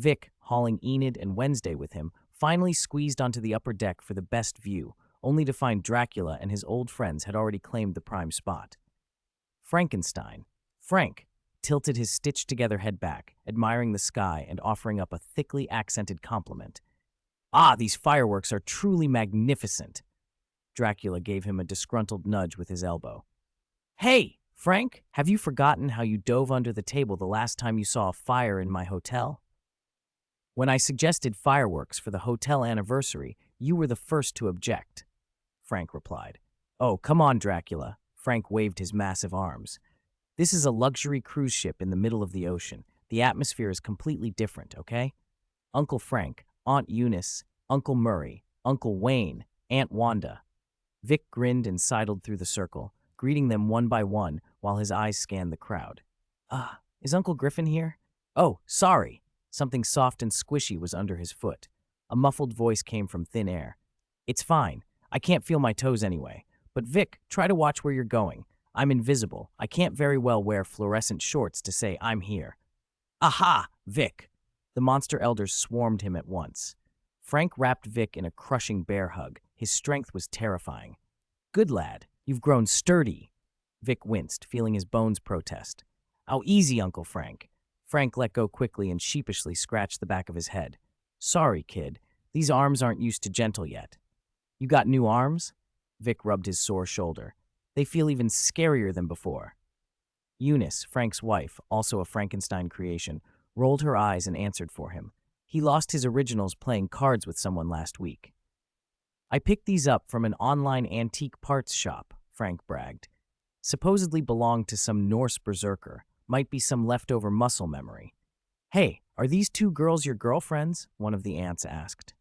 Vic, hauling Enid and Wednesday with him, finally squeezed onto the upper deck for the best view, only to find Dracula and his old friends had already claimed the prime spot. Frankenstein. Frank tilted his stitched-together head back, admiring the sky and offering up a thickly accented compliment. "Ah, these fireworks are truly magnificent." Dracula gave him a disgruntled nudge with his elbow. "Hey, Frank, have you forgotten how you dove under the table the last time you saw a fire in my hotel?" "When I suggested fireworks for the hotel anniversary, you were the first to object," Frank replied. "Oh, come on, Dracula." Frank waved his massive arms. "This is a luxury cruise ship in the middle of the ocean. The atmosphere is completely different, okay? Uncle Frank, Aunt Eunice, Uncle Murray, Uncle Wayne, Aunt Wanda." Vic grinned and sidled through the circle, greeting them one by one while his eyes scanned the crowd. Is Uncle Griffin here?" "Oh, sorry." Something soft and squishy was under his foot. A muffled voice came from thin air. "It's fine. I can't feel my toes anyway. But Vic, try to watch where you're going. I'm invisible. I can't very well wear fluorescent shorts to say I'm here." "Aha, Vic!" The monster elders swarmed him at once. Frank wrapped Vic in a crushing bear hug. His strength was terrifying. "Good lad, you've grown sturdy." Vic winced, feeling his bones protest. "Oh, easy, Uncle Frank." Frank let go quickly and sheepishly scratched the back of his head. "Sorry, kid. These arms aren't used to gentle yet." "You got new arms?" Vic rubbed his sore shoulder. "They feel even scarier than before." Eunice, Frank's wife, also a Frankenstein creation, rolled her eyes and answered for him. "He lost his originals playing cards with someone last week." "I picked these up from an online antique parts shop," Frank bragged. "Supposedly belonged to some Norse berserker. Might be some leftover muscle memory." "Hey, are these two girls your girlfriends?" one of the aunts asked.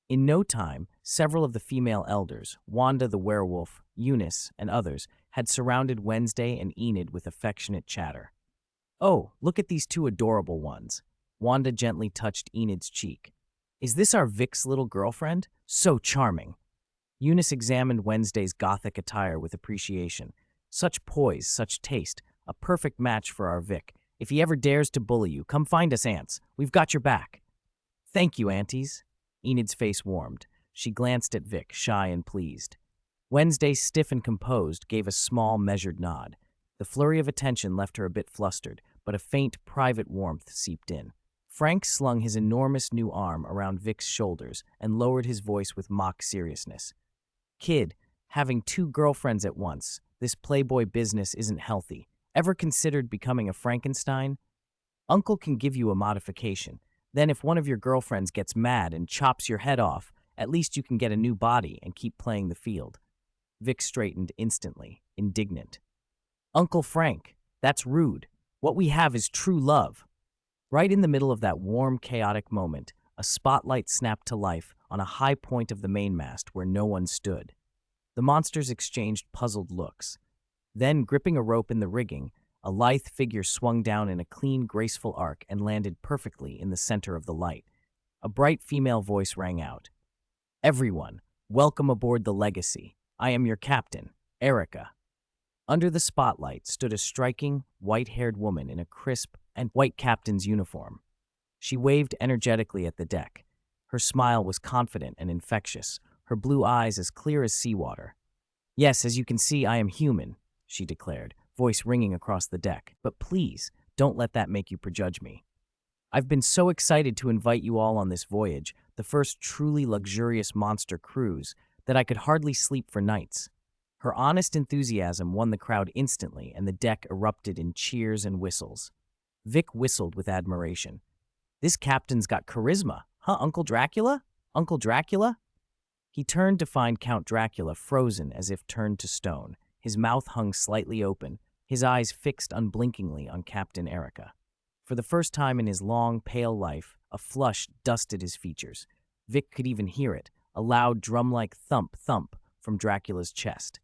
In no time, several of the female elders, Wanda the werewolf, Eunice, and others, had surrounded Wednesday and Enid with affectionate chatter. "Oh, look at these two adorable ones." Wanda gently touched Enid's cheek. "Is this our Vic's little girlfriend? So charming." Eunice examined Wednesday's gothic attire with appreciation. "Such poise, such taste, a perfect match for our Vic. If he ever dares to bully you, come find us, aunts. We've got your back." "Thank you, aunties." Enid's face warmed. She glanced at Vic, shy and pleased. Wednesday, stiff and composed, gave a small, measured nod. The flurry of attention left her a bit flustered, but a faint, private warmth seeped in. Frank slung his enormous new arm around Vic's shoulders and lowered his voice with mock seriousness. "Kid, having two girlfriends at once, this playboy business isn't healthy. Ever considered becoming a Frankenstein? Uncle can give you a modification. Then if one of your girlfriends gets mad and chops your head off, at least you can get a new body and keep playing the field." Vic straightened instantly, indignant. "Uncle Frank, that's rude. What we have is true love." Right in the middle of that warm, chaotic moment, a spotlight snapped to life on a high point of the mainmast where no one stood. The monsters exchanged puzzled looks. Then, gripping a rope in the rigging, a lithe figure swung down in a clean, graceful arc and landed perfectly in the center of the light. A bright female voice rang out. "Everyone, welcome aboard the Legacy. I am your captain, Erica." Under the spotlight stood a striking, white-haired woman in a crisp and white captain's uniform. She waved energetically at the deck. Her smile was confident and infectious, her blue eyes as clear as seawater. "Yes, as you can see, I am human," she declared, voice ringing across the deck. "But please, don't let that make you prejudge me. I've been so excited to invite you all on this voyage, the first truly luxurious monster cruise, that I could hardly sleep for nights." Her honest enthusiasm won the crowd instantly, and the deck erupted in cheers and whistles. Vic whistled with admiration. "This captain's got charisma, huh, Uncle Dracula? Uncle Dracula?" He turned to find Count Dracula frozen as if turned to stone. His mouth hung slightly open, his eyes fixed unblinkingly on Captain Erica. For the first time in his long, pale life, a flush dusted his features. Vic could even hear it, a loud drum-like thump-thump from Dracula's chest.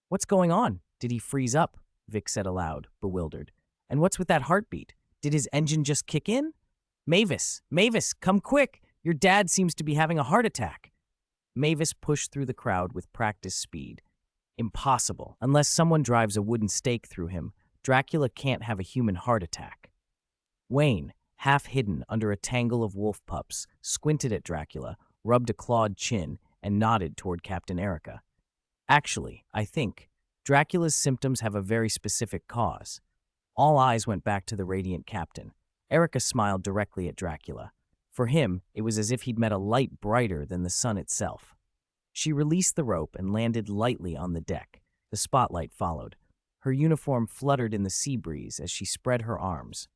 "What's going on? Did he freeze up?" Vic said aloud, bewildered. "And what's with that heartbeat? Did his engine just kick in? Mavis, Mavis, come quick! Your dad seems to be having a heart attack." Mavis pushed through the crowd with practiced speed. "Impossible. Unless someone drives a wooden stake through him, Dracula can't have a human heart attack." "Wayne, half hidden under a tangle of wolf pups, squinted at Dracula, rubbed a clawed chin, and nodded toward Captain Erica. Actually, I think, Dracula's symptoms have a very specific cause. All eyes went back to the radiant captain. Erica smiled directly at Dracula. For him, it was as if he'd met a light brighter than the sun itself. She released the rope and landed lightly on the deck. The spotlight followed. Her uniform fluttered in the sea breeze as she spread her arms.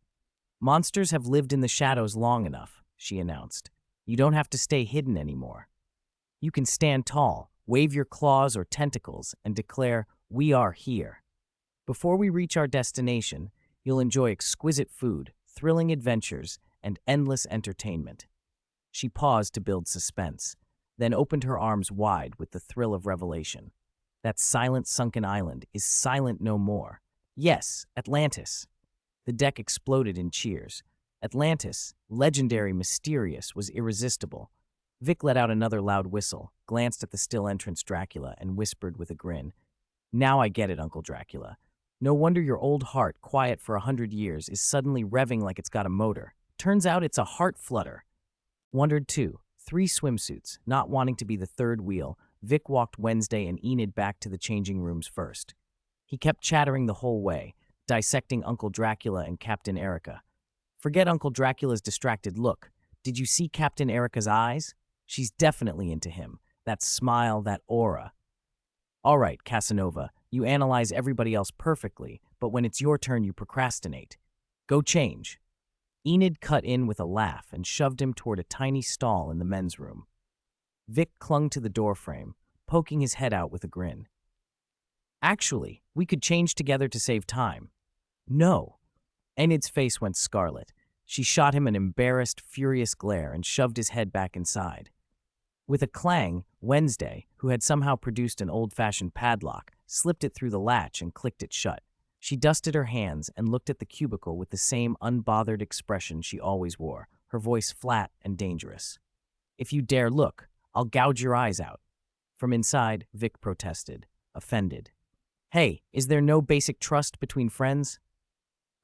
"Monsters have lived in the shadows long enough," she announced. "You don't have to stay hidden anymore. You can stand tall, wave your claws or tentacles, and declare, 'We are here.' Before we reach our destination, you'll enjoy exquisite food, thrilling adventures, and endless entertainment." She paused to build suspense, then opened her arms wide with the thrill of revelation. That silent sunken island is silent no more. Yes, Atlantis. The deck exploded in cheers. Atlantis, legendary, mysterious, was irresistible. Vic let out another loud whistle, glanced at the still entranced Dracula, and whispered with a grin, "Now I get it, Uncle Dracula. No wonder your old heart, quiet for 100 years, is suddenly revving like it's got a motor. Turns out it's a heart flutter." Wondered too. 3 swimsuits, not wanting to be the third wheel, Vic walked Wednesday and Enid back to the changing rooms first. He kept chattering the whole way, dissecting Uncle Dracula and Captain Erica. Forget Uncle Dracula's distracted look. Did you see Captain Erica's eyes? She's definitely into him. That smile, that aura. All right, Casanova, you analyze everybody else perfectly, but when it's your turn, you procrastinate. Go change. Enid cut in with a laugh and shoved him toward a tiny stall in the men's room. Vic clung to the doorframe, poking his head out with a grin. "Actually, we could change together to save time." "No." Enid's face went scarlet. She shot him an embarrassed, furious glare and shoved his head back inside. With a clang, Wednesday, who had somehow produced an old-fashioned padlock, slipped it through the latch and clicked it shut. She dusted her hands and looked at the cubicle with the same unbothered expression she always wore, her voice flat and dangerous. "If you dare look, I'll gouge your eyes out." From inside, Vic protested, offended. "Hey, is there no basic trust between friends?"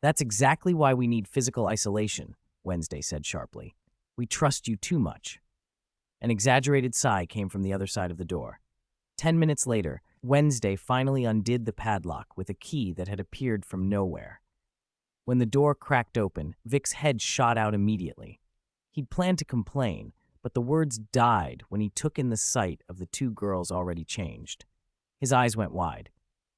"That's exactly why we need physical isolation," Wednesday said sharply. "We trust you too much." An exaggerated sigh came from the other side of the door. 10 minutes later, Wednesday finally undid the padlock with a key that had appeared from nowhere. When the door cracked open, Vic's head shot out immediately. He'd planned to complain, but the words died when he took in the sight of the 2 girls already changed. His eyes went wide.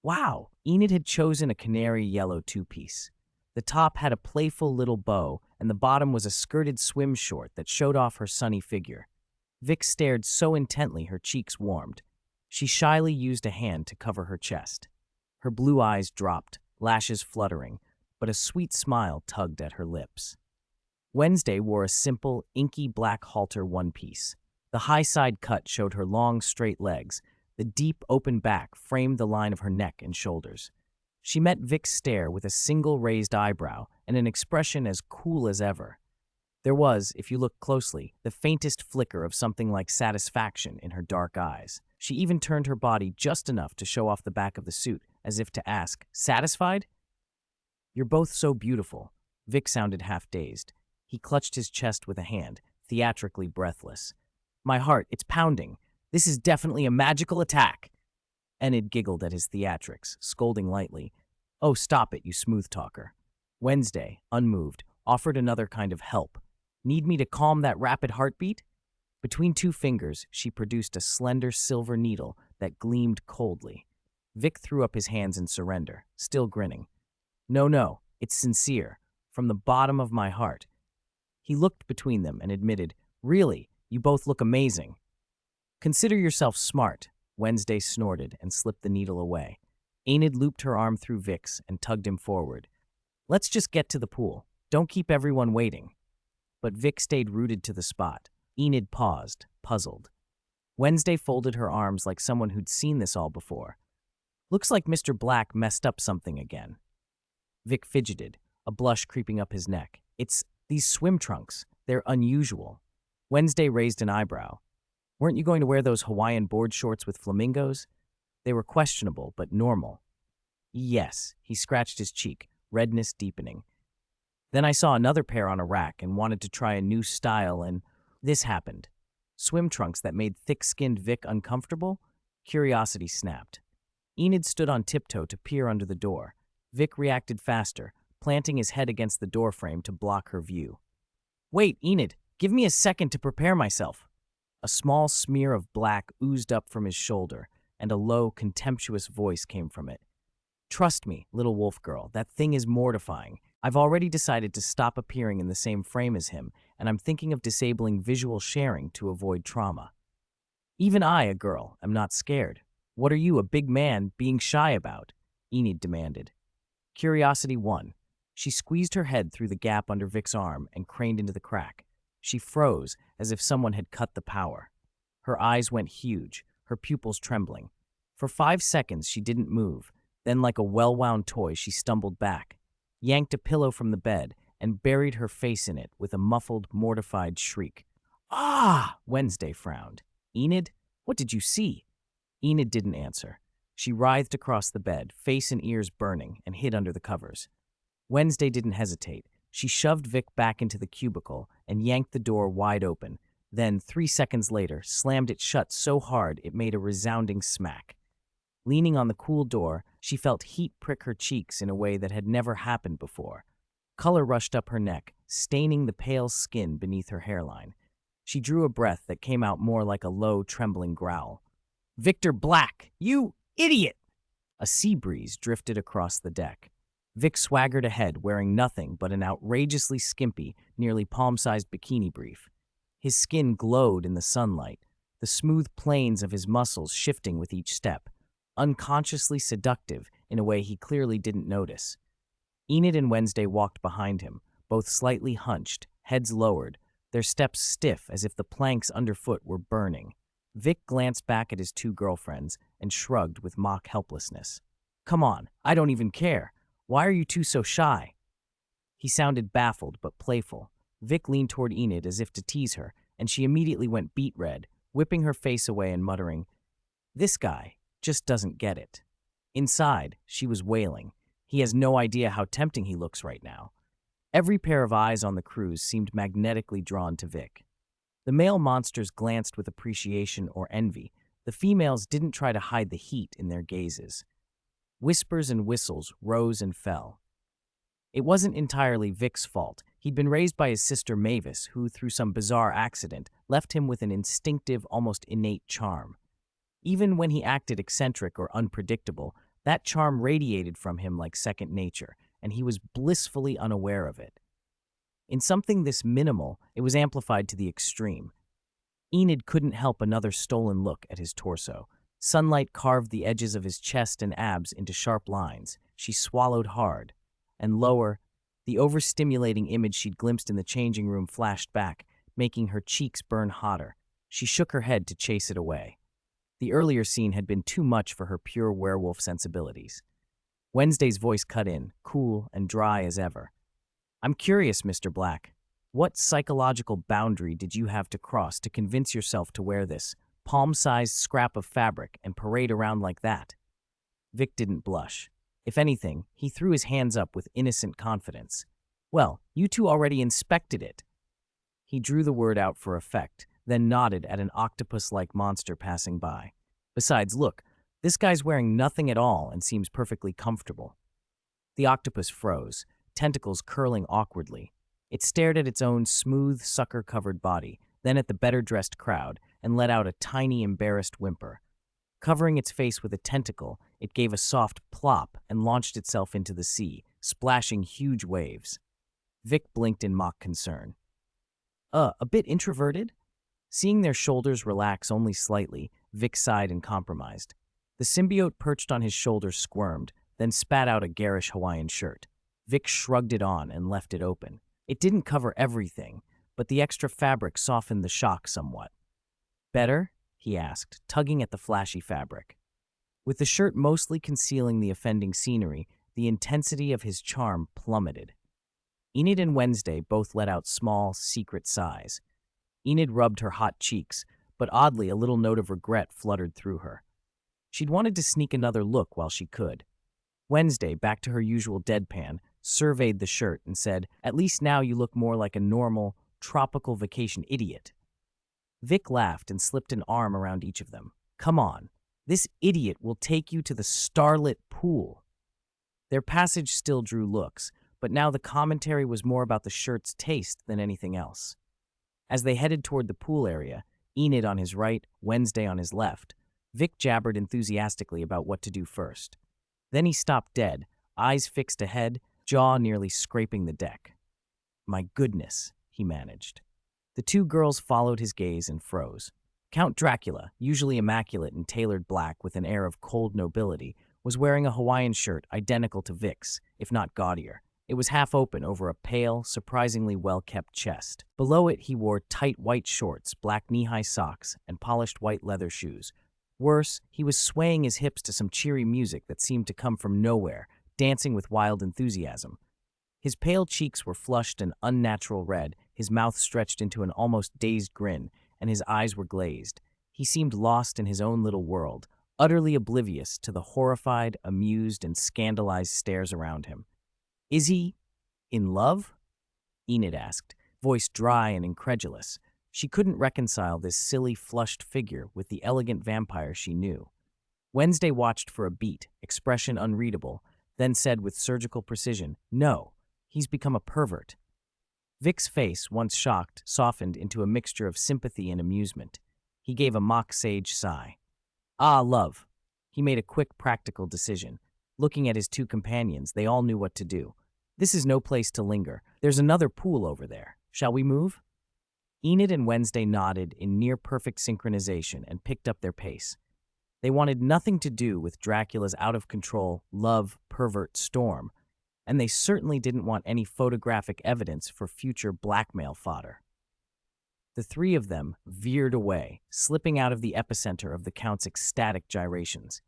Wow! Enid had chosen a canary yellow 2-piece. The top had a playful little bow, and the bottom was a skirted swim short that showed off her sunny figure. Vic stared so intently her cheeks warmed. She shyly used a hand to cover her chest. Her blue eyes dropped, lashes fluttering, but a sweet smile tugged at her lips. Wednesday wore a simple, inky black halter 1-piece. The high side cut showed her long, straight legs. The deep, open back framed the line of her neck and shoulders. She met Vic's stare with a single raised eyebrow and an expression as cool as ever. There was, if you looked closely, the faintest flicker of something like satisfaction in her dark eyes. She even turned her body just enough to show off the back of the suit, as if to ask, "Satisfied?" "You're both so beautiful." Vic sounded half-dazed. He clutched his chest with a hand, theatrically breathless. "My heart, it's pounding. This is definitely a magical attack." Enid giggled at his theatrics, scolding lightly. "Oh, stop it, you smooth talker." Wednesday, unmoved, offered another kind of help. "Need me to calm that rapid heartbeat?" Between 2 fingers, she produced a slender silver needle that gleamed coldly. Vic threw up his hands in surrender, still grinning. No, it's sincere, from the bottom of my heart." He looked between them and admitted, "Really, you both look amazing." "Consider yourself smart," Wednesday snorted and slipped the needle away. Enid looped her arm through Vic's and tugged him forward. "Let's just get to the pool. Don't keep everyone waiting." But Vic stayed rooted to the spot. Enid paused, puzzled. Wednesday folded her arms like someone who'd seen this all before. "Looks like Mr. Black messed up something again." Vic fidgeted, a blush creeping up his neck. "It's these swim trunks. They're unusual." Wednesday raised an eyebrow. "Weren't you going to wear those Hawaiian board shorts with flamingos?" They were questionable, but normal. "Yes," he scratched his cheek, redness deepening. Then I saw another pair on a rack and wanted to try a new style, and this happened. Swim trunks that made thick-skinned Vic uncomfortable? Curiosity snapped. Enid stood on tiptoe to peer under the door. Vic reacted faster, planting his head against the doorframe to block her view. "Wait, Enid, give me a second to prepare myself." A small smear of black oozed up from his shoulder, and a low, contemptuous voice came from it. "Trust me, little wolf girl, that thing is mortifying. I've already decided to stop appearing in the same frame as him, and I'm thinking of disabling visual sharing to avoid trauma. Even I, a girl, am not scared. What are you, a big man, being shy about?" Enid demanded. Curiosity won. She squeezed her head through the gap under Vic's arm and craned into the crack. She froze, as if someone had cut the power. Her eyes went huge, her pupils trembling. For 5 seconds, she didn't move. Then, like a well-wound toy, she stumbled back, yanked a pillow from the bed, and buried her face in it with a muffled, mortified shriek. "Ah!" Wednesday frowned. "Enid, what did you see?" Enid didn't answer. She writhed across the bed, face and ears burning, and hid under the covers. Wednesday didn't hesitate. She shoved Vic back into the cubicle and yanked the door wide open, then, 3 seconds later, slammed it shut so hard it made a resounding smack. Leaning on the cool door, she felt heat prick her cheeks in a way that had never happened before. Color rushed up her neck, staining the pale skin beneath her hairline. She drew a breath that came out more like a low, trembling growl. "Victor Black, you idiot!" A sea breeze drifted across the deck. Vic swaggered ahead, wearing nothing but an outrageously skimpy, nearly palm-sized bikini brief. His skin glowed in the sunlight, the smooth planes of his muscles shifting with each step, unconsciously seductive in a way he clearly didn't notice. Enid and Wednesday walked behind him, both slightly hunched, heads lowered, their steps stiff as if the planks underfoot were burning. Vic glanced back at his 2 girlfriends and shrugged with mock helplessness. "Come on, I don't even care. Why are you two so shy?" He sounded baffled but playful. Vic leaned toward Enid as if to tease her, and she immediately went beet red, whipping her face away and muttering, "This guy just doesn't get it." Inside, she was wailing. He has no idea how tempting he looks right now. Every pair of eyes on the cruise seemed magnetically drawn to Vic. The male monsters glanced with appreciation or envy. The females didn't try to hide the heat in their gazes. Whispers and whistles rose and fell. It wasn't entirely Vic's fault. He'd been raised by his sister Mavis, who, through some bizarre accident, left him with an instinctive, almost innate charm. Even when he acted eccentric or unpredictable, that charm radiated from him like second nature, and he was blissfully unaware of it. In something this minimal, it was amplified to the extreme. Enid couldn't help another stolen look at his torso. Sunlight carved the edges of his chest and abs into sharp lines. She swallowed hard. And lower, the overstimulating image she'd glimpsed in the changing room flashed back, making her cheeks burn hotter. She shook her head to chase it away. The earlier scene had been too much for her pure werewolf sensibilities. Wednesday's voice cut in, cool and dry as ever. "I'm curious, Mr. Black. What psychological boundary did you have to cross to convince yourself to wear this palm-sized scrap of fabric and parade around like that?" Vic didn't blush. If anything, he threw his hands up with innocent confidence. "Well, you two already inspected it." He drew the word out for effect, then nodded at an octopus-like monster passing by. "Besides, look, this guy's wearing nothing at all and seems perfectly comfortable." The octopus froze, tentacles curling awkwardly. It stared at its own smooth, sucker-covered body, then at the better-dressed crowd, and let out a tiny, embarrassed whimper. Covering its face with a tentacle, it gave a soft plop and launched itself into the sea, splashing huge waves. Vic blinked in mock concern. A bit introverted?" Seeing their shoulders relax only slightly, Vic sighed and compromised. The symbiote perched on his shoulder squirmed, then spat out a garish Hawaiian shirt. Vic shrugged it on and left it open. It didn't cover everything, but the extra fabric softened the shock somewhat. "Better?" he asked, tugging at the flashy fabric. With the shirt mostly concealing the offending scenery, the intensity of his charm plummeted. Enid and Wednesday both let out small, secret sighs. Enid rubbed her hot cheeks, but oddly a little note of regret fluttered through her. She'd wanted to sneak another look while she could. Wednesday, back to her usual deadpan, surveyed the shirt, and said, "At least now you look more like a normal, tropical vacation idiot." Vic laughed and slipped an arm around each of them. "Come on, this idiot will take you to the starlit pool." Their passage still drew looks, but now the commentary was more about the shirt's taste than anything else. As they headed toward the pool area, Enid on his right, Wednesday on his left, Vic jabbered enthusiastically about what to do first. Then he stopped dead, eyes fixed ahead, jaw nearly scraping the deck. "My goodness," he managed. The two girls followed his gaze and froze. Count Dracula, usually immaculate in tailored black with an air of cold nobility, was wearing a Hawaiian shirt identical to Vic's, if not gaudier. It was half open over a pale, surprisingly well-kept chest. Below it, he wore tight white shorts, black knee-high socks, and polished white leather shoes. Worse, he was swaying his hips to some cheery music that seemed to come from nowhere, dancing with wild enthusiasm. His pale cheeks were flushed an unnatural red, his mouth stretched into an almost dazed grin, and his eyes were glazed. He seemed lost in his own little world, utterly oblivious to the horrified, amused, and scandalized stares around him. "Is he in love?" Enid asked, voice dry and incredulous. She couldn't reconcile this silly, flushed figure with the elegant vampire she knew. Wednesday watched for a beat, expression unreadable, then said with surgical precision, "No, he's become a pervert." Vic's face, once shocked, softened into a mixture of sympathy and amusement. He gave a mock-sage sigh. "Ah, love." He made a quick, practical decision. Looking at his two companions, they all knew what to do. "This is no place to linger. There's another pool over there. Shall we move?" Enid and Wednesday nodded in near-perfect synchronization and picked up their pace. They wanted nothing to do with Dracula's out-of-control, love-pervert storm, and they certainly didn't want any photographic evidence for future blackmail fodder. The three of them veered away, slipping out of the epicenter of the Count's ecstatic gyrations.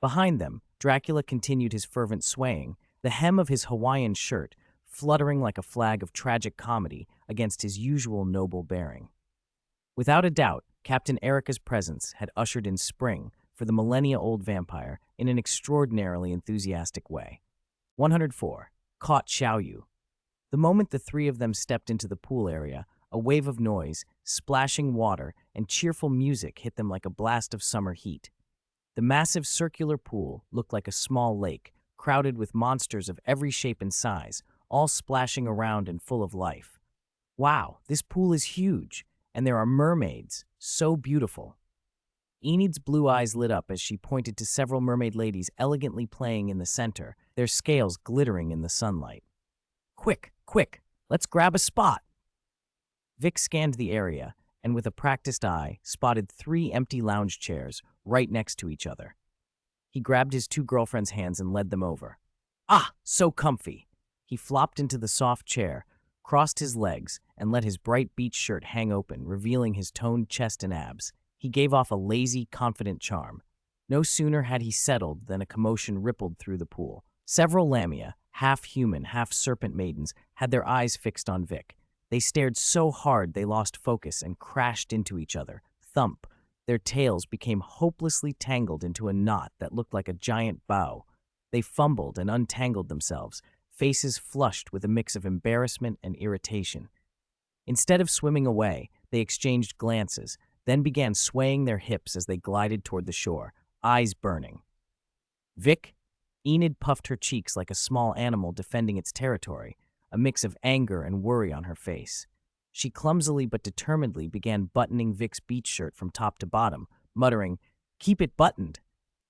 Behind them, Dracula continued his fervent swaying, the hem of his Hawaiian shirt fluttering like a flag of tragic comedy against his usual noble bearing. Without a doubt, Captain Erica's presence had ushered in spring for the millennia-old vampire in an extraordinarily enthusiastic way. 104. Caught Xiaoyu. The moment the three of them stepped into the pool area, a wave of noise, splashing water, and cheerful music hit them like a blast of summer heat. The massive circular pool looked like a small lake, crowded with monsters of every shape and size, all splashing around and full of life. "Wow, this pool is huge, and there are mermaids, so beautiful." Enid's blue eyes lit up as she pointed to several mermaid ladies elegantly playing in the center, their scales glittering in the sunlight. "Quick, quick, let's grab a spot." Vic scanned the area, and with a practiced eye, spotted 3 empty lounge chairs right next to each other. He grabbed his 2 girlfriends' hands and led them over. "Ah, so comfy." He flopped into the soft chair, crossed his legs, and let his bright beach shirt hang open, revealing his toned chest and abs. He gave off a lazy, confident charm. No sooner had he settled than a commotion rippled through the pool. Several Lamia, half-human, half-serpent maidens, had their eyes fixed on Vic. They stared so hard they lost focus and crashed into each other. Thump. Their tails became hopelessly tangled into a knot that looked like a giant bow. They fumbled and untangled themselves, faces flushed with a mix of embarrassment and irritation. Instead of swimming away, they exchanged glances, then began swaying their hips as they glided toward the shore, eyes burning. "Vic?" Enid puffed her cheeks like a small animal defending its territory, a mix of anger and worry on her face. She clumsily but determinedly began buttoning Vic's beach shirt from top to bottom, muttering, "Keep it buttoned.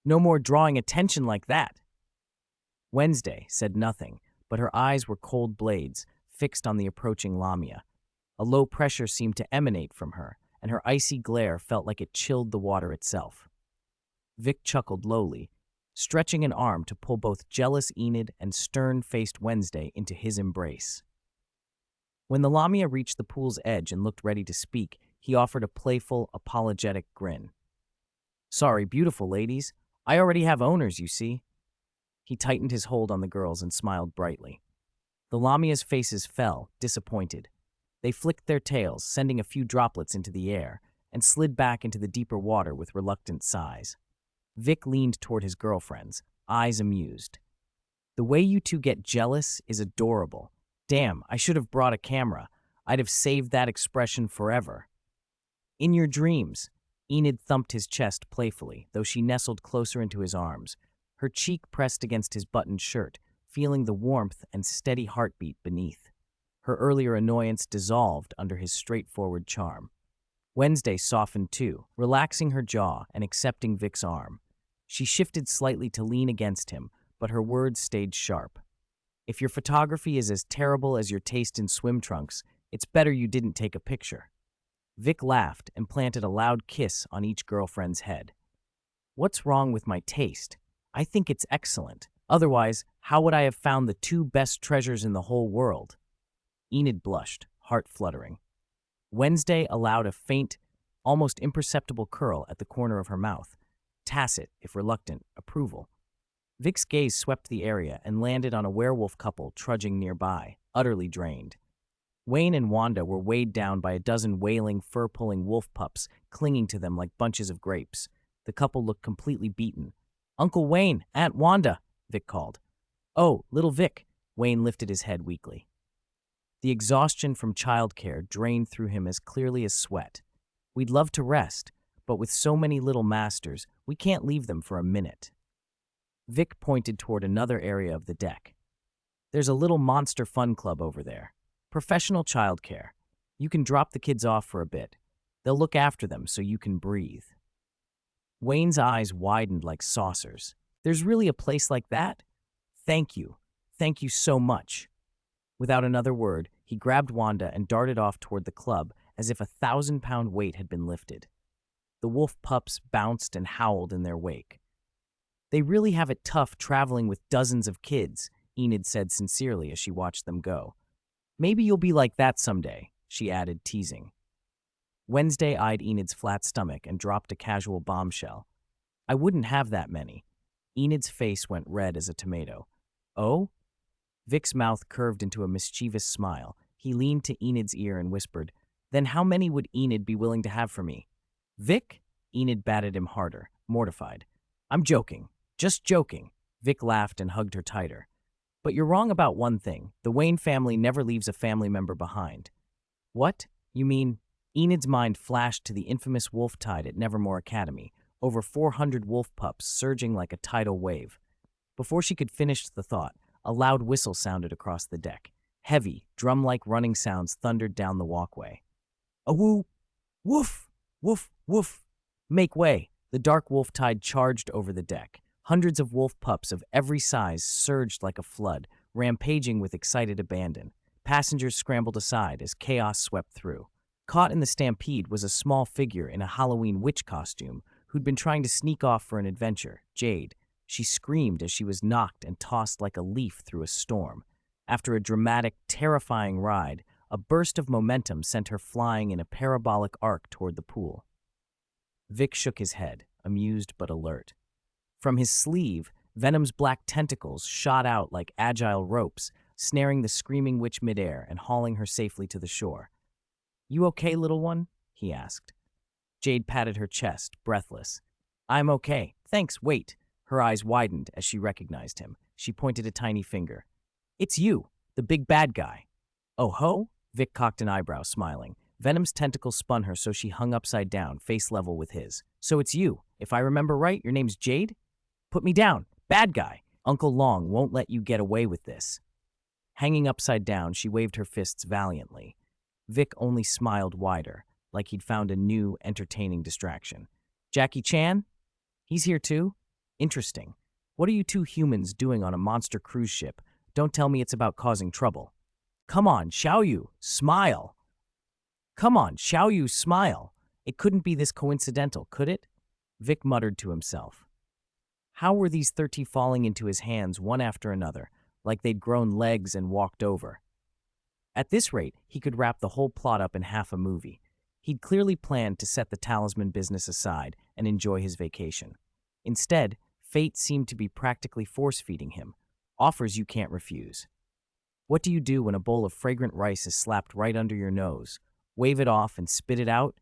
No more drawing attention like that." Wednesday said nothing, but her eyes were cold blades, fixed on the approaching Lamia. A low pressure seemed to emanate from her, and her icy glare felt like it chilled the water itself. Vic chuckled lowly, stretching an arm to pull both jealous Enid and stern-faced Wednesday into his embrace. When the Lamia reached the pool's edge and looked ready to speak, he offered a playful, apologetic grin. "Sorry, beautiful ladies. I already have owners, you see." He tightened his hold on the girls and smiled brightly. The Lamia's faces fell, disappointed. They flicked their tails, sending a few droplets into the air, and slid back into the deeper water with reluctant sighs. Vic leaned toward his girlfriends, eyes amused. The way you two get jealous is adorable. Damn, I should have brought a camera. I'd have saved that expression forever. In your dreams, Enid thumped his chest playfully, though she nestled closer into his arms, her cheek pressed against his buttoned shirt, feeling the warmth and steady heartbeat beneath. Her earlier annoyance dissolved under his straightforward charm. Wednesday softened too, relaxing her jaw and accepting Vic's arm. She shifted slightly to lean against him, but her words stayed sharp. If your photography is as terrible as your taste in swim trunks, it's better you didn't take a picture. Vic laughed and planted a loud kiss on each girlfriend's head. What's wrong with my taste? I think it's excellent. Otherwise, how would I have found the two best treasures in the whole world? Enid blushed, heart fluttering. Wednesday allowed a faint, almost imperceptible curl at the corner of her mouth, tacit, if reluctant, approval. Vic's gaze swept the area and landed on a werewolf couple trudging nearby, utterly drained. Wayne and Wanda were weighed down by a dozen wailing, fur-pulling wolf pups clinging to them like bunches of grapes. The couple looked completely beaten. "Uncle Wayne, Aunt Wanda," Vic called. "Oh, little Vic." Wayne lifted his head weakly. The exhaustion from childcare drained through him as clearly as sweat. "We'd love to rest, but with so many little masters, we can't leave them for a minute." Vic pointed toward another area of the deck. "There's a little monster fun club over there. Professional childcare. You can drop the kids off for a bit. They'll look after them so you can breathe." Wayne's eyes widened like saucers. "There's really a place like that? Thank you. Thank you so much." Without another word, he grabbed Wanda and darted off toward the club as if a 1,000-pound weight had been lifted. The wolf pups bounced and howled in their wake. "They really have it tough traveling with dozens of kids," Enid said sincerely as she watched them go. "Maybe you'll be like that someday," she added, teasing. Wednesday eyed Enid's flat stomach and dropped a casual bombshell. "I wouldn't have that many." Enid's face went red as a tomato. "Oh?" Vic's mouth curved into a mischievous smile. He leaned to Enid's ear and whispered, "Then how many would Enid be willing to have for me?" "Vic?" Enid batted him harder, mortified. "I'm joking. Just joking." Vic laughed and hugged her tighter. "But you're wrong about one thing. The Wayne family never leaves a family member behind." "What? You mean—" Enid's mind flashed to the infamous wolf tide at Nevermore Academy, over 400 wolf pups surging like a tidal wave. Before she could finish the thought, a loud whistle sounded across the deck. Heavy, drum-like running sounds thundered down the walkway. "Awoo! Woof! Woof! Woof!" "Make way!" The dark wolf tide charged over the deck. Hundreds of wolf pups of every size surged like a flood, rampaging with excited abandon. Passengers scrambled aside as chaos swept through. Caught in the stampede was a small figure in a Halloween witch costume who'd been trying to sneak off for an adventure, Jade. She screamed as she was knocked and tossed like a leaf through a storm. After a dramatic, terrifying ride, a burst of momentum sent her flying in a parabolic arc toward the pool. Vic shook his head, amused but alert. From his sleeve, Venom's black tentacles shot out like agile ropes, snaring the screaming witch midair and hauling her safely to the shore. "You okay, little one?" he asked. Jade patted her chest, breathless. "I'm okay. Thanks, wait." Her eyes widened as she recognized him. She pointed a tiny finger. "It's you, the big bad guy." "Oh ho?" Vic cocked an eyebrow, smiling. Venom's tentacles spun her so she hung upside down, face level with his. "So it's you. If I remember right, your name's Jade? Put me down. Bad guy. Uncle Long won't let you get away with this." Hanging upside down, she waved her fists valiantly. Vic only smiled wider, like he'd found a new, entertaining distraction. "Jackie Chan? He's here too? Interesting. What are you two humans doing on a monster cruise ship? Don't tell me it's about causing trouble." "Come on, Xiaoyu, smile." "Come on, Xiaoyu, smile." It couldn't be this coincidental, could it? Vic muttered to himself. How were these 30 falling into his hands one after another, like they'd grown legs and walked over? At this rate, he could wrap the whole plot up in half a movie. He'd clearly planned to set the talisman business aside and enjoy his vacation. Instead, fate seemed to be practically force-feeding him, offers you can't refuse. What do you do when a bowl of fragrant rice is slapped right under your nose? Wave it off and spit it out?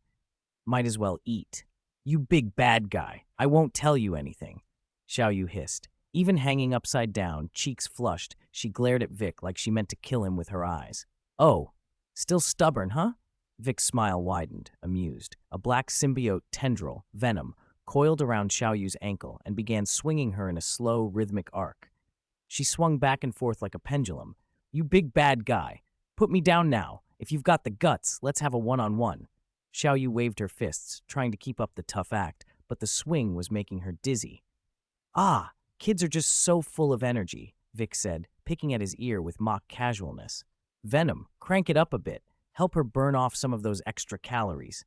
Might as well eat. "You big bad guy, I won't tell you anything," Xiaoyu hissed. Even hanging upside down, cheeks flushed, she glared at Vic like she meant to kill him with her eyes. "Oh, still stubborn, huh?" Vic's smile widened, amused. A black symbiote tendril, Venom, coiled around Xiaoyu's ankle and began swinging her in a slow, rhythmic arc. She swung back and forth like a pendulum. "You big bad guy. Put me down now. If you've got the guts, let's have a one-on-one." Xiaoyu waved her fists, trying to keep up the tough act, but the swing was making her dizzy. "Ah, kids are just so full of energy," Vic said, picking at his ear with mock casualness. "Venom, crank it up a bit. Help her burn off some of those extra calories."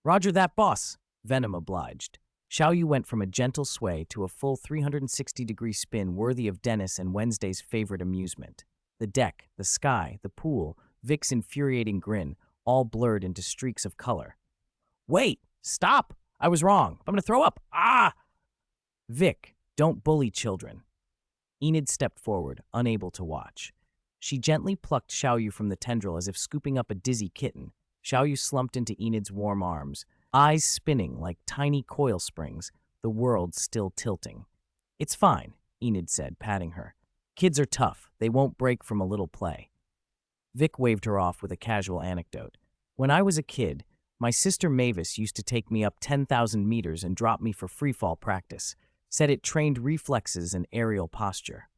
"Roger that, boss," Venom obliged. Xiaoyu went from a gentle sway to a full 360-degree spin worthy of Dennis and Wednesday's favorite amusement. The deck, the sky, the pool, Vic's infuriating grin, all blurred into streaks of color. "Wait! Stop! I was wrong. I'm gonna throw up! Ah!" "Vic, don't bully children." Enid stepped forward, unable to watch. She gently plucked Xiaoyu from the tendril as if scooping up a dizzy kitten. Xiaoyu slumped into Enid's warm arms, eyes spinning like tiny coil springs, the world still tilting. "It's fine," Enid said, patting her. "Kids are tough. They won't break from a little play." Vic waved her off with a casual anecdote. "When I was a kid, my sister Mavis used to take me up 10,000 meters and drop me for freefall practice. Said it trained reflexes and aerial posture."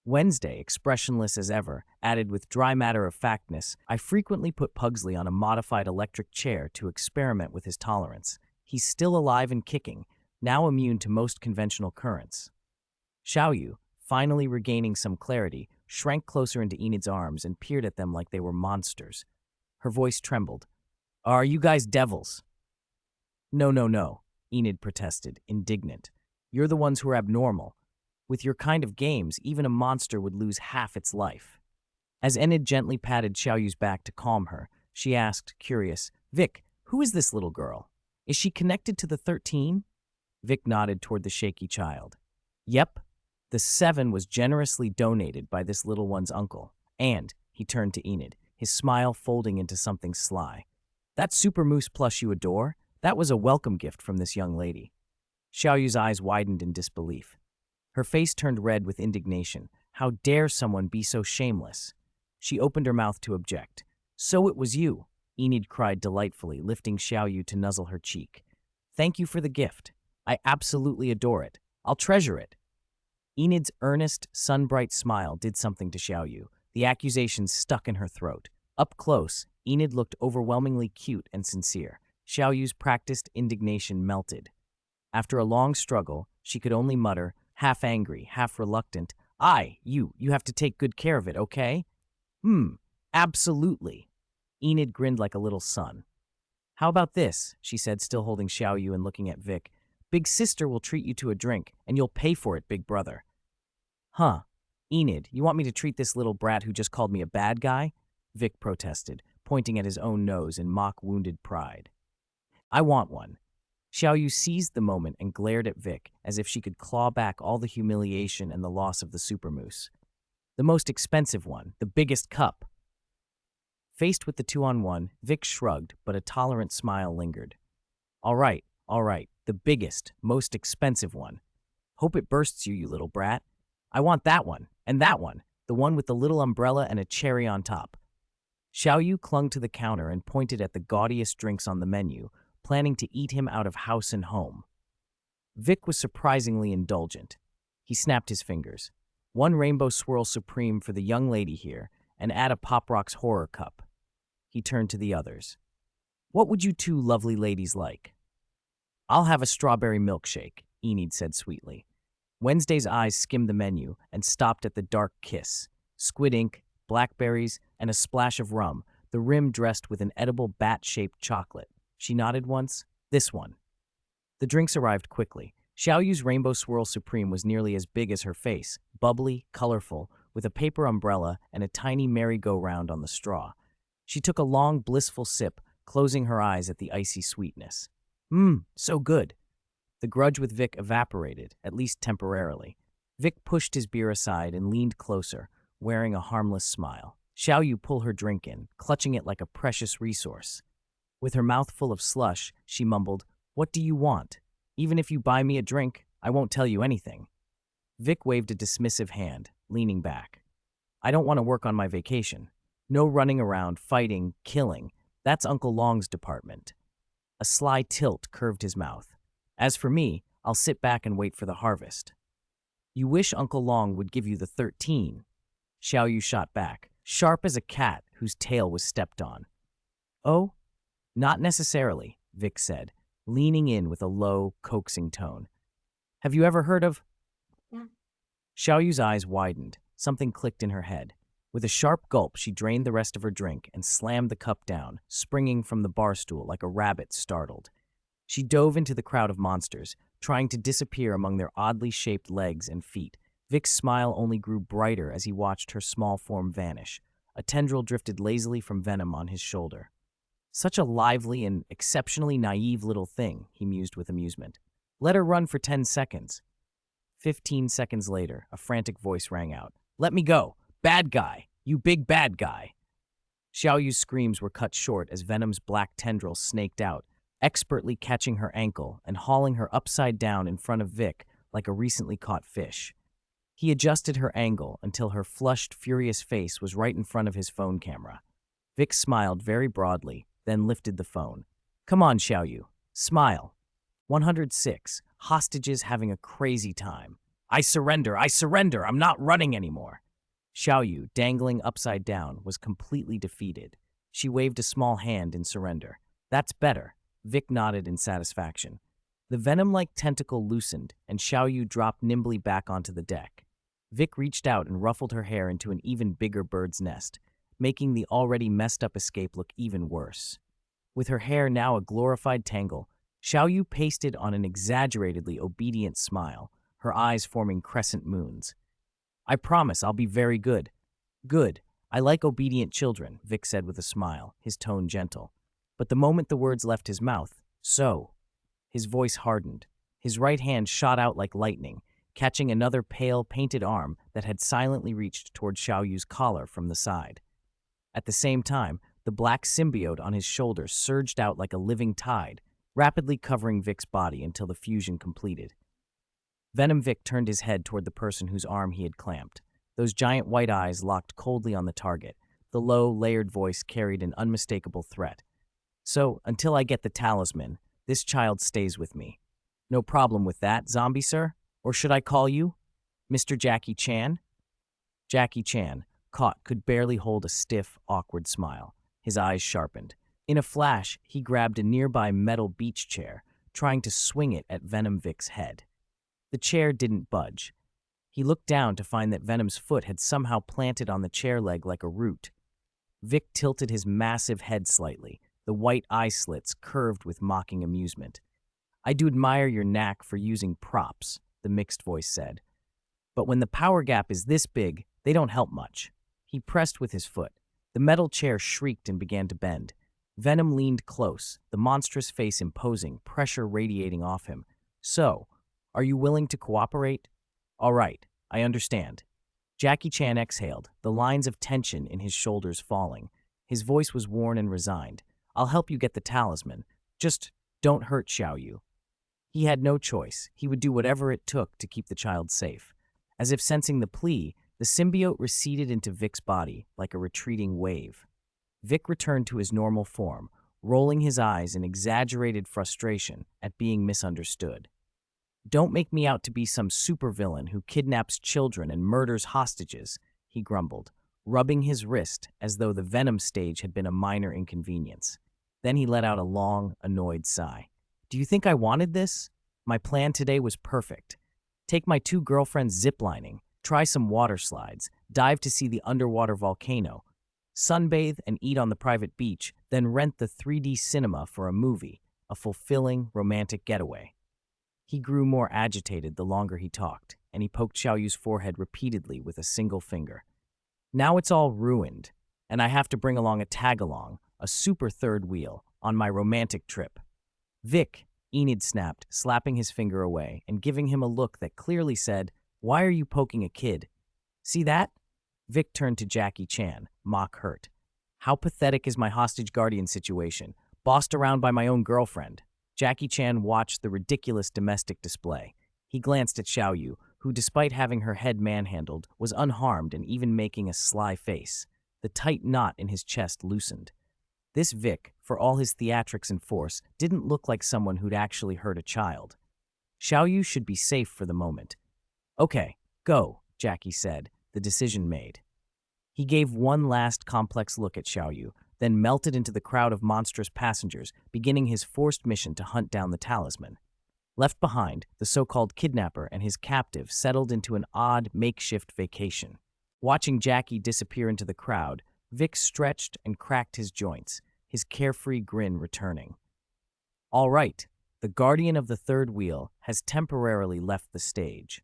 Wednesday, expressionless as ever, added with dry matter-of-factness, "I frequently put Pugsley on a modified electric chair to experiment with his tolerance. He's still alive and kicking, now immune to most conventional currents." Xiaoyu, finally regaining some clarity, shrank closer into Enid's arms and peered at them like they were monsters. Her voice trembled. "Are you guys devils?" "No, no, no," Enid protested, indignant. "You're the ones who are abnormal. With your kind of games, even a monster would lose half its life." As Enid gently patted Xiaoyu's back to calm her, she asked, curious, "Vic, who is this little girl? Is she connected to the 13? Vic nodded toward the shaky child. "Yep. The 7 was generously donated by this little one's uncle. And," he turned to Enid, his smile folding into something sly, "that Super Moose plush you adore, that was a welcome gift from this young lady." Xiaoyu's eyes widened in disbelief. Her face turned red with indignation. How dare someone be so shameless? She opened her mouth to object. "So it was you," Enid cried delightfully, lifting Xiaoyu to nuzzle her cheek. "Thank you for the gift. I absolutely adore it. I'll treasure it." Enid's earnest, sun-bright smile did something to Xiaoyu. The accusation stuck in her throat. Up close, Enid looked overwhelmingly cute and sincere. Xiaoyu's practiced indignation melted. After a long struggle, she could only mutter, half angry, half reluctant, you have to take good care of it, okay?" Absolutely." Enid grinned like a little son. "How about this?" she said, still holding Xiaoyu and looking at Vic. "Big sister will treat you to a drink, and you'll pay for it, big brother." "Huh? Enid, you want me to treat this little brat who just called me a bad guy?" Vic protested, pointing at his own nose in mock wounded pride. "I want one." Xiaoyu seized the moment and glared at Vic as if she could claw back all the humiliation and the loss of the super moose. "The most expensive one, the biggest cup." Faced with the 2-on-1, Vic shrugged, but a tolerant smile lingered. All right, the biggest, most expensive one. Hope it bursts you, you little brat. I want that one, and that one, the one with the little umbrella and a cherry on top." Xiaoyu clung to the counter and pointed at the gaudiest drinks on the menu, planning to eat him out of house and home. Vic was surprisingly indulgent. He snapped his fingers. "One Rainbow Swirl Supreme for the young lady here, and add a Pop Rocks Horror Cup." He turned to the others. "What would you two lovely ladies like?" "I'll have a strawberry milkshake," Enid said sweetly. Wednesday's eyes skimmed the menu and stopped at the dark kiss. Squid ink, blackberries, and a splash of rum, the rim dressed with an edible bat-shaped chocolate. She nodded once. "This one." The drinks arrived quickly. Xiaoyu's Rainbow Swirl Supreme was nearly as big as her face, bubbly, colorful, with a paper umbrella and a tiny merry-go-round on the straw. She took a long, blissful sip, closing her eyes at the icy sweetness. So good." The grudge with Vic evaporated, at least temporarily. Vic pushed his beer aside and leaned closer, wearing a harmless smile. Xiaoyu pulled her drink in, clutching it like a precious resource. With her mouth full of slush, she mumbled, "What do you want? Even if you buy me a drink, I won't tell you anything." Vic waved a dismissive hand, leaning back. I don't want to work on my vacation. No running around, fighting, killing. That's Uncle Long's department. A sly tilt curved his mouth. As for me, I'll sit back and wait for the harvest. You wish Uncle Long would give you the 13. Xiao Yu shot back, sharp as a cat whose tail was stepped on. Oh, not necessarily, Vic said, leaning in with a low, coaxing tone. Have you ever heard of... Yeah. Xiao Yu's eyes widened. Something clicked in her head. With a sharp gulp, she drained the rest of her drink and slammed the cup down, springing from the bar stool like a rabbit startled. She dove into the crowd of monsters, trying to disappear among their oddly shaped legs and feet. Vic's smile only grew brighter as he watched her small form vanish. A tendril drifted lazily from Venom on his shoulder. Such a lively and exceptionally naive little thing, he mused with amusement. Let her run for 10 seconds. 15 seconds later, a frantic voice rang out. Let me go! Bad guy! You big bad guy! Xiao Yu's screams were cut short as Venom's black tendril snaked out, expertly catching her ankle and hauling her upside down in front of Vic like a recently caught fish. He adjusted her angle until her flushed, furious face was right in front of his phone camera. Vic smiled very broadly, then lifted the phone. Come on, Xiao Yu. Smile. 106. Hostages having a crazy time. I surrender, I'm not running anymore. Xiao Yu, dangling upside down, was completely defeated. She waved a small hand in surrender. That's better. Vic nodded in satisfaction. The venom-like tentacle loosened, and Xiao Yu dropped nimbly back onto the deck. Vic reached out and ruffled her hair into an even bigger bird's nest, making the already messed-up escape look even worse. With her hair now a glorified tangle, Xiao Yu pasted on an exaggeratedly obedient smile, her eyes forming crescent moons. I promise I'll be very good. Good. I like obedient children, Vic said with a smile, his tone gentle. But the moment the words left his mouth, so. His voice hardened. His right hand shot out like lightning, catching another pale, painted arm that had silently reached toward Xiao Yu's collar from the side. At the same time, the black symbiote on his shoulder surged out like a living tide, rapidly covering Vic's body until the fusion completed. Venom Vic turned his head toward the person whose arm he had clamped. Those giant white eyes locked coldly on the target. The low, layered voice carried an unmistakable threat. So, until I get the talisman, this child stays with me. No problem with that, zombie sir? Or should I call you Mr. Jackie Chan? Jackie Chan, caught, could barely hold a stiff, awkward smile. His eyes sharpened. In a flash, he grabbed a nearby metal beach chair, trying to swing it at Venom Vic's head. The chair didn't budge. He looked down to find that Venom's foot had somehow planted on the chair leg like a root. Vic tilted his massive head slightly, the white eye slits curved with mocking amusement. I do admire your knack for using props, the mixed voice said. But when the power gap is this big, they don't help much. He pressed with his foot. The metal chair shrieked and began to bend. Venom leaned close, the monstrous face imposing, pressure radiating off him. So, are you willing to cooperate? All right, I understand. Jackie Chan exhaled, the lines of tension in his shoulders falling. His voice was worn and resigned. I'll help you get the talisman. Just don't hurt Xiao Yu. He had no choice. He would do whatever it took to keep the child safe. As if sensing the plea, the symbiote receded into Vic's body like a retreating wave. Vic returned to his normal form, rolling his eyes in exaggerated frustration at being misunderstood. Don't make me out to be some supervillain who kidnaps children and murders hostages, he grumbled, rubbing his wrist as though the Venom stage had been a minor inconvenience. Then he let out a long, annoyed sigh. Do you think I wanted this? My plan today was perfect. Take my 2 girlfriends ziplining, try some water slides, dive to see the underwater volcano, sunbathe and eat on the private beach, then rent the 3D cinema for a movie, a fulfilling, romantic getaway. He grew more agitated the longer he talked, and he poked Xiao Yu's forehead repeatedly with a single finger. Now it's all ruined, and I have to bring along a tag-along, a super third wheel, on my romantic trip. Vic, Enid snapped, slapping his finger away and giving him a look that clearly said, Why are you poking a kid? See that? Vic turned to Jackie Chan, mock hurt. How pathetic is my hostage guardian situation, bossed around by my own girlfriend. Jackie Chan watched the ridiculous domestic display. He glanced at Xiao Yu, who, despite having her head manhandled, was unharmed and even making a sly face. The tight knot in his chest loosened. This Vic, for all his theatrics and force, didn't look like someone who'd actually hurt a child. Xiaoyu should be safe for the moment. Okay, go, Jackie said, the decision made. He gave one last complex look at Xiaoyu, then melted into the crowd of monstrous passengers, beginning his forced mission to hunt down the talisman. Left behind, the so-called kidnapper and his captive settled into an odd, makeshift vacation. Watching Jackie disappear into the crowd, Vic stretched and cracked his joints, his carefree grin returning. All right, the guardian of the third wheel has temporarily left the stage.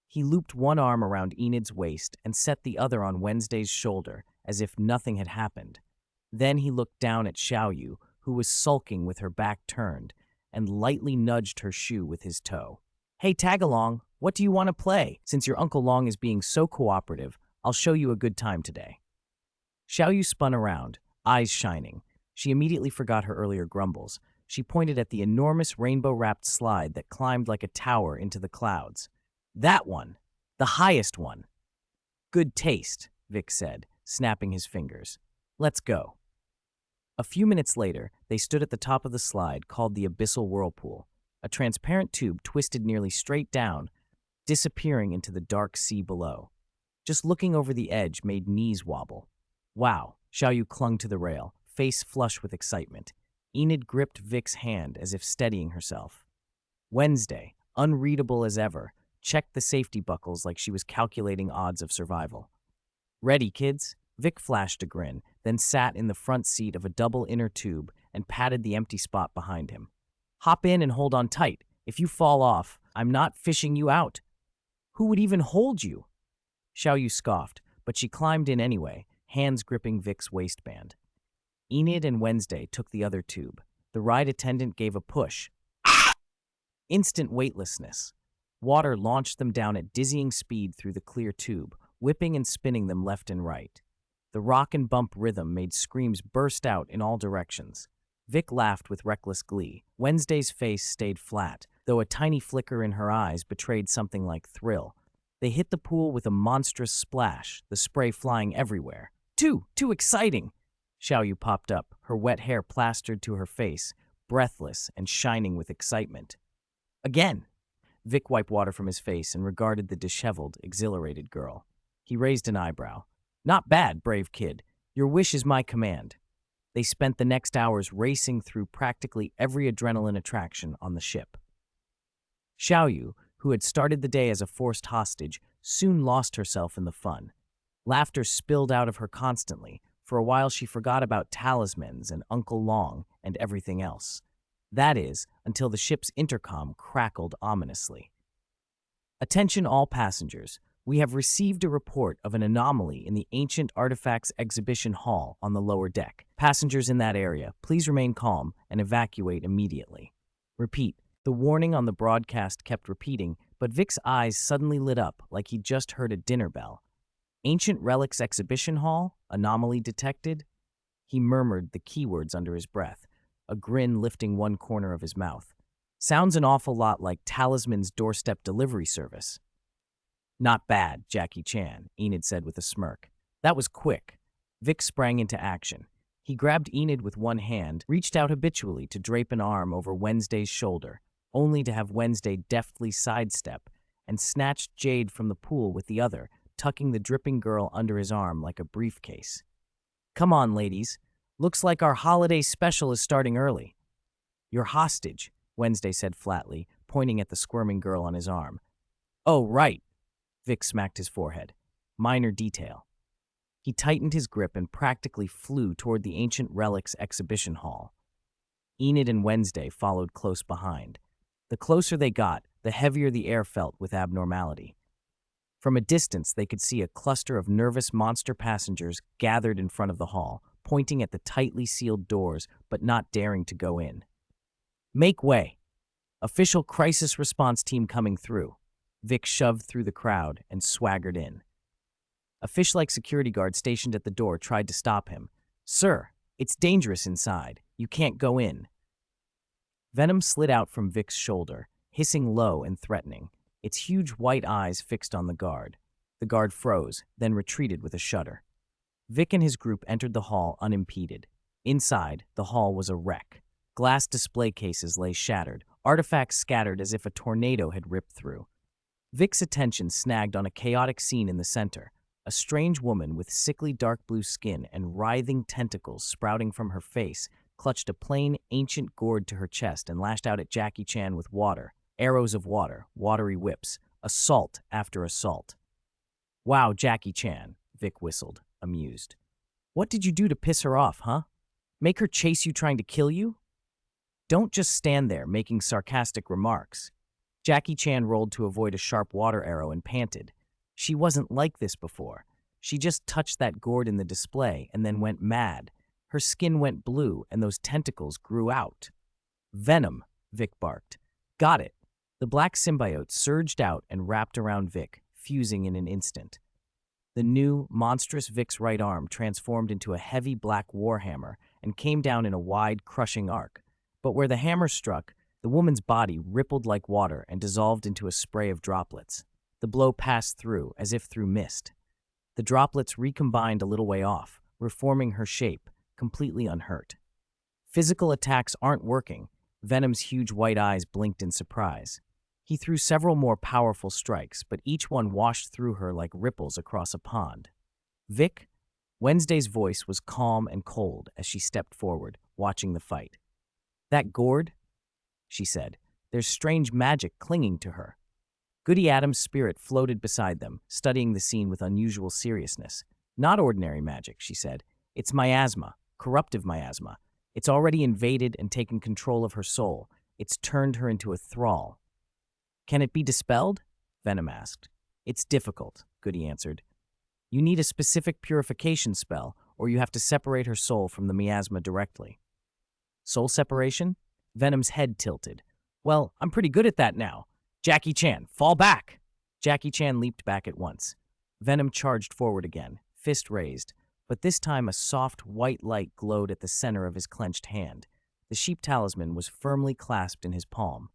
He looped one arm around Enid's waist and set the other on Wednesday's shoulder, as if nothing had happened. Then he looked down at Xiaoyu, who was sulking with her back turned, and lightly nudged her shoe with his toe. Hey, Tagalong, what do you want to play? Since your Uncle Long is being so cooperative, I'll show you a good time today. Xiaoyu spun around, eyes shining. She immediately forgot her earlier grumbles. She pointed at the enormous rainbow-wrapped slide that climbed like a tower into the clouds. That one! The highest one! Good taste, Vic said, snapping his fingers. Let's go. A few minutes later, they stood at the top of the slide called the Abyssal Whirlpool, a transparent tube twisted nearly straight down, disappearing into the dark sea below. Just looking over the edge made knees wobble. Wow, Xiaoyu clung to the rail, face flush with excitement. Enid gripped Vic's hand as if steadying herself. Wednesday, unreadable as ever, checked the safety buckles like she was calculating odds of survival. Ready, kids? Vic flashed a grin, then sat in the front seat of a double inner tube and patted the empty spot behind him. Hop in and hold on tight. If you fall off, I'm not fishing you out. Who would even hold you? Xiaoyu scoffed, but she climbed in anyway, hands gripping Vic's waistband. Enid and Wednesday took the other tube. The ride attendant gave a push. Instant weightlessness. Water launched them down at dizzying speed through the clear tube, whipping and spinning them left and right. The rock and bump rhythm made screams burst out in all directions. Vic laughed with reckless glee. Wednesday's face stayed flat, though a tiny flicker in her eyes betrayed something like thrill. They hit the pool with a monstrous splash, the spray flying everywhere. Too exciting! Xiaoyu popped up, her wet hair plastered to her face, breathless and shining with excitement. Again! Vic wiped water from his face and regarded the disheveled, exhilarated girl. He raised an eyebrow. Not bad, brave kid. Your wish is my command. They spent the next hours racing through practically every adrenaline attraction on the ship. Xiaoyu, who had started the day as a forced hostage, soon lost herself in the fun. Laughter spilled out of her constantly. For a while she forgot about talismans and Uncle Long and everything else. That is, until the ship's intercom crackled ominously. Attention all passengers. We have received a report of an anomaly in the Ancient Artifacts Exhibition Hall on the lower deck. Passengers in that area, please remain calm and evacuate immediately. Repeat. The warning on the broadcast kept repeating, but Vic's eyes suddenly lit up like he'd just heard a dinner bell. Ancient Relics Exhibition Hall? Anomaly detected? He murmured the keywords under his breath, a grin lifting one corner of his mouth. Sounds an awful lot like Talisman's doorstep delivery service. Not bad, Jackie Chan, Enid said with a smirk. That was quick. Vic sprang into action. He grabbed Enid with one hand, reached out habitually to drape an arm over Wednesday's shoulder, only to have Wednesday deftly sidestep, and snatched Jade from the pool with the other, tucking the dripping girl under his arm like a briefcase. Come on, ladies. Looks like our holiday special is starting early. You're hostage, Wednesday said flatly, pointing at the squirming girl on his arm. Oh, right. Vic smacked his forehead. Minor detail. He tightened his grip and practically flew toward the Ancient Relics Exhibition Hall. Enid and Wednesday followed close behind. The closer they got, the heavier the air felt with abnormality. From a distance, they could see a cluster of nervous monster passengers gathered in front of the hall, pointing at the tightly sealed doors but not daring to go in. Make way. Official crisis response team coming through. Vic shoved through the crowd and swaggered in. A fish-like security guard stationed at the door tried to stop him. Sir, it's dangerous inside. You can't go in. Venom slid out from Vic's shoulder, hissing low and threatening. its huge white eyes fixed on the guard. The guard froze, then retreated with a shudder. Vic and his group entered the hall unimpeded. Inside, the hall was a wreck. Glass display cases lay shattered, artifacts scattered as if a tornado had ripped through. Vic's attention snagged on a chaotic scene in the center. A strange woman with sickly dark blue skin and writhing tentacles sprouting from her face clutched a plain, ancient gourd to her chest and lashed out at Jackie Chan with water, arrows of water, watery whips, assault after assault. "Wow, Jackie Chan," Vic whistled, amused. "What did you do to piss her off, huh? Make her chase you trying to kill you? Don't just stand there making sarcastic remarks." Jackie Chan rolled to avoid a sharp water arrow and panted. She wasn't like this before. She just touched that gourd in the display and then went mad. Her skin went blue and those tentacles grew out. "Venom," Vic barked. "Got it." The black symbiote surged out and wrapped around Vic, fusing in an instant. The new, monstrous Vic's right arm transformed into a heavy black warhammer and came down in a wide, crushing arc. But where the hammer struck, the woman's body rippled like water and dissolved into a spray of droplets. The blow passed through, as if through mist. The droplets recombined a little way off, reforming her shape, completely unhurt. Physical attacks aren't working. Venom's huge white eyes blinked in surprise. He threw several more powerful strikes, but each one washed through her like ripples across a pond. "Vic?" Wednesday's voice was calm and cold as she stepped forward, watching the fight. "That gourd?" she said. "There's strange magic clinging to her." Goody Adams' spirit floated beside them, studying the scene with unusual seriousness. "Not ordinary magic," she said. "It's miasma, corruptive miasma. It's already invaded and taken control of her soul. It's turned her into a thrall." "Can it be dispelled?" Venom asked. "It's difficult," Goody answered. "You need a specific purification spell, or you have to separate her soul from the miasma directly." "Soul separation?" Venom's head tilted. "Well, I'm pretty good at that now. Jackie Chan, fall back!" Jackie Chan leaped back at once. Venom charged forward again, fist raised, but this time a soft, white light glowed at the center of his clenched hand. The sheep talisman was firmly clasped in his palm.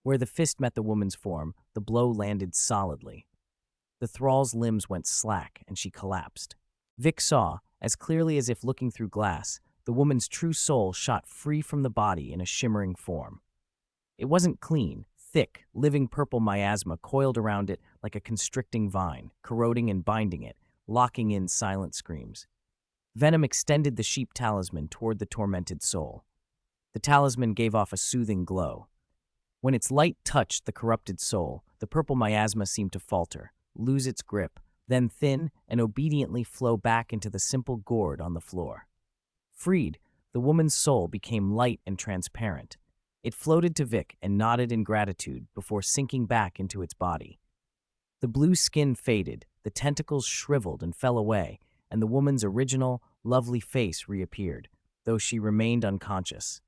Where the fist met the woman's form, the blow landed solidly. The thrall's limbs went slack, and she collapsed. Vic saw, as clearly as if looking through glass, the woman's true soul shot free from the body in a shimmering form. It wasn't clean. Thick, living purple miasma coiled around it like a constricting vine, corroding and binding it, locking in silent screams. Venom extended the sheep talisman toward the tormented soul. The talisman gave off a soothing glow. When its light touched the corrupted soul, the purple miasma seemed to falter, lose its grip, then thin and obediently flow back into the simple gourd on the floor. Freed, the woman's soul became light and transparent. It floated to Vic and nodded in gratitude before sinking back into its body. The blue skin faded, the tentacles shriveled and fell away, and the woman's original, lovely face reappeared, though she remained unconscious.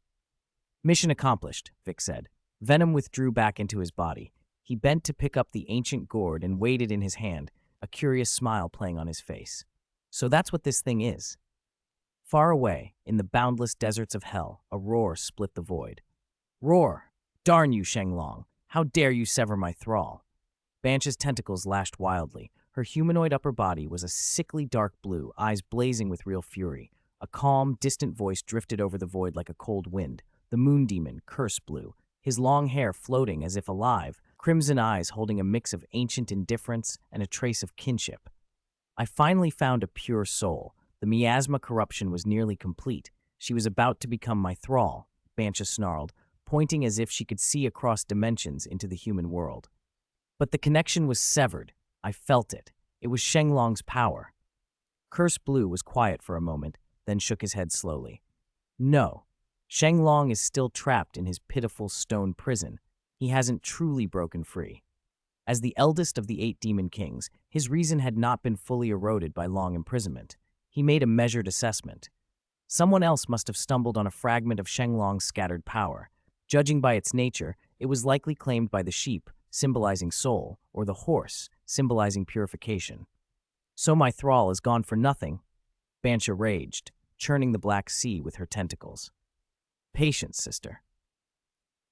"Mission accomplished," Vic said. Venom withdrew back into his body. He bent to pick up the ancient gourd and weighed it in his hand, a curious smile playing on his face. "So that's what this thing is." Far away, in the boundless deserts of hell, a roar split the void. "Roar! Darn you, Shenlong! How dare you sever my thrall!" Bansh's tentacles lashed wildly. Her humanoid upper body was a sickly dark blue, eyes blazing with real fury. A calm, distant voice drifted over the void like a cold wind. The moon demon, Curse Blue, his long hair floating as if alive, crimson eyes holding a mix of ancient indifference and a trace of kinship. "I finally found a pure soul. The miasma corruption was nearly complete. She was about to become my thrall," Bansha snarled, pointing as if she could see across dimensions into the human world. But the connection was severed. I felt it. It was Shenlong's power. Curse Blue was quiet for a moment, then shook his head slowly. "No. Shenlong is still trapped in his pitiful stone prison. He hasn't truly broken free." As the eldest of the 8 demon kings, his reason had not been fully eroded by long imprisonment. He made a measured assessment. Someone else must have stumbled on a fragment of Shenlong's scattered power. Judging by its nature, it was likely claimed by the sheep, symbolizing soul, or the horse, symbolizing purification. "So my thrall is gone for nothing?" Bansha raged, churning the black sea with her tentacles. "Patience, sister."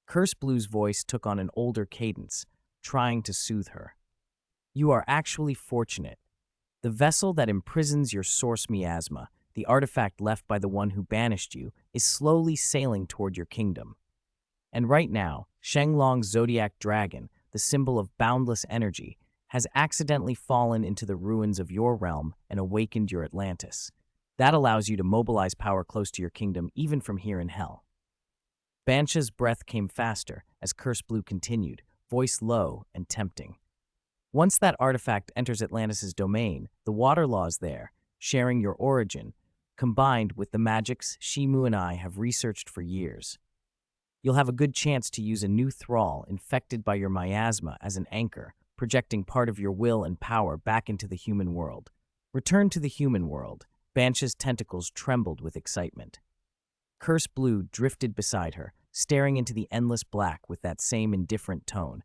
Curse Blue's voice took on an older cadence. trying to soothe her. You are actually fortunate. The vessel that imprisons your source miasma, the artifact left by the one who banished you, is slowly sailing toward your kingdom. And right now, Shenlong's zodiac dragon, the symbol of boundless energy, has accidentally fallen into the ruins of your realm and awakened your Atlantis. That allows you to mobilize power close to your kingdom even from here in hell. Bansha's breath came faster as Curse Blue continued, voice low and tempting. Once that artifact enters Atlantis' domain, the water laws there, sharing your origin, combined with the magics Shimu and I have researched for years. You'll have a good chance to use a new thrall infected by your miasma as an anchor, projecting part of your will and power back into the human world. Return to the human world. Bansha's tentacles trembled with excitement. Curse Blue drifted beside her, staring into the endless black with that same indifferent tone.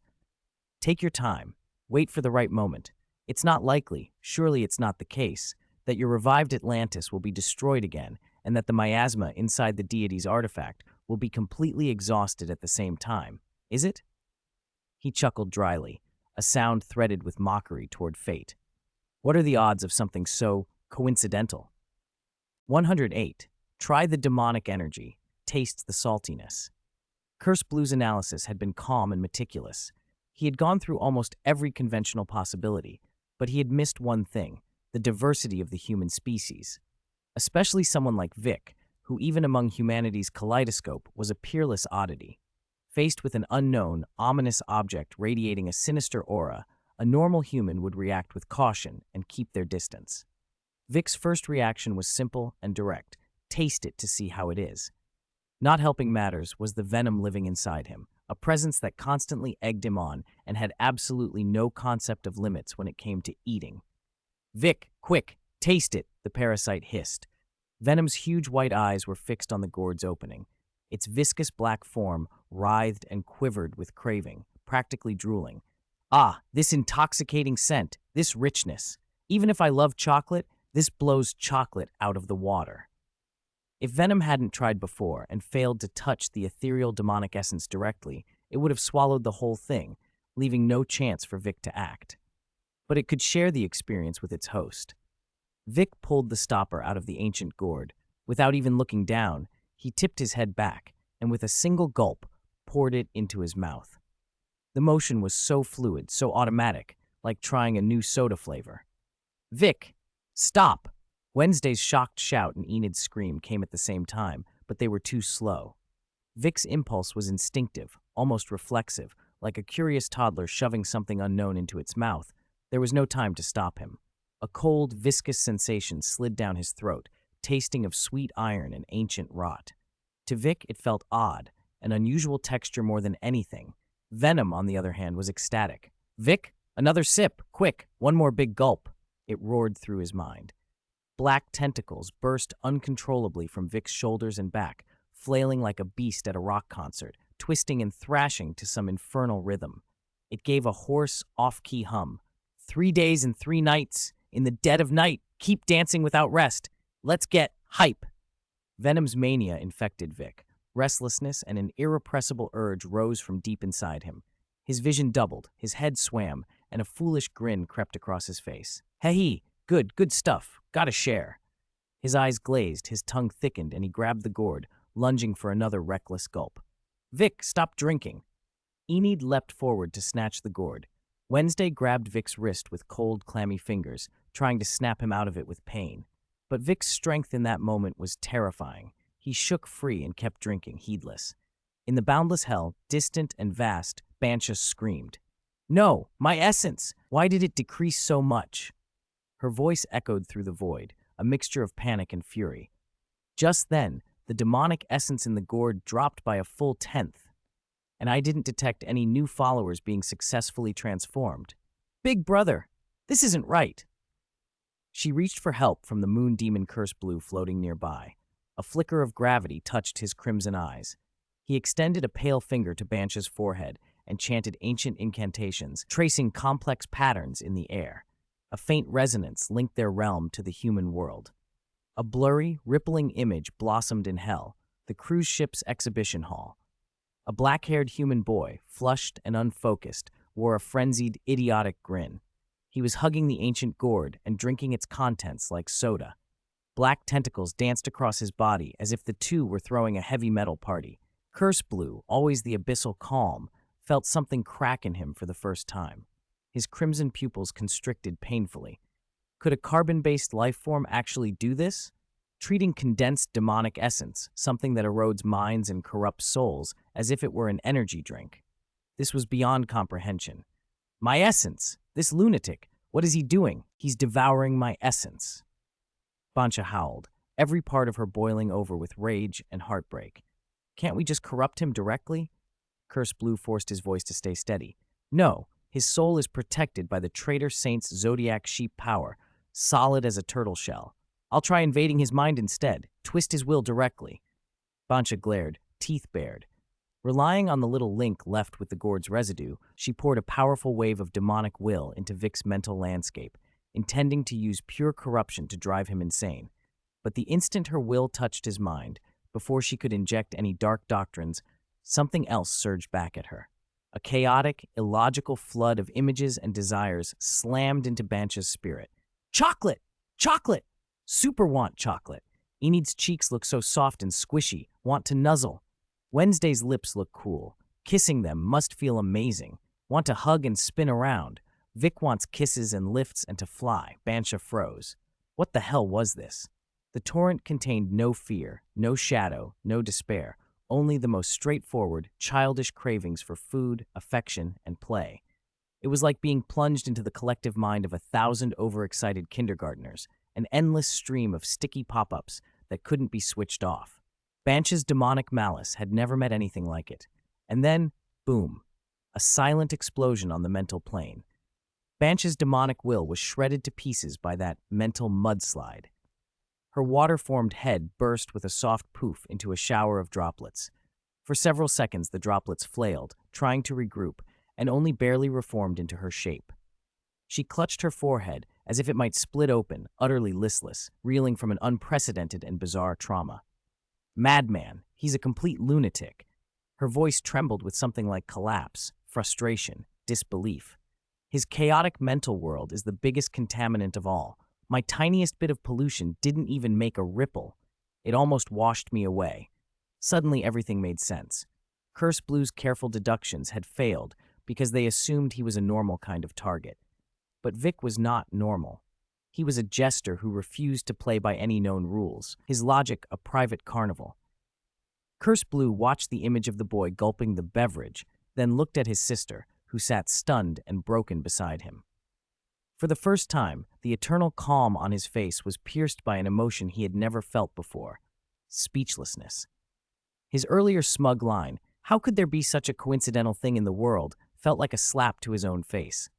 Take your time. Wait for the right moment. It's not likely, surely it's not the case, that your revived Atlantis will be destroyed again and that the miasma inside the deity's artifact will be completely exhausted at the same time, is it? He chuckled dryly, a sound threaded with mockery toward fate. What are the odds of something so coincidental? 108. Try the demonic energy. Taste the saltiness. Curse Blue's analysis had been calm and meticulous. He had gone through almost every conventional possibility, but he had missed one thing, the diversity of the human species. Especially someone like Vic, who even among humanity's kaleidoscope was a peerless oddity. Faced with an unknown, ominous object radiating a sinister aura, a normal human would react with caution and keep their distance. Vic's first reaction was simple and direct: taste it to see how it is. Not helping matters was the venom living inside him, a presence that constantly egged him on and had absolutely no concept of limits when it came to eating. "Vic, quick, taste it," the parasite hissed. Venom's huge white eyes were fixed on the gourd's opening. Its viscous black form writhed and quivered with craving, practically drooling. Ah, this intoxicating scent, this richness. Even if I love chocolate, this blows chocolate out of the water. If Venom hadn't tried before and failed to touch the ethereal demonic essence directly, it would have swallowed the whole thing, leaving no chance for Vic to act. But it could share the experience with its host. Vic pulled the stopper out of the ancient gourd. Without even looking down, he tipped his head back, and with a single gulp, poured it into his mouth. The motion was so fluid, so automatic, like trying a new soda flavor. "Vic, stop!" Wednesday's shocked shout and Enid's scream came at the same time, but they were too slow. Vic's impulse was instinctive, almost reflexive, like a curious toddler shoving something unknown into its mouth. There was no time to stop him. A cold, viscous sensation slid down his throat, tasting of sweet iron and ancient rot. To Vic, it felt odd, an unusual texture more than anything. Venom, on the other hand, was ecstatic. "Vic, another sip, quick, one more big gulp," it roared through his mind. Black tentacles burst uncontrollably from Vic's shoulders and back, flailing like a beast at a rock concert, twisting and thrashing to some infernal rhythm. It gave a hoarse, off-key hum. 3 days and 3 nights, in the dead of night, keep dancing without rest. Let's get hype. Venom's mania infected Vic. Restlessness and an irrepressible urge rose from deep inside him. His vision doubled, his head swam, and a foolish grin crept across his face. "Hey, good stuff. Gotta share." His eyes glazed, his tongue thickened, and he grabbed the gourd, lunging for another reckless gulp. "Vic, stop drinking." Enid leapt forward to snatch the gourd. Wednesday grabbed Vic's wrist with cold, clammy fingers, trying to snap him out of it with pain. But Vic's strength in that moment was terrifying. He shook free and kept drinking, heedless. In the boundless hell, distant and vast, Bansha screamed. "No, my essence! Why did it decrease so much?" Her voice echoed through the void, a mixture of panic and fury. Just then, the demonic essence in the gourd dropped by a full 1/10, and I didn't detect any new followers being successfully transformed. "Big brother, this isn't right." She reached for help from the moon demon Curse Blue floating nearby. A flicker of gravity touched his crimson eyes. He extended a pale finger to Bansha's forehead and chanted ancient incantations, tracing complex patterns in the air. A faint resonance linked their realm to the human world. A blurry, rippling image blossomed in hell, the cruise ship's exhibition hall. A black-haired human boy, flushed and unfocused, wore a frenzied, idiotic grin. He was hugging the ancient gourd and drinking its contents like soda. Black tentacles danced across his body as if the two were throwing a heavy metal party. Curse Blue, always the abyssal calm, felt something crack in him for the first time. His crimson pupils constricted painfully. Could a carbon-based life form actually do this? Treating condensed demonic essence, something that erodes minds and corrupts souls, as if it were an energy drink. This was beyond comprehension. My essence! This lunatic! What is he doing? He's devouring my essence. Bancha howled, every part of her boiling over with rage and heartbreak. Can't we just corrupt him directly? Curse Blue forced his voice to stay steady. No, his soul is protected by the traitor saint's zodiac sheep power, solid as a turtle shell. I'll try invading his mind instead, twist his will directly. Bancha glared, teeth bared. Relying on the little link left with the gourd's residue, she poured a powerful wave of demonic will into Vic's mental landscape, intending to use pure corruption to drive him insane. But the instant her will touched his mind, before she could inject any dark doctrines, something else surged back at her. A chaotic, illogical flood of images and desires slammed into Bancha's spirit. Chocolate! Chocolate! Super want chocolate. Enid's cheeks look so soft and squishy, want to nuzzle. Wednesday's lips look cool. Kissing them must feel amazing. Want to hug and spin around. Vic wants kisses and lifts and to fly. Bancha froze. What the hell was this? The torrent contained no fear, no shadow, no despair, only the most straightforward, childish cravings for food, affection, and play. It was like being plunged into the collective mind of 1,000 overexcited kindergartners, an endless stream of sticky pop-ups that couldn't be switched off. Bancha's demonic malice had never met anything like it. And then, boom, a silent explosion on the mental plane. Bancha's demonic will was shredded to pieces by that mental mudslide. Her water-formed head burst with a soft poof into a shower of droplets. For several seconds, the droplets flailed, trying to regroup, and only barely reformed into her shape. She clutched her forehead as if it might split open, utterly listless, reeling from an unprecedented and bizarre trauma. Madman, he's a complete lunatic. Her voice trembled with something like collapse, frustration, disbelief. His chaotic mental world is the biggest contaminant of all. My tiniest bit of pollution didn't even make a ripple. It almost washed me away. Suddenly everything made sense. Curse Blue's careful deductions had failed because they assumed he was a normal kind of target. But Vic was not normal. He was a jester who refused to play by any known rules, his logic a private carnival. Curse Blue watched the image of the boy gulping the beverage, then looked at his sister, who sat stunned and broken beside him. For the first time, the eternal calm on his face was pierced by an emotion he had never felt before: speechlessness. His earlier smug line, "How could there be such a coincidental thing in the world?" felt like a slap to his own face.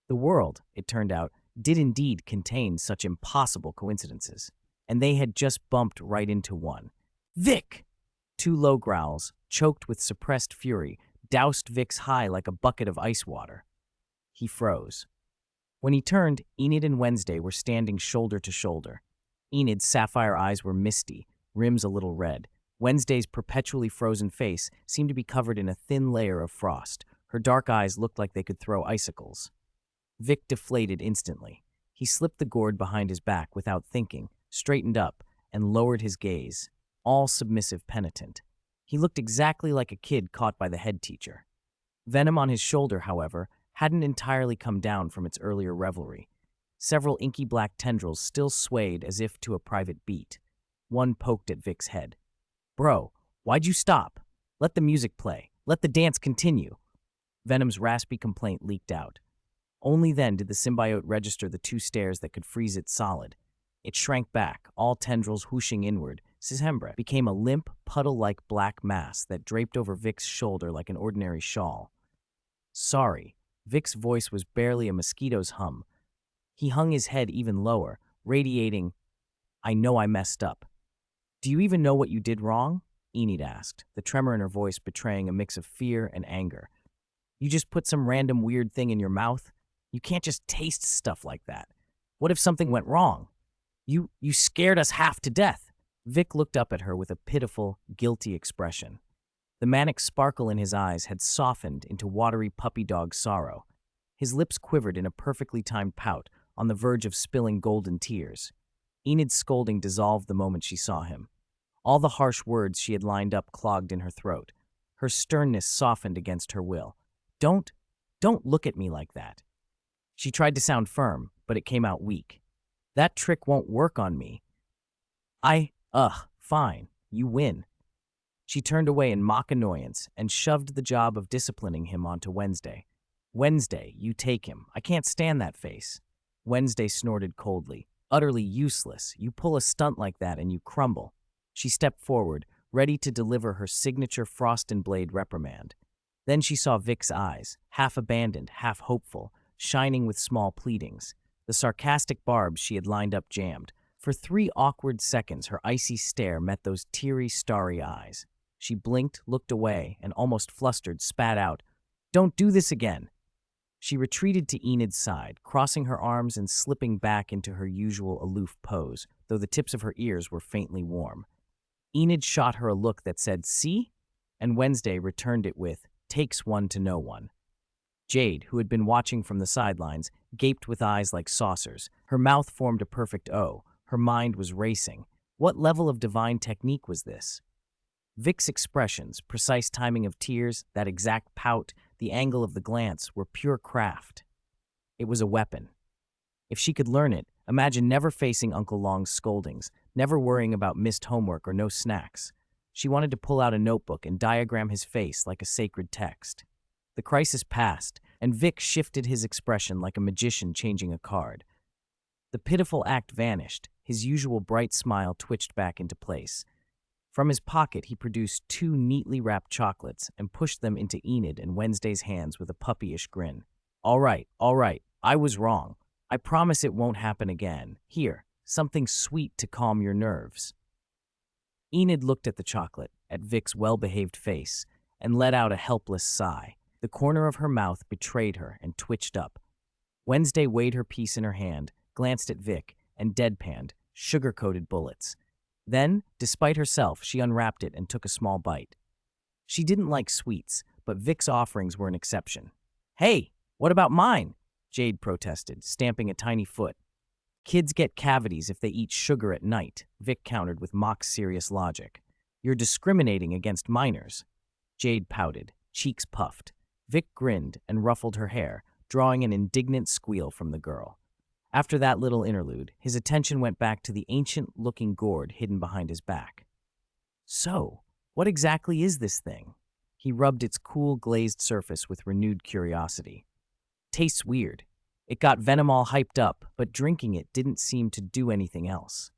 The world, it turned out, did indeed contain such impossible coincidences, and they had just bumped right into one. Vic! Two low growls, choked with suppressed fury, doused Vic's high like a bucket of ice water. He froze. When he turned, Enid and Wednesday were standing shoulder to shoulder. Enid's sapphire eyes were misty, rims a little red. Wednesday's perpetually frozen face seemed to be covered in a thin layer of frost. Her dark eyes looked like they could throw icicles. Vic deflated instantly. He slipped the gourd behind his back without thinking, straightened up, and lowered his gaze, all submissive penitent. He looked exactly like a kid caught by the head teacher. Venom on his shoulder, however, hadn't entirely come down from its earlier revelry. Several inky black tendrils still swayed as if to a private beat. One poked at Vic's head. "Bro, why'd you stop? Let the music play. Let the dance continue." Venom's raspy complaint leaked out. Only then did the symbiote register the two stares that could freeze it solid. It shrank back, all tendrils whooshing inward. Sishembre became a limp, puddle-like black mass that draped over Vic's shoulder like an ordinary shawl. Sorry. Vic's voice was barely a mosquito's hum. He hung his head even lower, radiating, "I know I messed up." "Do you even know what you did wrong?" Enid asked, the tremor in her voice betraying a mix of fear and anger. "You just put some random weird thing in your mouth? You can't just taste stuff like that. What if something went wrong? You scared us half to death." Vic looked up at her with a pitiful, guilty expression. The manic sparkle in his eyes had softened into watery puppy dog sorrow. His lips quivered in a perfectly timed pout, on the verge of spilling golden tears. Enid's scolding dissolved the moment she saw him. All the harsh words she had lined up clogged in her throat. Her sternness softened against her will. Don't, don't look at me like that. She tried to sound firm, but it came out weak. That trick won't work on me. Fine, you win. She turned away in mock annoyance and shoved the job of disciplining him onto Wednesday. Wednesday, you take him. I can't stand that face. Wednesday snorted coldly. Utterly useless. You pull a stunt like that and you crumble. She stepped forward, ready to deliver her signature frost and blade reprimand. Then she saw Vic's eyes, half abandoned, half hopeful, shining with small pleadings. The sarcastic barbs she had lined up jammed. For 3 awkward seconds, her icy stare met those teary, starry eyes. She blinked, looked away, and almost flustered, spat out, "Don't do this again." She retreated to Enid's side, crossing her arms and slipping back into her usual aloof pose, though the tips of her ears were faintly warm. Enid shot her a look that said, "See?" And Wednesday returned it with, "Takes one to know one." Jade, who had been watching from the sidelines, gaped with eyes like saucers. Her mouth formed a perfect O. Her mind was racing. What level of divine technique was this? Vic's expressions, precise timing of tears, that exact pout, the angle of the glance were pure craft. It was a weapon. If she could learn it, imagine never facing Uncle Long's scoldings, never worrying about missed homework or no snacks. She wanted to pull out a notebook and diagram his face like a sacred text. The crisis passed, and Vic shifted his expression like a magician changing a card. The pitiful act vanished. His usual bright smile twitched back into place. From his pocket, he produced 2 neatly wrapped chocolates and pushed them into Enid and Wednesday's hands with a puppyish grin. All right, I was wrong. I promise it won't happen again. Here, something sweet to calm your nerves." Enid looked at the chocolate, at Vic's well-behaved face, and let out a helpless sigh. The corner of her mouth betrayed her and twitched up. Wednesday weighed her piece in her hand, glanced at Vic, and deadpanned, sugar-coated bullets. Then, despite herself, she unwrapped it and took a small bite. She didn't like sweets, but Vic's offerings were an exception. "Hey, what about mine?" Jade protested, stamping a tiny foot. "Kids get cavities if they eat sugar at night," Vic countered with mock-serious logic. "You're discriminating against minors." Jade pouted, cheeks puffed. Vic grinned and ruffled her hair, drawing an indignant squeal from the girl. After that little interlude, his attention went back to the ancient-looking gourd hidden behind his back. "So, what exactly is this thing?" He rubbed its cool, glazed surface with renewed curiosity. "Tastes weird. It got Venom all hyped up, but drinking it didn't seem to do anything else."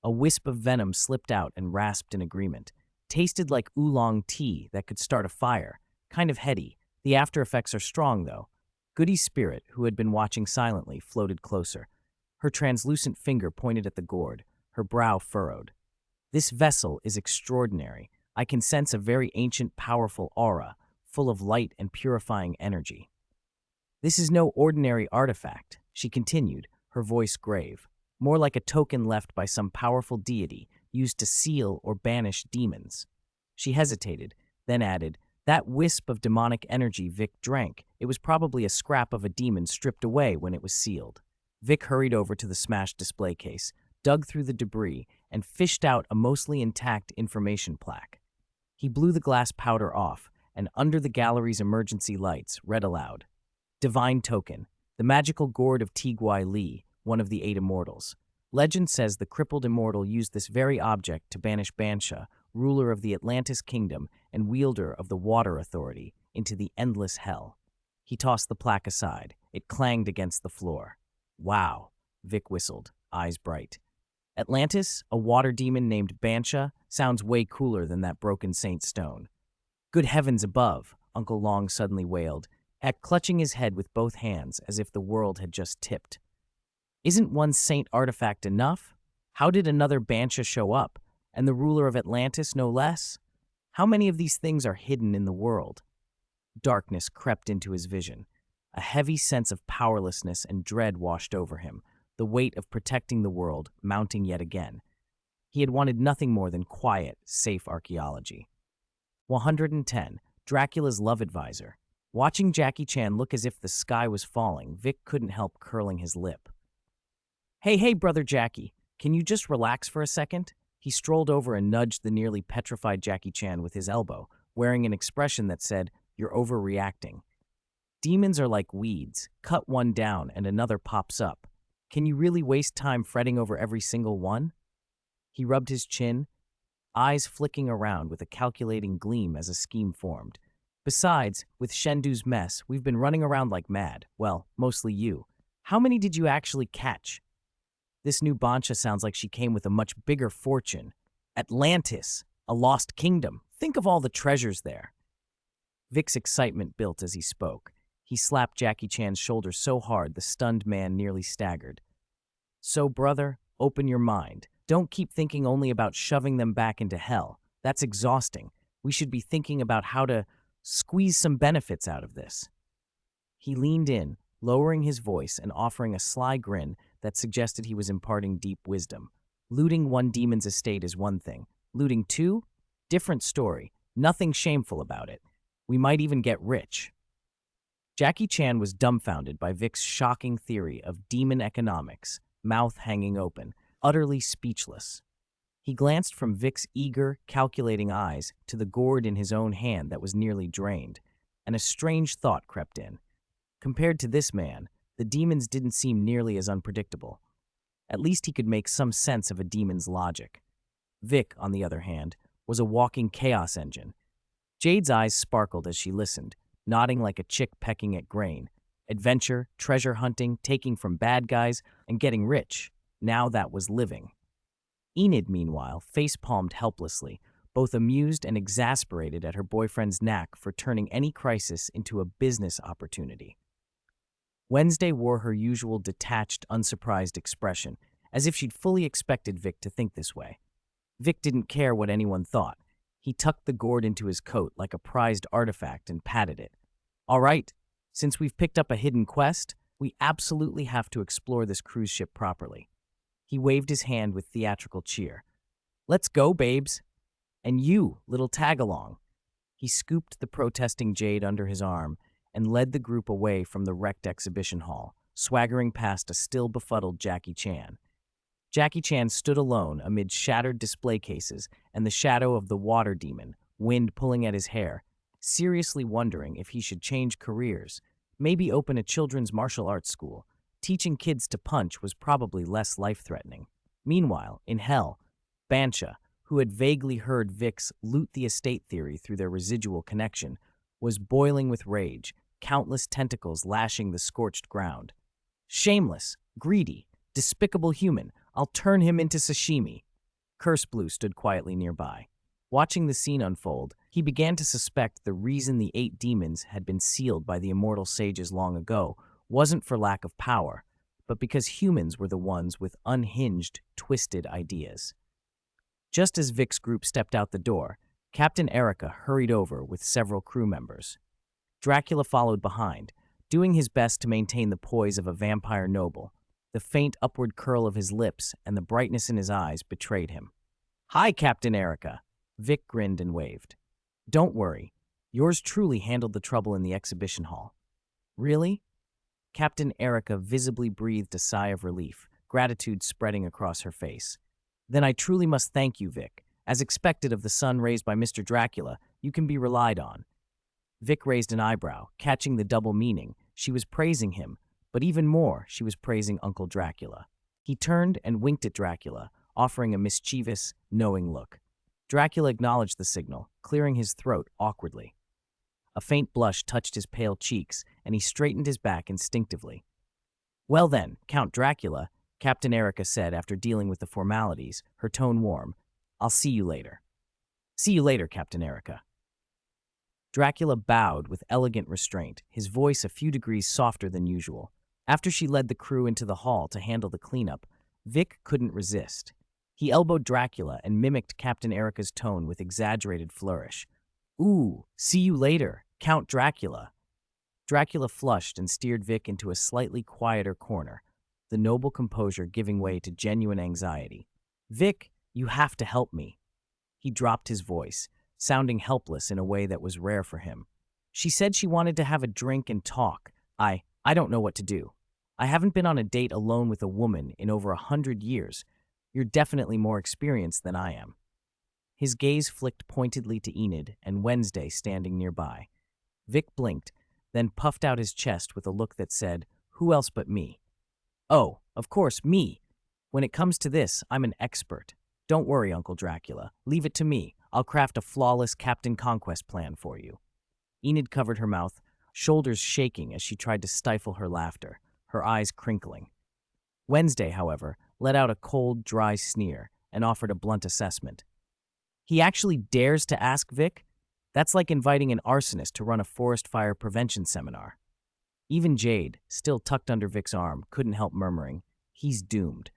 A wisp of venom slipped out and rasped in agreement. Tasted like oolong tea that could start a fire. Kind of heady. The after effects are strong, though. Goody's spirit, who had been watching silently, floated closer. Her translucent finger pointed at the gourd, her brow furrowed. "This vessel is extraordinary. I can sense a very ancient, powerful aura, full of light and purifying energy." "This is no ordinary artifact," she continued, her voice grave. "More like a token left by some powerful deity, used to seal or banish demons." She hesitated, then added, "That wisp of demonic energy Vic drank, it was probably a scrap of a demon stripped away when it was sealed." Vic hurried over to the smashed display case, dug through the debris, and fished out a mostly intact information plaque. He blew the glass powder off, and under the gallery's emergency lights, read aloud, "Divine Token, the magical gourd of Tigwai Li, one of the 8 immortals. Legend says the crippled immortal used this very object to banish Bansha, ruler of the Atlantis Kingdom and wielder of the Water Authority, into the endless hell." He tossed the plaque aside. It clanged against the floor. "Wow," Vic whistled, eyes bright. "Atlantis, a water demon named Bansha, sounds way cooler than that broken saint stone." "Good heavens above," Uncle Long suddenly wailed, clutching his head with both hands as if the world had just tipped. "Isn't one saint artifact enough? How did another Bansha show up? And the ruler of Atlantis, no less? How many of these things are hidden in the world?" Darkness crept into his vision. A heavy sense of powerlessness and dread washed over him, the weight of protecting the world mounting yet again. He had wanted nothing more than quiet, safe archaeology. 110. Dracula's love advisor. Watching Jackie Chan look as if the sky was falling, Vic couldn't help curling his lip. Hey, brother Jackie, can you just relax for a second? He strolled over and nudged the nearly petrified Jackie Chan with his elbow, wearing an expression that said, "You're overreacting." Demons are like weeds. Cut one down and another pops up. Can you really waste time fretting over every single one? He rubbed his chin, eyes flicking around with a calculating gleam as a scheme formed. Besides, with Shendu's mess, we've been running around like mad. Well, mostly you. How many did you actually catch? This new Bancha sounds like she came with a much bigger fortune. Atlantis, a lost kingdom. Think of all the treasures there. Vic's excitement built as he spoke. He slapped Jackie Chan's shoulder so hard the stunned man nearly staggered. So, brother, open your mind. Don't keep thinking only about shoving them back into hell. That's exhausting. We should be thinking about how to squeeze some benefits out of this. He leaned in, lowering his voice and offering a sly grin that suggested he was imparting deep wisdom. Looting one demon's estate is one thing. Looting two? Different story. Nothing shameful about it. We might even get rich. Jackie Chan was dumbfounded by Vic's shocking theory of demon economics, mouth hanging open, utterly speechless. He glanced from Vic's eager, calculating eyes to the gourd in his own hand that was nearly drained, and a strange thought crept in. Compared to this man, the demons didn't seem nearly as unpredictable. At least he could make some sense of a demon's logic. Vic, on the other hand, was a walking chaos engine. Jade's eyes sparkled as she listened, nodding like a chick pecking at grain. Adventure, treasure hunting, taking from bad guys, and getting rich. Now that was living. Enid, meanwhile, face-palmed helplessly, both amused and exasperated at her boyfriend's knack for turning any crisis into a business opportunity. Wednesday wore her usual detached, unsurprised expression, as if she'd fully expected Vic to think this way. Vic didn't care what anyone thought. He tucked the gourd into his coat like a prized artifact and patted it. All right, since we've picked up a hidden quest, we absolutely have to explore this cruise ship properly. He waved his hand with theatrical cheer. Let's go, babes. And you, little tag-along. He scooped the protesting Jade under his arm and led the group away from the wrecked exhibition hall, swaggering past a still befuddled Jackie Chan. Jackie Chan stood alone amid shattered display cases and the shadow of the water demon, wind pulling at his hair, seriously wondering if he should change careers, maybe open a children's martial arts school. Teaching kids to punch was probably less life-threatening. Meanwhile, in hell, Bancha, who had vaguely heard Vic's loot the estate theory through their residual connection, was boiling with rage, countless tentacles lashing the scorched ground. Shameless, greedy, despicable human, I'll turn him into sashimi. Curse Blue stood quietly nearby. Watching the scene unfold, he began to suspect the reason the 8 demons had been sealed by the immortal sages long ago wasn't for lack of power, but because humans were the ones with unhinged, twisted ideas. Just as Vic's group stepped out the door, Captain Erica hurried over with several crew members. Dracula followed behind, doing his best to maintain the poise of a vampire noble. The faint upward curl of his lips and the brightness in his eyes betrayed him. "Hi, Captain Erica." Vic grinned and waved. "Don't worry. Yours truly handled the trouble in the exhibition hall." "Really?" Captain Erica visibly breathed a sigh of relief, gratitude spreading across her face. "Then I truly must thank you, Vic. As expected of the son raised by Mr. Dracula, you can be relied on." Vic raised an eyebrow, catching the double meaning. She was praising him, but even more, she was praising Uncle Dracula. He turned and winked at Dracula, offering a mischievous, knowing look. Dracula acknowledged the signal, clearing his throat awkwardly. A faint blush touched his pale cheeks, and he straightened his back instinctively. "Well then, Count Dracula," Captain Erica said after dealing with the formalities, her tone warm. "I'll see you later." "See you later, Captain Erica." Dracula bowed with elegant restraint, his voice a few degrees softer than usual. After she led the crew into the hall to handle the cleanup, Vic couldn't resist. He elbowed Dracula and mimicked Captain Erica's tone with exaggerated flourish. "Ooh, see you later, Count Dracula." Dracula flushed and steered Vic into a slightly quieter corner, the noble composure giving way to genuine anxiety. "Vic, you have to help me." He dropped his voice, sounding helpless in a way that was rare for him. She said she wanted to have a drink and talk. I don't know what to do. I haven't been on a date alone with a woman in over 100 years. You're definitely more experienced than I am. His gaze flicked pointedly to Enid and Wednesday standing nearby. Vic blinked, then puffed out his chest with a look that said, "Who else but me?" "Oh, of course, me. When it comes to this, I'm an expert. Don't worry, Uncle Dracula. Leave it to me. I'll craft a flawless Captain Conquest plan for you." Enid covered her mouth, shoulders shaking as she tried to stifle her laughter, her eyes crinkling. Wednesday, however, let out a cold, dry sneer and offered a blunt assessment. "He actually dares to ask Vic? That's like inviting an arsonist to run a forest fire prevention seminar." Even Jade, still tucked under Vic's arm, couldn't help murmuring, "He's doomed."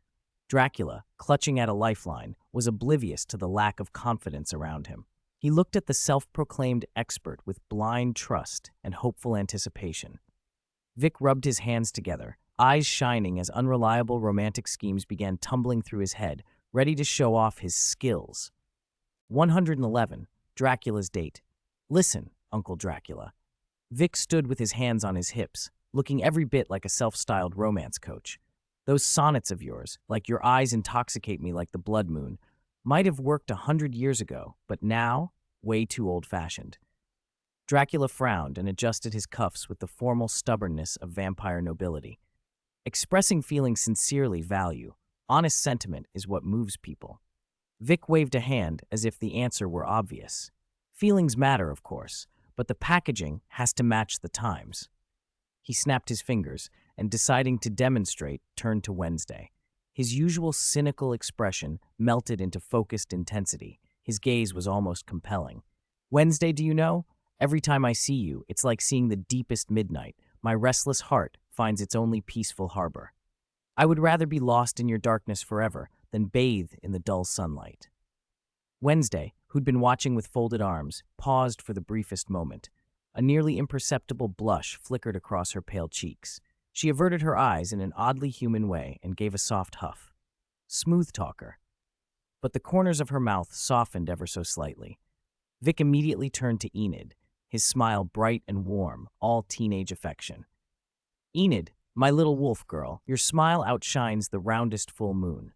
Dracula, clutching at a lifeline, was oblivious to the lack of confidence around him. He looked at the self-proclaimed expert with blind trust and hopeful anticipation. Vic rubbed his hands together, eyes shining as unreliable romantic schemes began tumbling through his head, ready to show off his skills. 111, Dracula's date. "Listen, Uncle Dracula." Vic stood with his hands on his hips, looking every bit like a self-styled romance coach. "Those sonnets of yours, like your eyes intoxicate me like the blood moon, might have worked 100 years ago, but now, way too old-fashioned." Dracula frowned and adjusted his cuffs with the formal stubbornness of vampire nobility. Expressing feelings sincerely value, honest sentiment is what moves people. Vic waved a hand as if the answer were obvious. Feelings matter, of course, but the packaging has to match the times. He snapped his fingers and, deciding to demonstrate, turned to Wednesday. His usual cynical expression melted into focused intensity. His gaze was almost compelling. "Wednesday, do you know? Every time I see you, it's like seeing the deepest midnight. My restless heart finds its only peaceful harbor. I would rather be lost in your darkness forever than bathe in the dull sunlight." Wednesday, who'd been watching with folded arms, paused for the briefest moment. A nearly imperceptible blush flickered across her pale cheeks. She averted her eyes in an oddly human way and gave a soft huff. Smooth talker. But the corners of her mouth softened ever so slightly. Vic immediately turned to Enid, his smile bright and warm, all teenage affection. "Enid, my little wolf girl, your smile outshines the roundest full moon.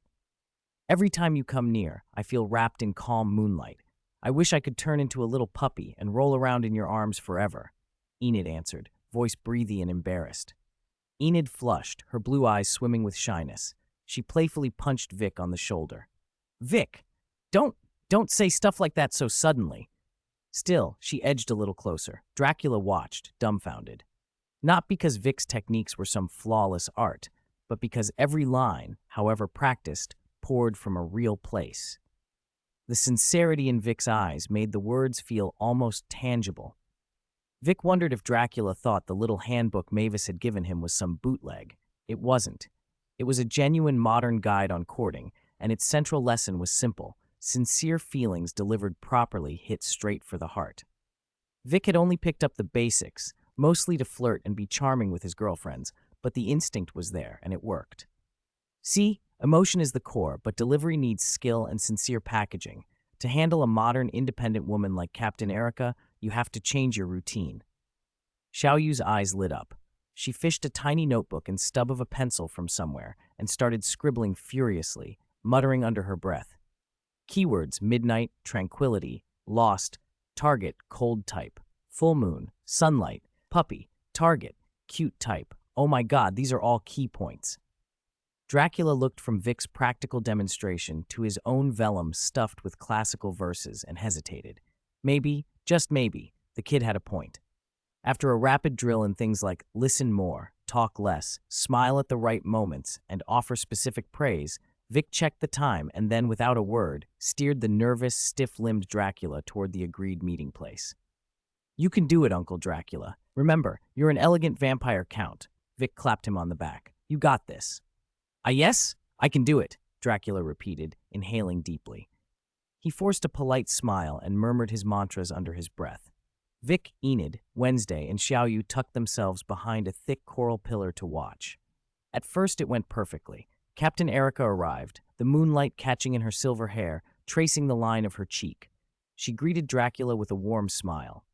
Every time you come near, I feel wrapped in calm moonlight. I wish I could turn into a little puppy and roll around in your arms forever," Enid answered, voice breathy and embarrassed. Enid flushed, her blue eyes swimming with shyness. She playfully punched Vic on the shoulder. "Vic, don't say stuff like that so suddenly." Still, she edged a little closer. Dracula watched, dumbfounded. Not because Vic's techniques were some flawless art, but because every line, however practiced, poured from a real place. The sincerity in Vic's eyes made the words feel almost tangible. Vic wondered if Dracula thought the little handbook Mavis had given him was some bootleg. It wasn't. It was a genuine modern guide on courting, and its central lesson was simple. Sincere feelings delivered properly hit straight for the heart. Vic had only picked up the basics, mostly to flirt and be charming with his girlfriends, but the instinct was there, and it worked. "See, emotion is the core, but delivery needs skill and sincere packaging. To handle a modern, independent woman like Captain Erica, you have to change your routine." Xiaoyu's eyes lit up. She fished a tiny notebook and stub of a pencil from somewhere and started scribbling furiously, muttering under her breath. Keywords: midnight, tranquility, lost, target, cold type, full moon, sunlight, puppy, target, cute type. Oh my God, these are all key points. Dracula looked from Vic's practical demonstration to his own vellum stuffed with classical verses and hesitated. Maybe, just maybe, the kid had a point. After a rapid drill in things like listen more, talk less, smile at the right moments, and offer specific praise, Vic checked the time and then, without a word, steered the nervous, stiff-limbed Dracula toward the agreed meeting place. "You can do it, Uncle Dracula. Remember, you're an elegant vampire count." Vic clapped him on the back. "You got this." "Ah, yes? I can do it," Dracula repeated, inhaling deeply. He forced a polite smile and murmured his mantras under his breath. Vic, Enid, Wednesday, and Xiaoyu tucked themselves behind a thick coral pillar to watch. At first it went perfectly. Captain Erica arrived, the moonlight catching in her silver hair, tracing the line of her cheek. She greeted Dracula with a warm smile.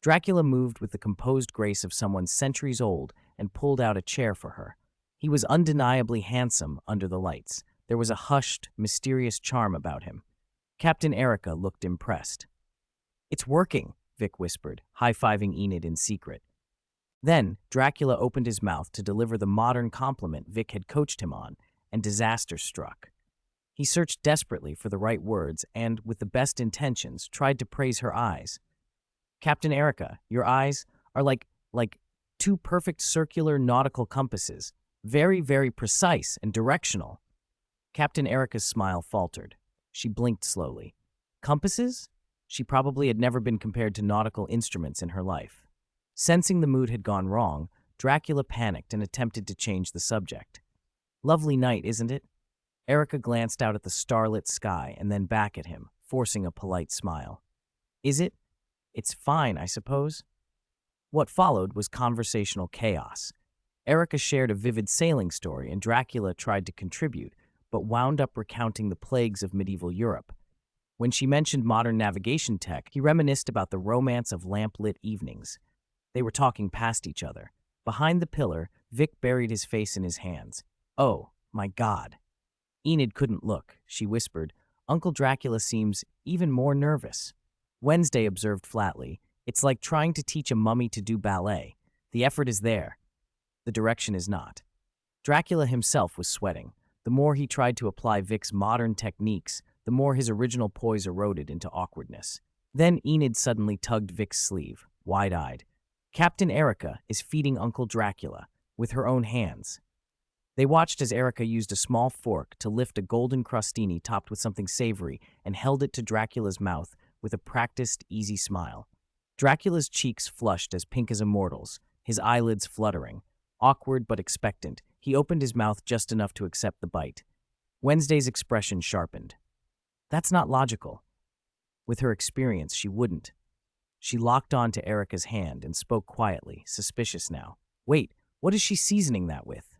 Dracula moved with the composed grace of someone centuries old and pulled out a chair for her. He was undeniably handsome under the lights. There was a hushed, mysterious charm about him. Captain Erica looked impressed. "It's working," Vic whispered, high-fiving Enid in secret. Then, Dracula opened his mouth to deliver the modern compliment Vic had coached him on, and disaster struck. He searched desperately for the right words and, with the best intentions, tried to praise her eyes. "Captain Erica, your eyes are like two perfect circular nautical compasses, very, very precise and directional." Captain Erica's smile faltered. She blinked slowly. Compasses? She probably had never been compared to nautical instruments in her life. Sensing the mood had gone wrong, Dracula panicked and attempted to change the subject. "Lovely night, isn't it?" Erica glanced out at the starlit sky and then back at him, forcing a polite smile. "Is it? It's fine, I suppose." What followed was conversational chaos. Erica shared a vivid sailing story and Dracula tried to contribute, but wound up recounting the plagues of medieval Europe. When she mentioned modern navigation tech, he reminisced about the romance of lamp-lit evenings. They were talking past each other. Behind the pillar, Vic buried his face in his hands. "Oh, my God." Enid couldn't look. She whispered, "Uncle Dracula seems even more nervous." Wednesday observed flatly, "It's like trying to teach a mummy to do ballet. The effort is there. The direction is not." Dracula himself was sweating. The more he tried to apply Vic's modern techniques, the more his original poise eroded into awkwardness. Then Enid suddenly tugged Vic's sleeve, wide-eyed. "Captain Erica is feeding Uncle Dracula with her own hands." They watched as Erica used a small fork to lift a golden crostini topped with something savory and held it to Dracula's mouth with a practiced, easy smile. Dracula's cheeks flushed as pink as a mortal's, his eyelids fluttering. Awkward but expectant, he opened his mouth just enough to accept the bite. Wednesday's expression sharpened. "That's not logical." With her experience, she wouldn't. She locked on to Erica's hand and spoke quietly, suspicious now. "Wait, what is she seasoning that with?"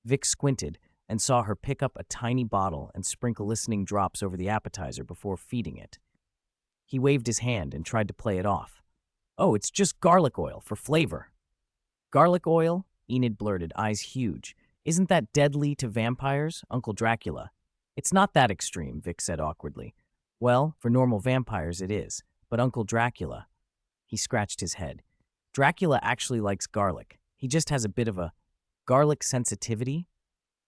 Vic squinted and saw her pick up a tiny bottle and sprinkle listening drops over the appetizer before feeding it. He waved his hand and tried to play it off. "Oh, it's just garlic oil for flavor." "Garlic oil?" Enid blurted, eyes huge. "Isn't that deadly to vampires, Uncle Dracula?" "It's not that extreme," Vic said awkwardly. "Well, for normal vampires it is, but Uncle Dracula..." He scratched his head. "Dracula actually likes garlic. He just has a bit of a garlic sensitivity."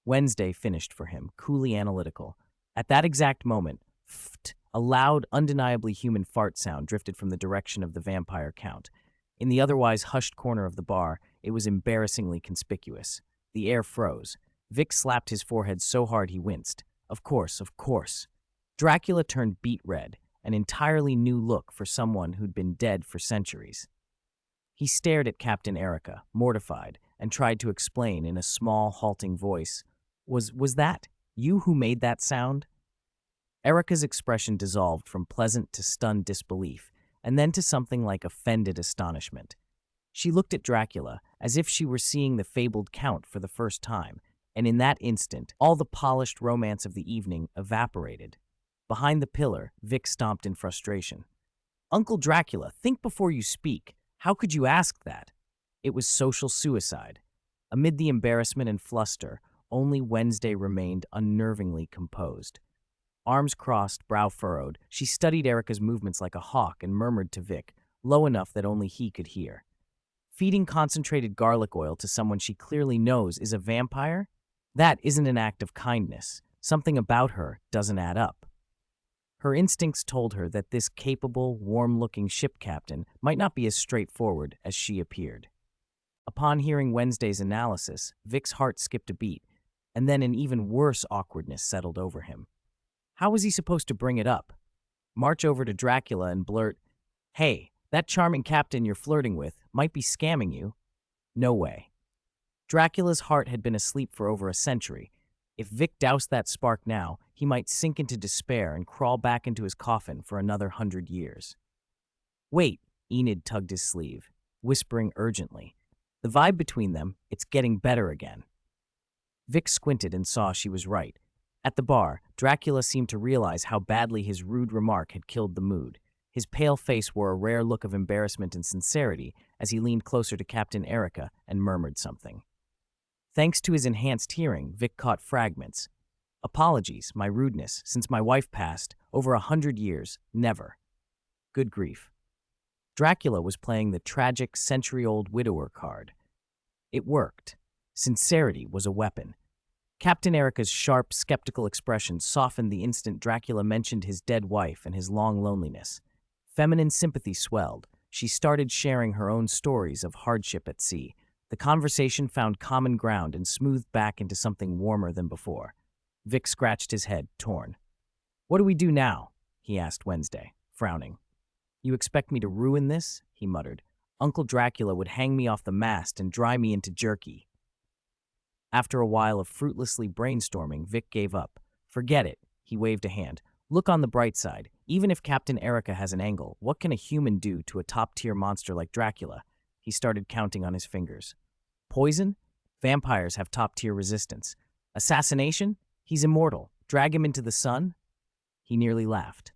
Wednesday finished for him, coolly analytical. At that exact moment, pfft, a loud, undeniably human fart sound drifted from the direction of the vampire count. In the otherwise hushed corner of the bar, it was embarrassingly conspicuous. The air froze. Vic slapped his forehead so hard he winced. Of course, of course. Dracula turned beet red, an entirely new look for someone who'd been dead for centuries. He stared at Captain Erica, mortified, and tried to explain in a small, halting voice, Was that you who made that sound?" Erica's expression dissolved from pleasant to stunned disbelief, and then to something like offended astonishment. She looked at Dracula as if she were seeing the fabled Count for the first time, and in that instant, all the polished romance of the evening evaporated. Behind the pillar, Vic stomped in frustration. "Uncle Dracula, think before you speak. How could you ask that?" It was social suicide. Amid the embarrassment and fluster, only Wednesday remained unnervingly composed. Arms crossed, brow furrowed, she studied Erica's movements like a hawk and murmured to Vic, low enough that only he could hear. "Feeding concentrated garlic oil to someone she clearly knows is a vampire? That isn't an act of kindness. Something about her doesn't add up." Her instincts told her that this capable, warm-looking ship captain might not be as straightforward as she appeared. Upon hearing Wednesday's analysis, Vic's heart skipped a beat, and then an even worse awkwardness settled over him. How was he supposed to bring it up? March over to Dracula and blurt, "Hey, that charming captain you're flirting with might be scamming you." No way. Dracula's heart had been asleep for over a century. If Vic doused that spark now, he might sink into despair and crawl back into his coffin for another 100 years. "Wait," Enid tugged his sleeve, whispering urgently. "The vibe between them, it's getting better again." Vic squinted and saw she was right. At the bar, Dracula seemed to realize how badly his rude remark had killed the mood. His pale face wore a rare look of embarrassment and sincerity as he leaned closer to Captain Erica and murmured something. Thanks to his enhanced hearing, Vic caught fragments. Apologies, my rudeness, since my wife passed, over 100 years, never. Good grief. Dracula was playing the tragic, century-old widower card. It worked. Sincerity was a weapon. Captain Erica's sharp, skeptical expression softened the instant Dracula mentioned his dead wife and his long loneliness. Feminine sympathy swelled. She started sharing her own stories of hardship at sea. The conversation found common ground and smoothed back into something warmer than before. Vic scratched his head, torn. What do we do now? He asked Wednesday, frowning. You expect me to ruin this? He muttered. Uncle Dracula would hang me off the mast and dry me into jerky. After a while of fruitlessly brainstorming, Vic gave up. Forget it, he waved a hand. Look on the bright side. Even if Captain Erica has an angle, what can a human do to a top-tier monster like Dracula? He started counting on his fingers. Poison? Vampires have top-tier resistance. Assassination? He's immortal. Drag him into the sun? He nearly laughed.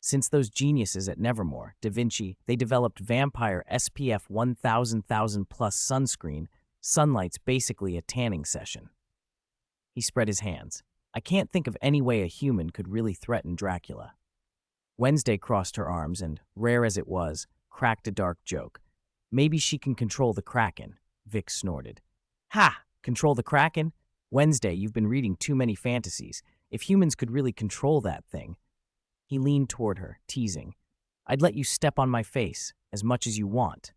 Since those geniuses at Nevermore, Da Vinci, they developed vampire SPF 1000,000 plus sunscreen. Sunlight's basically a tanning session. He spread his hands. I can't think of any way a human could really threaten Dracula. Wednesday crossed her arms and, rare as it was, cracked a dark joke. Maybe she can control the Kraken, Vic snorted. Ha! Control the Kraken? Wednesday, you've been reading too many fantasies. If humans could really control that thing. He leaned toward her, teasing. I'd let you step on my face, as much as you want.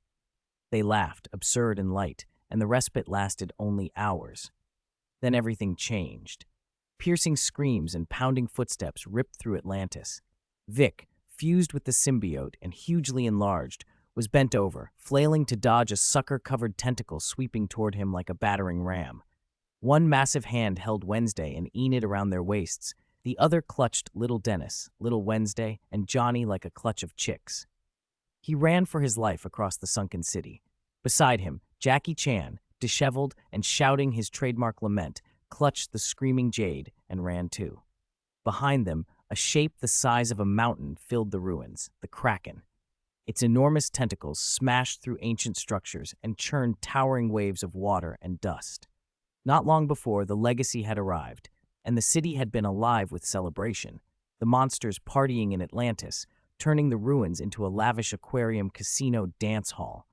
They laughed, absurd and light, and the respite lasted only hours. Then everything changed. Piercing screams and pounding footsteps ripped through Atlantis. Vic, fused with the symbiote and hugely enlarged, was bent over, flailing to dodge a sucker-covered tentacle sweeping toward him like a battering ram. One massive hand held Wednesday and Enid around their waists. The other clutched little Dennis, little Wednesday, and Johnny like a clutch of chicks. He ran for his life across the sunken city. Beside him, Jackie Chan, disheveled and shouting his trademark lament, clutched the screaming Jade and ran too. Behind them, a shape the size of a mountain filled the ruins, the Kraken. Its enormous tentacles smashed through ancient structures and churned towering waves of water and dust. Not long before, the legacy had arrived, and the city had been alive with celebration, the monsters partying in Atlantis, turning the ruins into a lavish aquarium casino dance hall.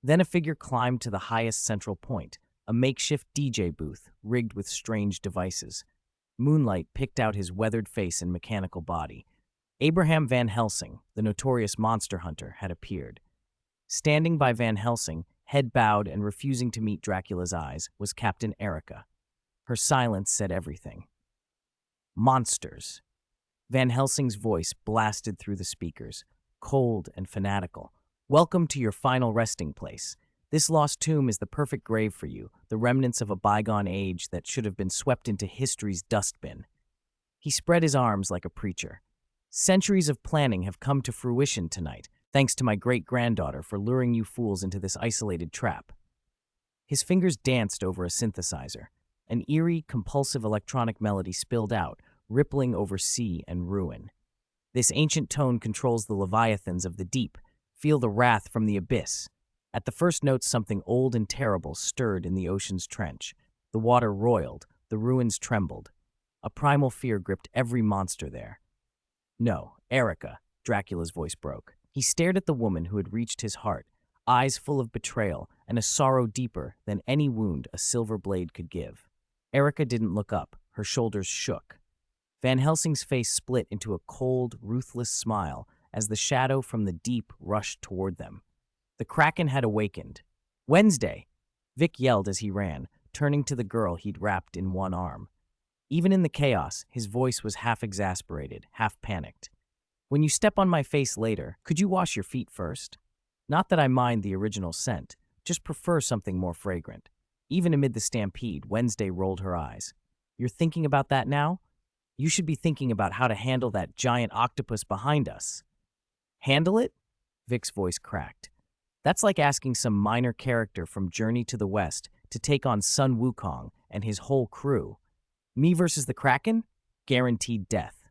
Then a figure climbed to the highest central point, a makeshift DJ booth rigged with strange devices. Moonlight picked out his weathered face and mechanical body. Abraham Van Helsing, the notorious monster hunter, had appeared. Standing by Van Helsing, head bowed and refusing to meet Dracula's eyes, was Captain Erica. Her silence said everything. Monsters. Van Helsing's voice blasted through the speakers, cold and fanatical. Welcome to your final resting place. This lost tomb is the perfect grave for you, the remnants of a bygone age that should have been swept into history's dustbin. He spread his arms like a preacher. Centuries of planning have come to fruition tonight, thanks to my great-granddaughter for luring you fools into this isolated trap. His fingers danced over a synthesizer. An eerie, compulsive electronic melody spilled out, rippling over sea and ruin. This ancient tone controls the leviathans of the deep. Feel the wrath from the abyss. At the first notes, something old and terrible stirred in the ocean's trench. The water roiled, the ruins trembled. A primal fear gripped every monster there. No, Erica, Dracula's voice broke. He stared at the woman who had reached his heart, eyes full of betrayal and a sorrow deeper than any wound a silver blade could give. Erica didn't look up. Her shoulders shook. Van Helsing's face split into a cold, ruthless smile as the shadow from the deep rushed toward them. The Kraken had awakened. Wednesday! Vic yelled as he ran, turning to the girl he'd wrapped in one arm. Even in the chaos, his voice was half exasperated, half panicked. When you step on my face later, could you wash your feet first? Not that I mind the original scent, just prefer something more fragrant. Even amid the stampede, Wednesday rolled her eyes. You're thinking about that now? You should be thinking about how to handle that giant octopus behind us. Handle it? Vic's voice cracked. That's like asking some minor character from Journey to the West to take on Sun Wukong and his whole crew. Me versus the Kraken? Guaranteed death.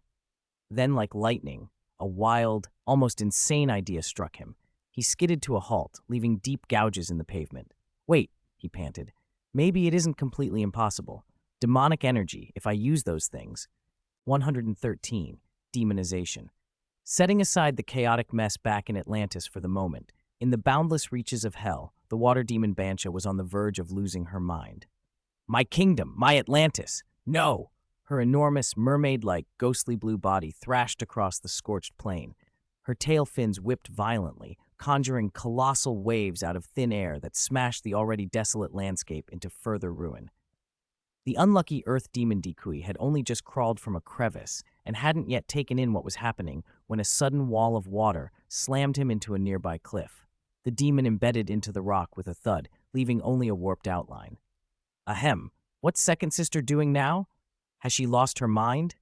Then, like lightning, a wild, almost insane idea struck him. He skidded to a halt, leaving deep gouges in the pavement. Wait, he panted. Maybe it isn't completely impossible. Demonic energy, if I use those things. 113. Demonization. Setting aside the chaotic mess back in Atlantis for the moment, in the boundless reaches of hell, the water demon Bansha was on the verge of losing her mind. My kingdom, my Atlantis! No! Her enormous, mermaid-like, ghostly blue body thrashed across the scorched plain. Her tail fins whipped violently, conjuring colossal waves out of thin air that smashed the already desolate landscape into further ruin. The unlucky earth demon Dikui had only just crawled from a crevice and hadn't yet taken in what was happening when a sudden wall of water slammed him into a nearby cliff. The demon embedded into the rock with a thud, leaving only a warped outline. Ahem, what's Second Sister doing now? Has she lost her mind?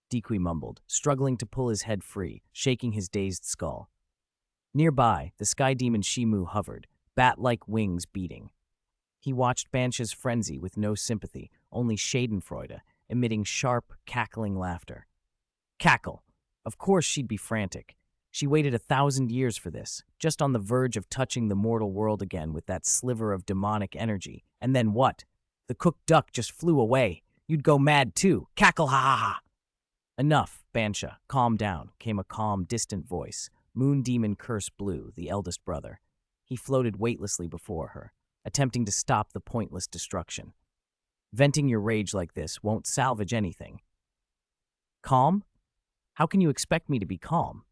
Dikui mumbled, struggling to pull his head free, shaking his dazed skull. Nearby, the sky demon Shimu hovered, bat-like wings beating. He watched Bansha's frenzy with no sympathy, only schadenfreude, emitting sharp, cackling laughter. Cackle! Of course she'd be frantic. She waited 1,000 years for this, just on the verge of touching the mortal world again with that sliver of demonic energy. And then what? The cooked duck just flew away. You'd go mad too. Cackle ha ha ha! Enough, Bansha. Calm down, came a calm, distant voice. Moon Demon Curse Blue, the eldest brother. He floated weightlessly before her, attempting to stop the pointless destruction. Venting your rage like this won't salvage anything. Calm? How can you expect me to be calm?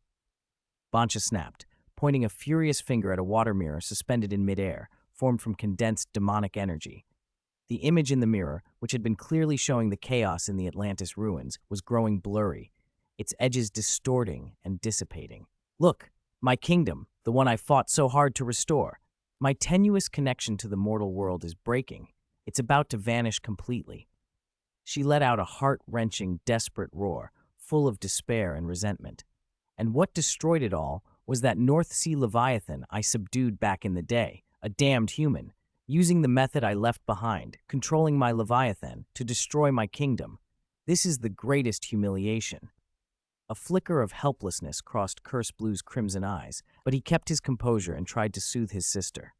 Bansha snapped, pointing a furious finger at a water mirror suspended in midair, formed from condensed demonic energy. The image in the mirror, which had been clearly showing the chaos in the Atlantis ruins, was growing blurry, its edges distorting and dissipating. Look, my kingdom, the one I fought so hard to restore. My tenuous connection to the mortal world is breaking. It's about to vanish completely. She let out a heart-wrenching, desperate roar, full of despair and resentment. And what destroyed it all was that North Sea Leviathan I subdued back in the day, a damned human, using the method I left behind, controlling my Leviathan, to destroy my kingdom. This is the greatest humiliation. A flicker of helplessness crossed Curse Blue's crimson eyes, but he kept his composure and tried to soothe his sister.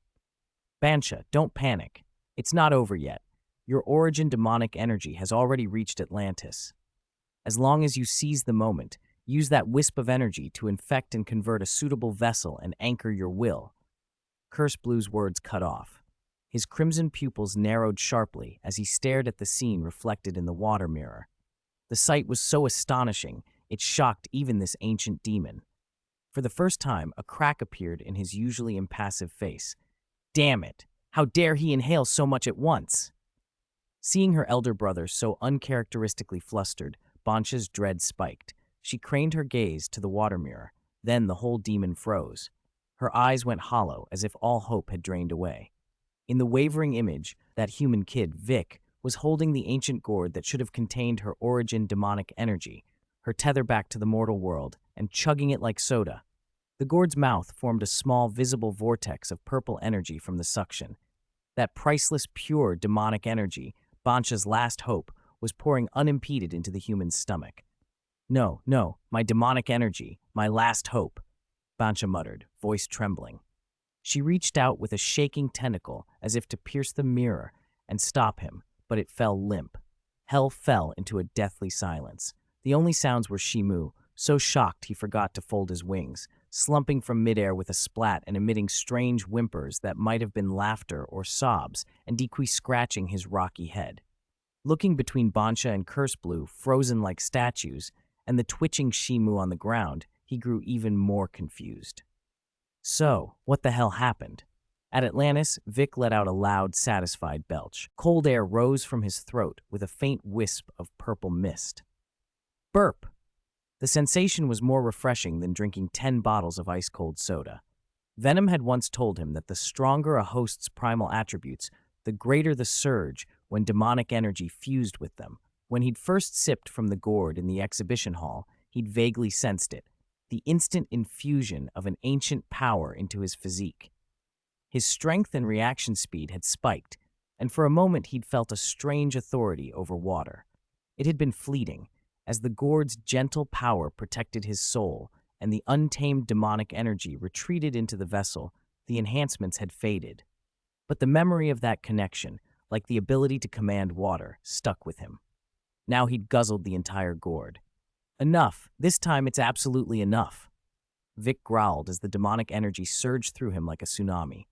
Bansha, don't panic. It's not over yet. Your origin demonic energy has already reached Atlantis. As long as you seize the moment, use that wisp of energy to infect and convert a suitable vessel and anchor your will. Curse Blue's words cut off. His crimson pupils narrowed sharply as he stared at the scene reflected in the water mirror. The sight was so astonishing, it shocked even this ancient demon. For the first time, a crack appeared in his usually impassive face. Damn it! How dare he inhale so much at once? Seeing her elder brother so uncharacteristically flustered, Bansha's dread spiked. She craned her gaze to the water mirror. Then the whole demon froze. Her eyes went hollow, as if all hope had drained away. In the wavering image, that human kid, Vic, was holding the ancient gourd that should have contained her origin demonic energy, her tether back to the mortal world, and chugging it like soda. The gourd's mouth formed a small, visible vortex of purple energy from the suction. That priceless, pure demonic energy, Bansha's last hope, was pouring unimpeded into the human's stomach. No, no, my demonic energy, my last hope, Bansha muttered, voice trembling. She reached out with a shaking tentacle as if to pierce the mirror and stop him, but it fell limp. Hell fell into a deathly silence. The only sounds were Shimu, so shocked he forgot to fold his wings, slumping from midair with a splat and emitting strange whimpers that might have been laughter or sobs, and Dikui scratching his rocky head. Looking between Bansha and Curse Blue, frozen like statues, and the twitching Shimu on the ground, he grew even more confused. So, what the hell happened? At Atlantis, Vic let out a loud, satisfied belch. Cold air rose from his throat with a faint wisp of purple mist. Burp! The sensation was more refreshing than drinking 10 bottles of ice-cold soda. Venom had once told him that the stronger a host's primal attributes, the greater the surge when demonic energy fused with them. When he'd first sipped from the gourd in the exhibition hall, he'd vaguely sensed it, the instant infusion of an ancient power into his physique. His strength and reaction speed had spiked, and for a moment he'd felt a strange authority over water. It had been fleeting, as the gourd's gentle power protected his soul and the untamed demonic energy retreated into the vessel. The enhancements had faded. But the memory of that connection, like the ability to command water, stuck with him. Now he'd guzzled the entire gourd. Enough. This time it's absolutely enough. Vic growled as the demonic energy surged through him like a tsunami.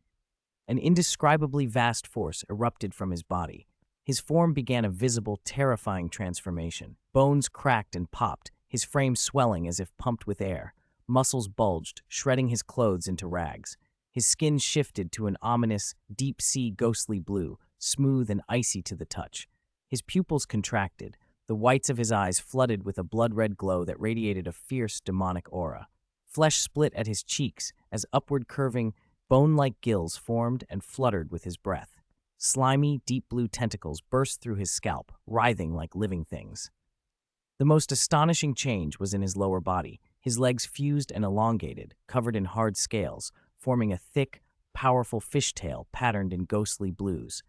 An indescribably vast force erupted from his body. His form began a visible, terrifying transformation. Bones cracked and popped, his frame swelling as if pumped with air. Muscles bulged, shredding his clothes into rags. His skin shifted to an ominous, deep-sea ghostly blue, smooth and icy to the touch. His pupils contracted, the whites of his eyes flooded with a blood-red glow that radiated a fierce, demonic aura. Flesh split at his cheeks as upward-curving, bone-like gills formed and fluttered with his breath. Slimy, deep blue tentacles burst through his scalp, writhing like living things. The most astonishing change was in his lower body. His legs fused and elongated, covered in hard scales, forming a thick, powerful fishtail patterned in ghostly blues.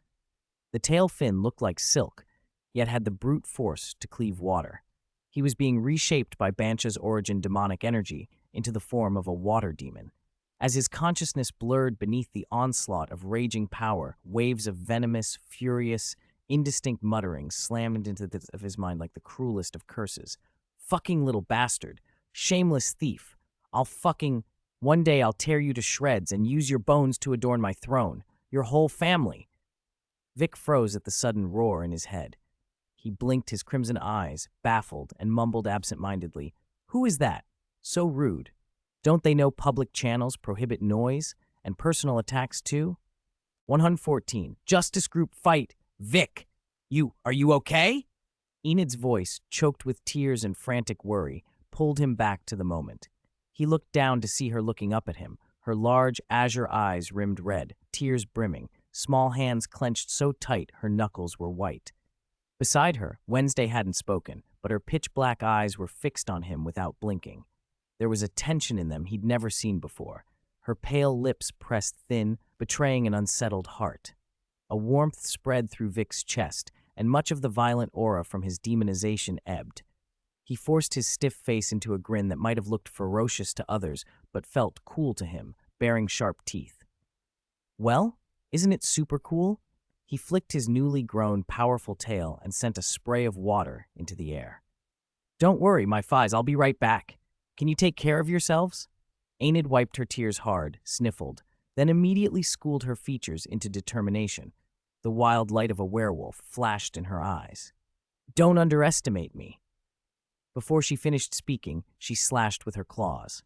The tail fin looked like silk, yet had the brute force to cleave water. He was being reshaped by Bancha's origin demonic energy into the form of a water demon. As his consciousness blurred beneath the onslaught of raging power, waves of venomous, furious, indistinct mutterings slammed into his mind like the cruelest of curses. Fucking little bastard. Shameless thief. One day I'll tear you to shreds and use your bones to adorn my throne. Your whole family. Vic froze at the sudden roar in his head. He blinked his crimson eyes, baffled, and mumbled absent-mindedly, "Who is that? So rude. Don't they know public channels prohibit noise and personal attacks too?" 114. Justice Group fight. Vic! Are you okay? Enid's voice, choked with tears and frantic worry, pulled him back to the moment. He looked down to see her looking up at him, her large azure eyes rimmed red, tears brimming, small hands clenched so tight her knuckles were white. Beside her, Wednesday hadn't spoken, but her pitch-black eyes were fixed on him without blinking. There was a tension in them he'd never seen before. Her pale lips pressed thin, betraying an unsettled heart. A warmth spread through Vic's chest, and much of the violent aura from his demonization ebbed. He forced his stiff face into a grin that might have looked ferocious to others, but felt cool to him, baring sharp teeth. Well, isn't it super cool? He flicked his newly grown, powerful tail and sent a spray of water into the air. Don't worry, my fies, I'll be right back. Can you take care of yourselves? Enid wiped her tears hard, sniffled, then immediately schooled her features into determination. The wild light of a werewolf flashed in her eyes. Don't underestimate me. Before she finished speaking, she slashed with her claws.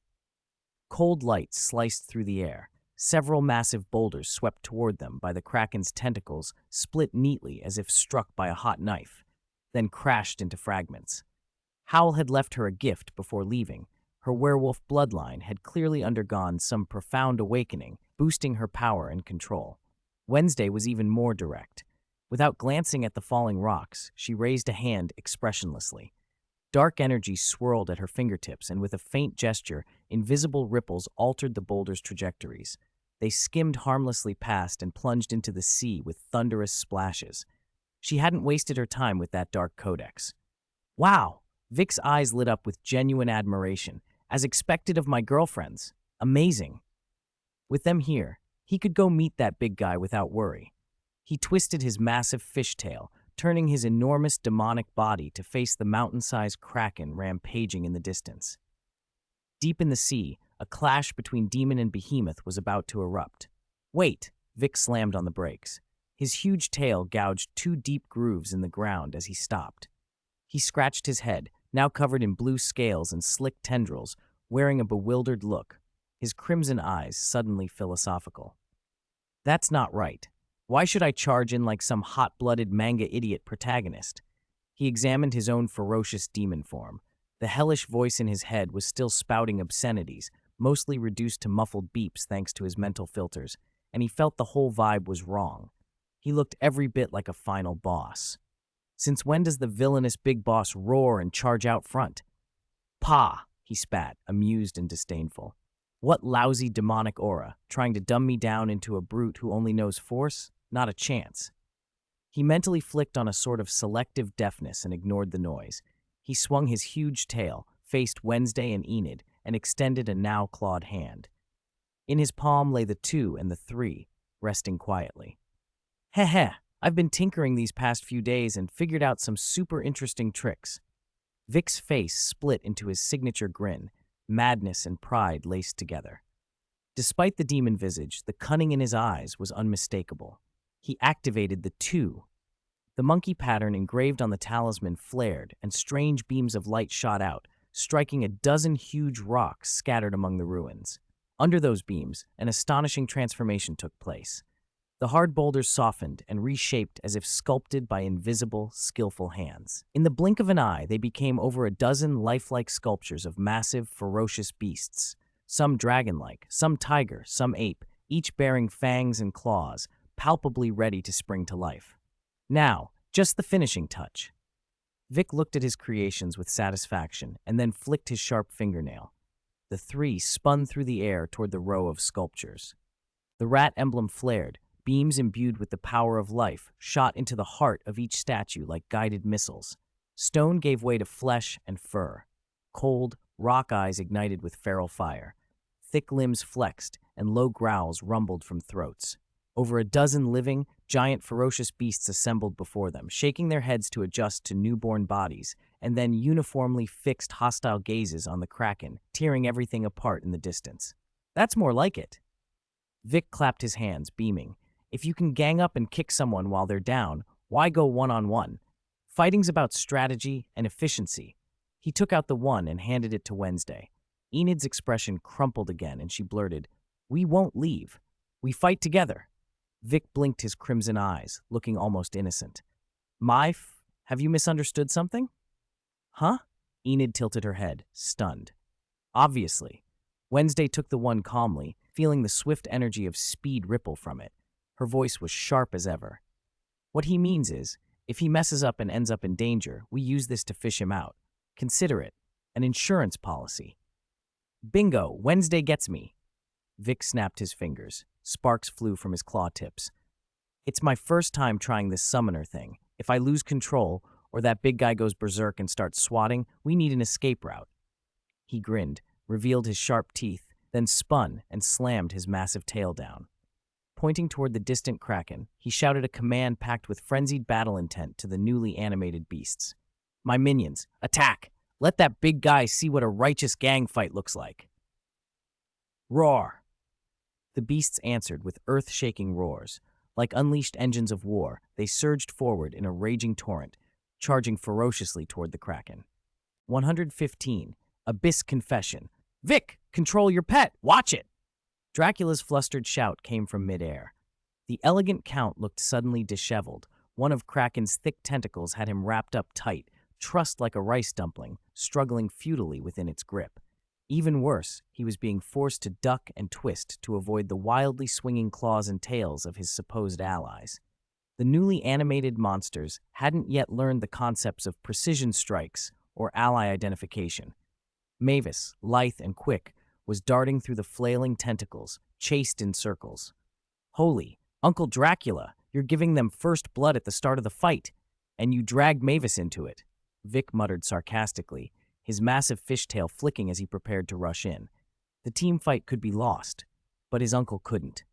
Cold light sliced through the air. Several massive boulders swept toward them by the kraken's tentacles, split neatly as if struck by a hot knife, then crashed into fragments. Howl had left her a gift before leaving. Her werewolf bloodline had clearly undergone some profound awakening, boosting her power and control. Wednesday was even more direct. Without glancing at the falling rocks, she raised a hand expressionlessly. Dark energy swirled at her fingertips, and with a faint gesture, invisible ripples altered the boulders' trajectories. They skimmed harmlessly past and plunged into the sea with thunderous splashes. She hadn't wasted her time with that dark codex. Wow! Vic's eyes lit up with genuine admiration, as expected of my girlfriends. Amazing. With them here, he could go meet that big guy without worry. He twisted his massive fishtail, turning his enormous demonic body to face the mountain-sized kraken rampaging in the distance. Deep in the sea, a clash between demon and behemoth was about to erupt. Wait! Vic slammed on the brakes. His huge tail gouged two deep grooves in the ground as he stopped. He scratched his head, now covered in blue scales and slick tendrils, wearing a bewildered look, his crimson eyes suddenly philosophical. That's not right. Why should I charge in like some hot-blooded manga idiot protagonist? He examined his own ferocious demon form. The hellish voice in his head was still spouting obscenities, mostly reduced to muffled beeps thanks to his mental filters, and he felt the whole vibe was wrong. He looked every bit like a final boss. Since when does the villainous big boss roar and charge out front? Pah! He spat, amused and disdainful. What lousy demonic aura, trying to dumb me down into a brute who only knows force? Not a chance. He mentally flicked on a sort of selective deafness and ignored the noise. He swung his huge tail, faced Wednesday and Enid, and extended a now clawed hand. In his palm lay the 2 and the 3, resting quietly. Heh heh, I've been tinkering these past few days and figured out some super interesting tricks. Vic's face split into his signature grin, madness and pride laced together. Despite the demon visage, the cunning in his eyes was unmistakable. He activated the 2. The monkey pattern engraved on the talisman flared, and strange beams of light shot out, striking a dozen huge rocks scattered among the ruins. Under those beams, an astonishing transformation took place. The hard boulders softened and reshaped as if sculpted by invisible, skillful hands. In the blink of an eye, they became over a dozen lifelike sculptures of massive, ferocious beasts. Some dragon-like, some tiger, some ape, each bearing fangs and claws, palpably ready to spring to life. Now, just the finishing touch. Vic looked at his creations with satisfaction and then flicked his sharp fingernail. The 3 spun through the air toward the row of sculptures. The rat emblem flared, beams imbued with the power of life shot into the heart of each statue like guided missiles. Stone gave way to flesh and fur. Cold, rock eyes ignited with feral fire. Thick limbs flexed, and low growls rumbled from throats. Over a dozen living, giant, ferocious beasts assembled before them, shaking their heads to adjust to newborn bodies, and then uniformly fixed hostile gazes on the Kraken, tearing everything apart in the distance. That's more like it. Vic clapped his hands, beaming. If you can gang up and kick someone while they're down, why go one-on-one? Fighting's about strategy and efficiency. He took out the 1 and handed it to Wednesday. Enid's expression crumpled again, and she blurted, "We won't leave. We fight together." Vic blinked his crimson eyes, looking almost innocent. Have you misunderstood something? Huh? Enid tilted her head, stunned. Obviously. Wednesday took the 1 calmly, feeling the swift energy of speed ripple from it. Her voice was sharp as ever. What he means is, if he messes up and ends up in danger, we use this to fish him out. Consider it an insurance policy. Bingo, Wednesday gets me. Vic snapped his fingers. Sparks flew from his claw tips. It's my first time trying this summoner thing. If I lose control, or that big guy goes berserk and starts swatting, we need an escape route. He grinned, revealed his sharp teeth, then spun and slammed his massive tail down. Pointing toward the distant Kraken, he shouted a command packed with frenzied battle intent to the newly animated beasts. My minions, attack! Let that big guy see what a righteous gang fight looks like. Roar! The beasts answered with earth-shaking roars. Like unleashed engines of war, they surged forward in a raging torrent, charging ferociously toward the Kraken. 115. Abyss Confession. Vic, control your pet! Watch it! Dracula's flustered shout came from midair. The elegant Count looked suddenly disheveled. One of Kraken's thick tentacles had him wrapped up tight, trussed like a rice dumpling, struggling futilely within its grip. Even worse, he was being forced to duck and twist to avoid the wildly swinging claws and tails of his supposed allies. The newly animated monsters hadn't yet learned the concepts of precision strikes or ally identification. Mavis, lithe and quick, was darting through the flailing tentacles, chased in circles. Holy, Uncle Dracula, you're giving them first blood at the start of the fight, and you dragged Mavis into it, Vic muttered sarcastically, his massive fishtail flicking as he prepared to rush in. The team fight could be lost, but his uncle couldn't.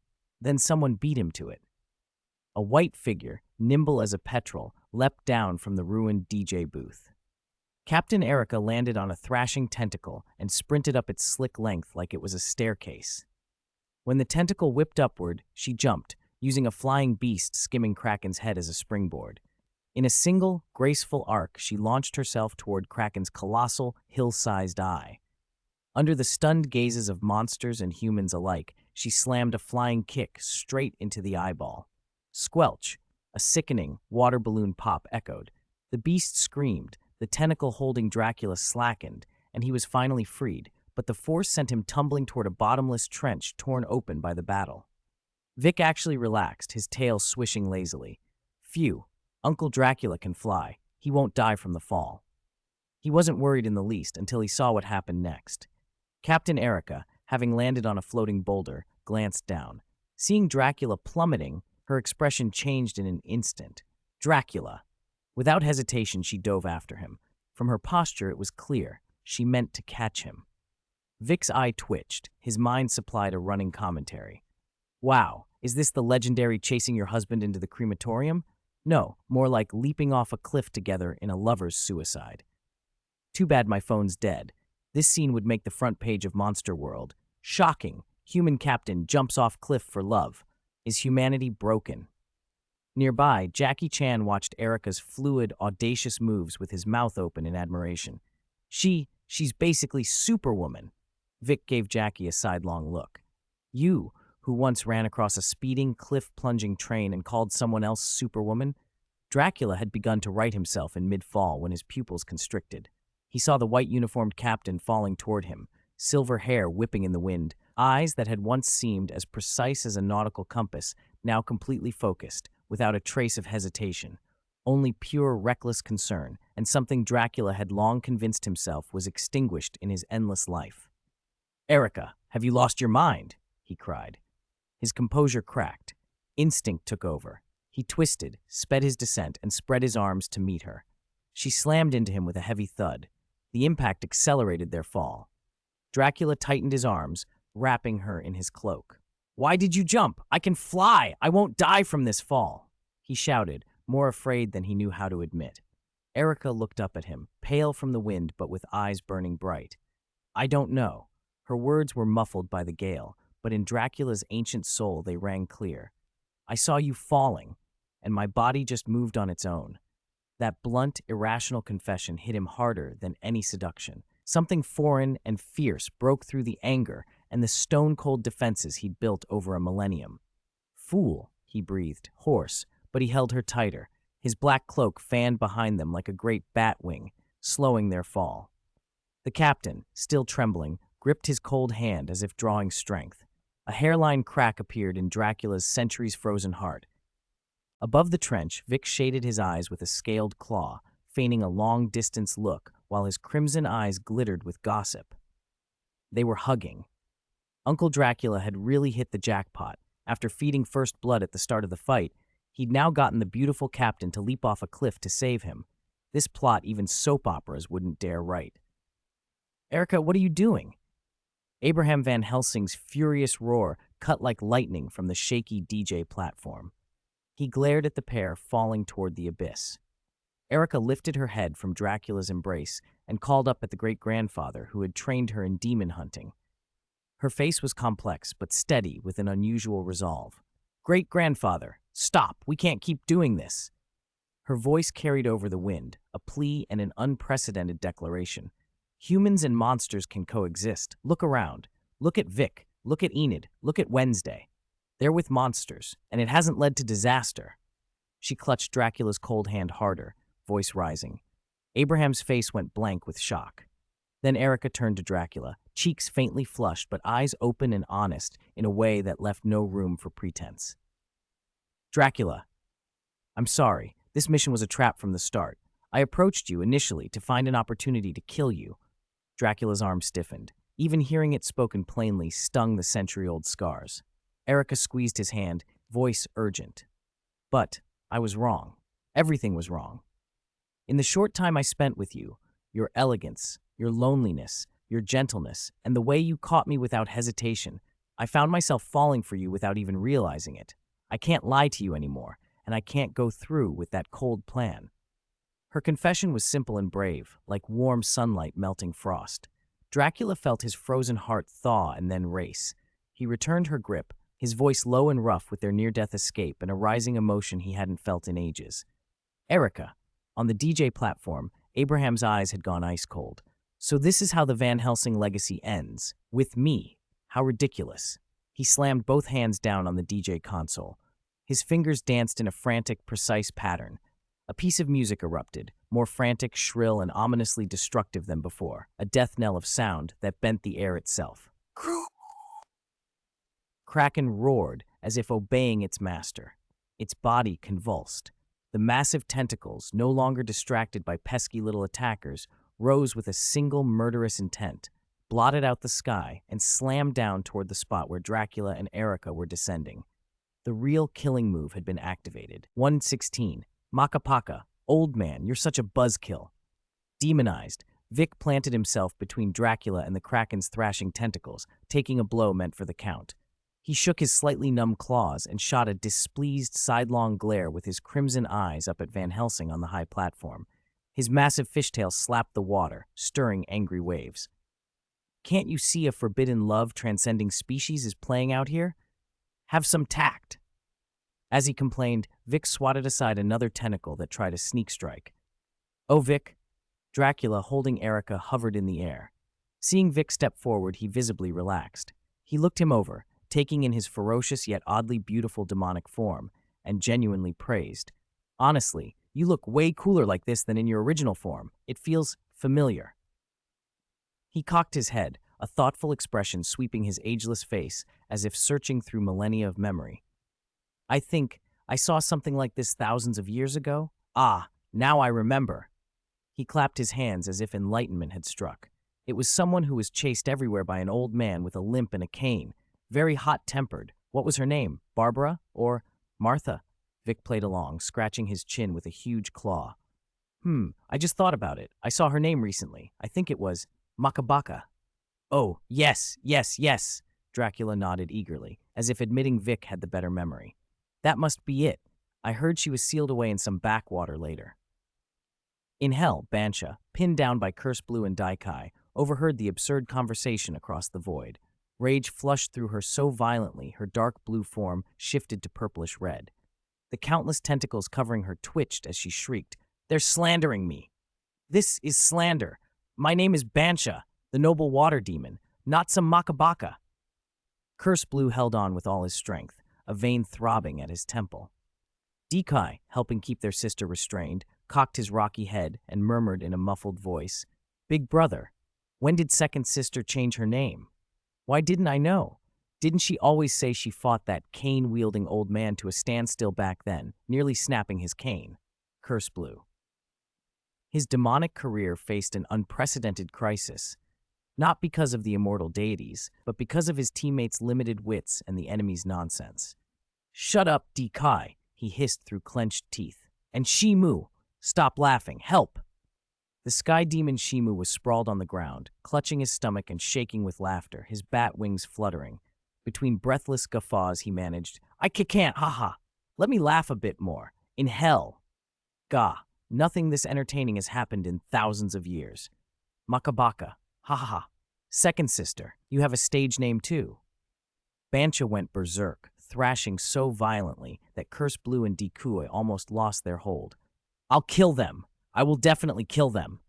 Then someone beat him to it. A white figure, nimble as a petrel, leapt down from the ruined DJ booth. Captain Erica landed on a thrashing tentacle and sprinted up its slick length like it was a staircase. When the tentacle whipped upward, she jumped, using a flying beast skimming Kraken's head as a springboard. In a single, graceful arc, she launched herself toward Kraken's colossal, hill-sized eye. Under the stunned gazes of monsters and humans alike, she slammed a flying kick straight into the eyeball. Squelch! A sickening, water balloon pop echoed. The beast screamed, the tentacle holding Dracula slackened, and he was finally freed, but the force sent him tumbling toward a bottomless trench torn open by the battle. Vic actually relaxed, his tail swishing lazily. Phew, Uncle Dracula can fly. He won't die from the fall. He wasn't worried in the least until he saw what happened next. Captain Erica, having landed on a floating boulder, glanced down. Seeing Dracula plummeting, her expression changed in an instant. Dracula. Without hesitation, she dove after him. From her posture, it was clear. She meant to catch him. Vic's eye twitched. His mind supplied a running commentary. Wow, is this the legendary chasing your husband into the crematorium? No, more like leaping off a cliff together in a lover's suicide. Too bad my phone's dead. This scene would make the front page of Monster World. Shocking. Human captain jumps off cliff for love. Is humanity broken? Nearby, Jackie Chan watched Erica's fluid, audacious moves with his mouth open in admiration. She's basically Superwoman. Vic gave Jackie a sidelong look. You, who once ran across a speeding, cliff-plunging train and called someone else Superwoman? Dracula had begun to right himself in mid-fall when his pupils constricted. He saw the white-uniformed captain falling toward him, silver hair whipping in the wind, eyes that had once seemed as precise as a nautical compass, now completely focused, without a trace of hesitation. Only pure, reckless concern, and something Dracula had long convinced himself was extinguished in his endless life. "Erica, have you lost your mind?" he cried. His composure cracked. Instinct took over. He twisted, sped his descent, and spread his arms to meet her. She slammed into him with a heavy thud. The impact accelerated their fall. Dracula tightened his arms, wrapping her in his cloak. "Why did you jump? I can fly! I won't die from this fall!" he shouted, more afraid than he knew how to admit. Erica looked up at him, pale from the wind but with eyes burning bright. "I don't know." Her words were muffled by the gale, but in Dracula's ancient soul they rang clear. "I saw you falling, and my body just moved on its own." That blunt, irrational confession hit him harder than any seduction. Something foreign and fierce broke through the anger and the stone-cold defenses he'd built over a millennium. "Fool," he breathed, hoarse, but he held her tighter. His black cloak fanned behind them like a great bat wing, slowing their fall. The captain, still trembling, gripped his cold hand as if drawing strength. A hairline crack appeared in Dracula's centuries-frozen heart. Above the trench, Vic shaded his eyes with a scaled claw, feigning a long-distance look while his crimson eyes glittered with gossip. They were hugging. Uncle Dracula had really hit the jackpot. After feeding first blood at the start of the fight, he'd now gotten the beautiful captain to leap off a cliff to save him. This plot even soap operas wouldn't dare write. "Erica, what are you doing?" Abraham Van Helsing's furious roar cut like lightning from the shaky DJ platform. He glared at the pair falling toward the abyss. Erica lifted her head from Dracula's embrace and called up at the great-grandfather who had trained her in demon hunting. Her face was complex but steady with an unusual resolve. "Great-grandfather, stop! We can't keep doing this!" Her voice carried over the wind, a plea and an unprecedented declaration. Humans and monsters can coexist. Look around. Look at Vic. Look at Enid. Look at Wednesday. They're with monsters, and it hasn't led to disaster. She clutched Dracula's cold hand harder, voice rising. Abraham's face went blank with shock. Then Erica turned to Dracula, cheeks faintly flushed but eyes open and honest in a way that left no room for pretense. "Dracula, I'm sorry. This mission was a trap from the start. I approached you initially to find an opportunity to kill you." Dracula's arm stiffened. Even hearing it spoken plainly stung the century-old scars. Erica squeezed his hand, voice urgent. "But I was wrong. Everything was wrong. In the short time I spent with you, your elegance, your loneliness, your gentleness, and the way you caught me without hesitation, I found myself falling for you without even realizing it. I can't lie to you anymore, and I can't go through with that cold plan." Her confession was simple and brave, like warm sunlight melting frost. Dracula felt his frozen heart thaw and then race. He returned her grip, his voice low and rough with their near-death escape and a rising emotion he hadn't felt in ages. "Erica." On the DJ platform, Abraham's eyes had gone ice-cold. "So this is how the Van Helsing legacy ends. With me. How ridiculous." He slammed both hands down on the DJ console. His fingers danced in a frantic, precise pattern. A piece of music erupted, more frantic, shrill, and ominously destructive than before, a death knell of sound that bent the air itself. Kraken roared as if obeying its master. Its body convulsed. The massive tentacles, no longer distracted by pesky little attackers, rose with a single murderous intent, blotted out the sky, and slammed down toward the spot where Dracula and Erica were descending. The real killing move had been activated. 116. Makapaka, old man, you're such a buzzkill. Demonized, Vic planted himself between Dracula and the Kraken's thrashing tentacles, taking a blow meant for the count. He shook his slightly numb claws and shot a displeased sidelong glare with his crimson eyes up at Van Helsing on the high platform. His massive fishtail slapped the water, stirring angry waves. Can't you see a forbidden love transcending species is playing out here? Have some tact. As he complained, Vic swatted aside another tentacle that tried a sneak strike. Oh, Vic. Dracula, holding Erica, hovered in the air. Seeing Vic step forward, he visibly relaxed. He looked him over, taking in his ferocious yet oddly beautiful demonic form, and genuinely praised. Honestly, you look way cooler like this than in your original form. It feels familiar. He cocked his head, a thoughtful expression sweeping his ageless face as if searching through millennia of memory. I think I saw something like this thousands of years ago. Ah, now I remember. He clapped his hands as if enlightenment had struck. It was someone who was chased everywhere by an old man with a limp and a cane, very hot-tempered. What was her name? Barbara? Or Martha? Vic played along, scratching his chin with a huge claw. I just thought about it. I saw her name recently. I think it was Makabaka. Oh, yes, yes, yes, Dracula nodded eagerly, as if admitting Vic had the better memory. That must be it. I heard she was sealed away in some backwater later. In hell, Bansha, pinned down by Curse Blue and Daikai, overheard the absurd conversation across the void. Rage flushed through her so violently her dark blue form shifted to purplish red. The countless tentacles covering her twitched as she shrieked, "They're slandering me! This is slander! My name is Bansha, the noble water demon, not some Makabaka!" Curse Blue held on with all his strength, a vein throbbing at his temple. Daikai, helping keep their sister restrained, cocked his rocky head and murmured in a muffled voice, "Big brother, when did second sister change her name? Why didn't I know? Didn't she always say she fought that cane-wielding old man to a standstill back then, nearly snapping his cane?" Curse Blue. His demonic career faced an unprecedented crisis, not because of the immortal deities, but because of his teammates' limited wits and the enemy's nonsense. "Shut up, Daikai," he hissed through clenched teeth. "And Shimu, stop laughing, help!" The sky demon Shimu was sprawled on the ground, clutching his stomach and shaking with laughter, his bat wings fluttering. Between breathless guffaws he managed, "I can't, haha. Let me laugh a bit more. In hell. Gah, nothing this entertaining has happened in thousands of years. Makabaka, ha ha ha. Second sister, you have a stage name too." Bansha went berserk, thrashing so violently that Curse Blue and Daikai almost lost their hold. "I'll kill them. I will definitely kill them."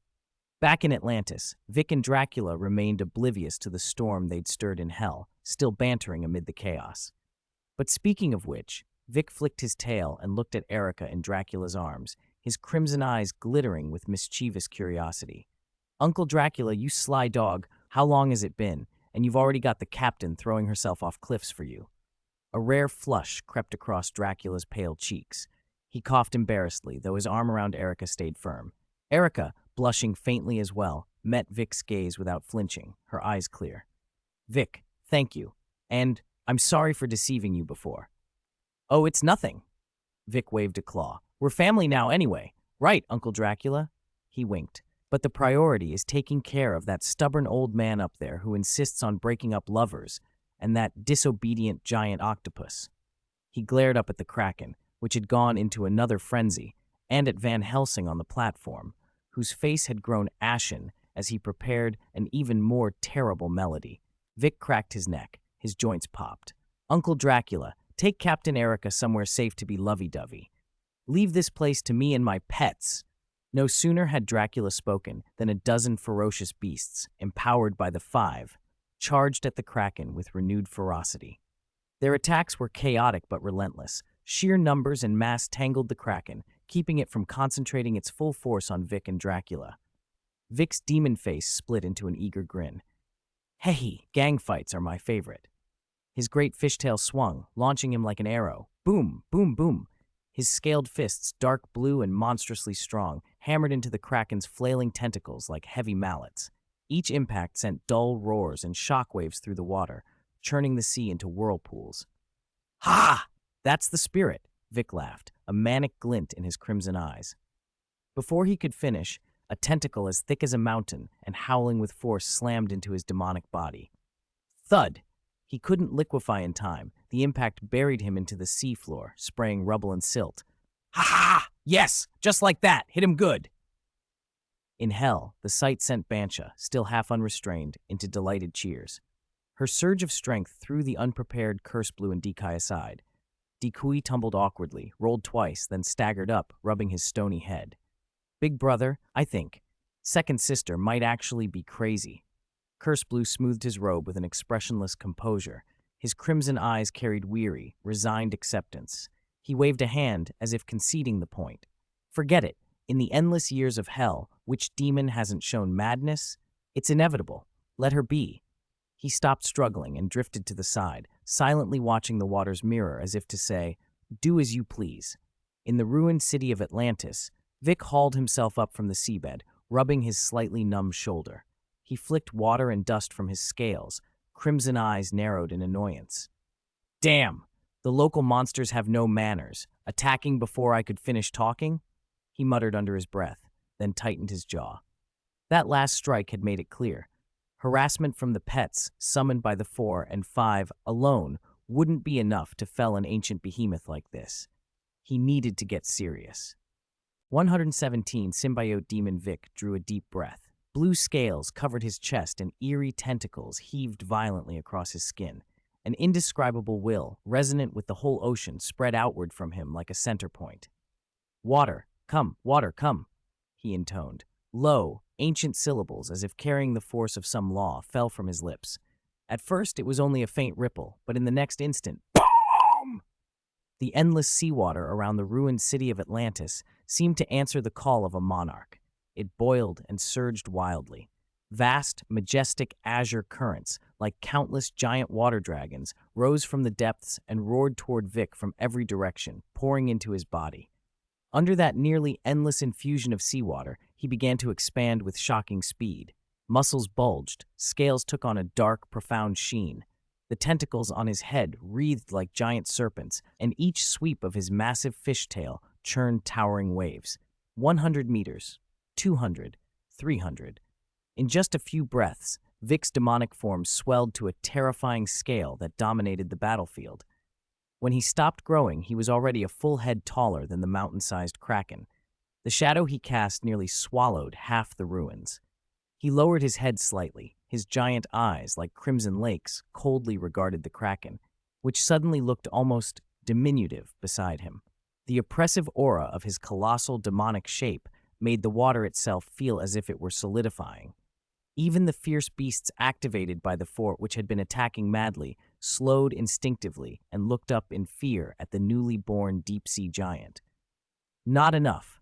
Back in Atlantis, Vic and Dracula remained oblivious to the storm they'd stirred in hell, still bantering amid the chaos. But speaking of which, Vic flicked his tail and looked at Erica in Dracula's arms, his crimson eyes glittering with mischievous curiosity. "Uncle Dracula, you sly dog, how long has it been? And you've already got the captain throwing herself off cliffs for you." A rare flush crept across Dracula's pale cheeks. He coughed embarrassedly, though his arm around Erica stayed firm. Erica, blushing faintly as well, met Vic's gaze without flinching, her eyes clear. "Vic, thank you. And I'm sorry for deceiving you before." "Oh, it's nothing." Vic waved a claw. "We're family now anyway. Right, Uncle Dracula?" He winked. "But the priority is taking care of that stubborn old man up there who insists on breaking up lovers, and that disobedient giant octopus." He glared up at the Kraken, which had gone into another frenzy, and at Van Helsing on the platform, whose face had grown ashen as he prepared an even more terrible melody. Vic cracked his neck. His joints popped. "Uncle Dracula, take Captain Erica somewhere safe to be lovey-dovey. Leave this place to me and my pets." No sooner had Dracula spoken than a dozen ferocious beasts, empowered by the Five, charged at the Kraken with renewed ferocity. Their attacks were chaotic but relentless. Sheer numbers and mass tangled the Kraken, keeping it from concentrating its full force on Vic and Dracula. Vic's demon face split into an eager grin. "Hey, gang fights are my favorite." His great fishtail swung, launching him like an arrow. Boom, boom, boom. His scaled fists, dark blue and monstrously strong, hammered into the Kraken's flailing tentacles like heavy mallets. Each impact sent dull roars and shockwaves through the water, churning the sea into whirlpools. "Ha! That's the spirit." Vic laughed, a manic glint in his crimson eyes. Before he could finish, a tentacle as thick as a mountain and howling with force slammed into his demonic body. Thud! He couldn't liquefy in time. The impact buried him into the seafloor, spraying rubble and silt. Ha ha! Yes! Just like that! Hit him good! In hell, the sight sent Bansha, still half unrestrained, into delighted cheers. Her surge of strength threw the unprepared Curse Blue and Dekai aside. Dekui tumbled awkwardly, rolled twice, then staggered up, rubbing his stony head. Big brother, I think. Second sister might actually be crazy. Curse Blue smoothed his robe with an expressionless composure. His crimson eyes carried weary, resigned acceptance. He waved a hand as if conceding the point. Forget it. In the endless years of hell, which demon hasn't shown madness? It's inevitable. Let her be. He stopped struggling and drifted to the side, silently watching the water's mirror as if to say, do as you please. In the ruined city of Atlantis, Vic hauled himself up from the seabed, rubbing his slightly numb shoulder. He flicked water and dust from his scales, crimson eyes narrowed in annoyance. Damn! The local monsters have no manners. Attacking before I could finish talking? He muttered under his breath, then tightened his jaw. That last strike had made it clear. Harassment from the pets, summoned by the 4 and 5 alone, wouldn't be enough to fell an ancient behemoth like this. He needed to get serious. 117 Symbiote Demon Vic drew a deep breath. Blue scales covered his chest and eerie tentacles heaved violently across his skin. An indescribable will, resonant with the whole ocean, spread outward from him like a center point. Water, come, he intoned. Low, ancient syllables, as if carrying the force of some law, fell from his lips. At first, it was only a faint ripple, but in the next instant, BOOM! The endless seawater around the ruined city of Atlantis seemed to answer the call of a monarch. It boiled and surged wildly. Vast, majestic azure currents, like countless giant water dragons, rose from the depths and roared toward Vic from every direction, pouring into his body. Under that nearly endless infusion of seawater, he began to expand with shocking speed. Muscles bulged, scales took on a dark, profound sheen. The tentacles on his head wreathed like giant serpents, and each sweep of his massive fishtail churned towering waves. 100 meters, 200, 300. In just a few breaths, Vic's demonic form swelled to a terrifying scale that dominated the battlefield. When he stopped growing, he was already a full head taller than the mountain-sized kraken. The shadow he cast nearly swallowed half the ruins. He lowered his head slightly. His giant eyes, like crimson lakes, coldly regarded the kraken, which suddenly looked almost diminutive beside him. The oppressive aura of his colossal demonic shape made the water itself feel as if it were solidifying. Even the fierce beasts activated by the fort, which had been attacking madly, slowed instinctively and looked up in fear at the newly born deep-sea giant. Not enough.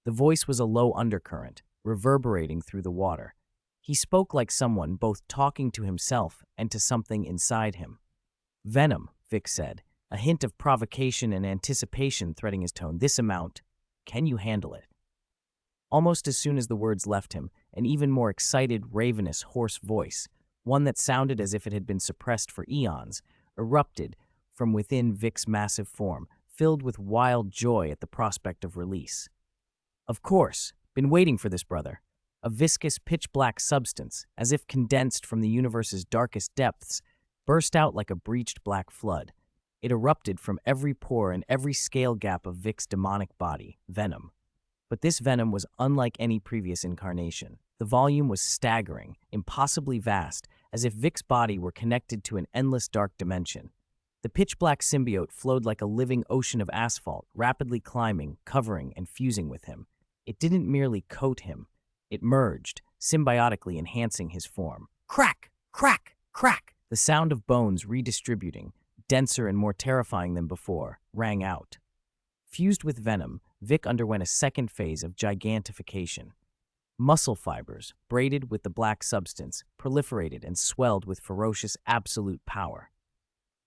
The voice was a low undercurrent, reverberating through the water. He spoke like someone both talking to himself and to something inside him. Venom, Vic said, a hint of provocation and anticipation threading his tone. This amount, can you handle it? Almost as soon as the words left him, an even more excited, ravenous, hoarse voice, one that sounded as if it had been suppressed for eons, erupted from within Vic's massive form, filled with wild joy at the prospect of release. Of course, been waiting for this, brother. A viscous, pitch-black substance, as if condensed from the universe's darkest depths, burst out like a breached black flood. It erupted from every pore and every scale gap of Vic's demonic body, venom. But this venom was unlike any previous incarnation. The volume was staggering, impossibly vast, as if Vic's body were connected to an endless dark dimension. The pitch-black symbiote flowed like a living ocean of asphalt, rapidly climbing, covering, and fusing with him. It didn't merely coat him. It merged, symbiotically enhancing his form. Crack! Crack! Crack! The sound of bones redistributing, denser and more terrifying than before, rang out. Fused with venom, Vic underwent a second phase of gigantification. Muscle fibers, braided with the black substance, proliferated and swelled with ferocious absolute power.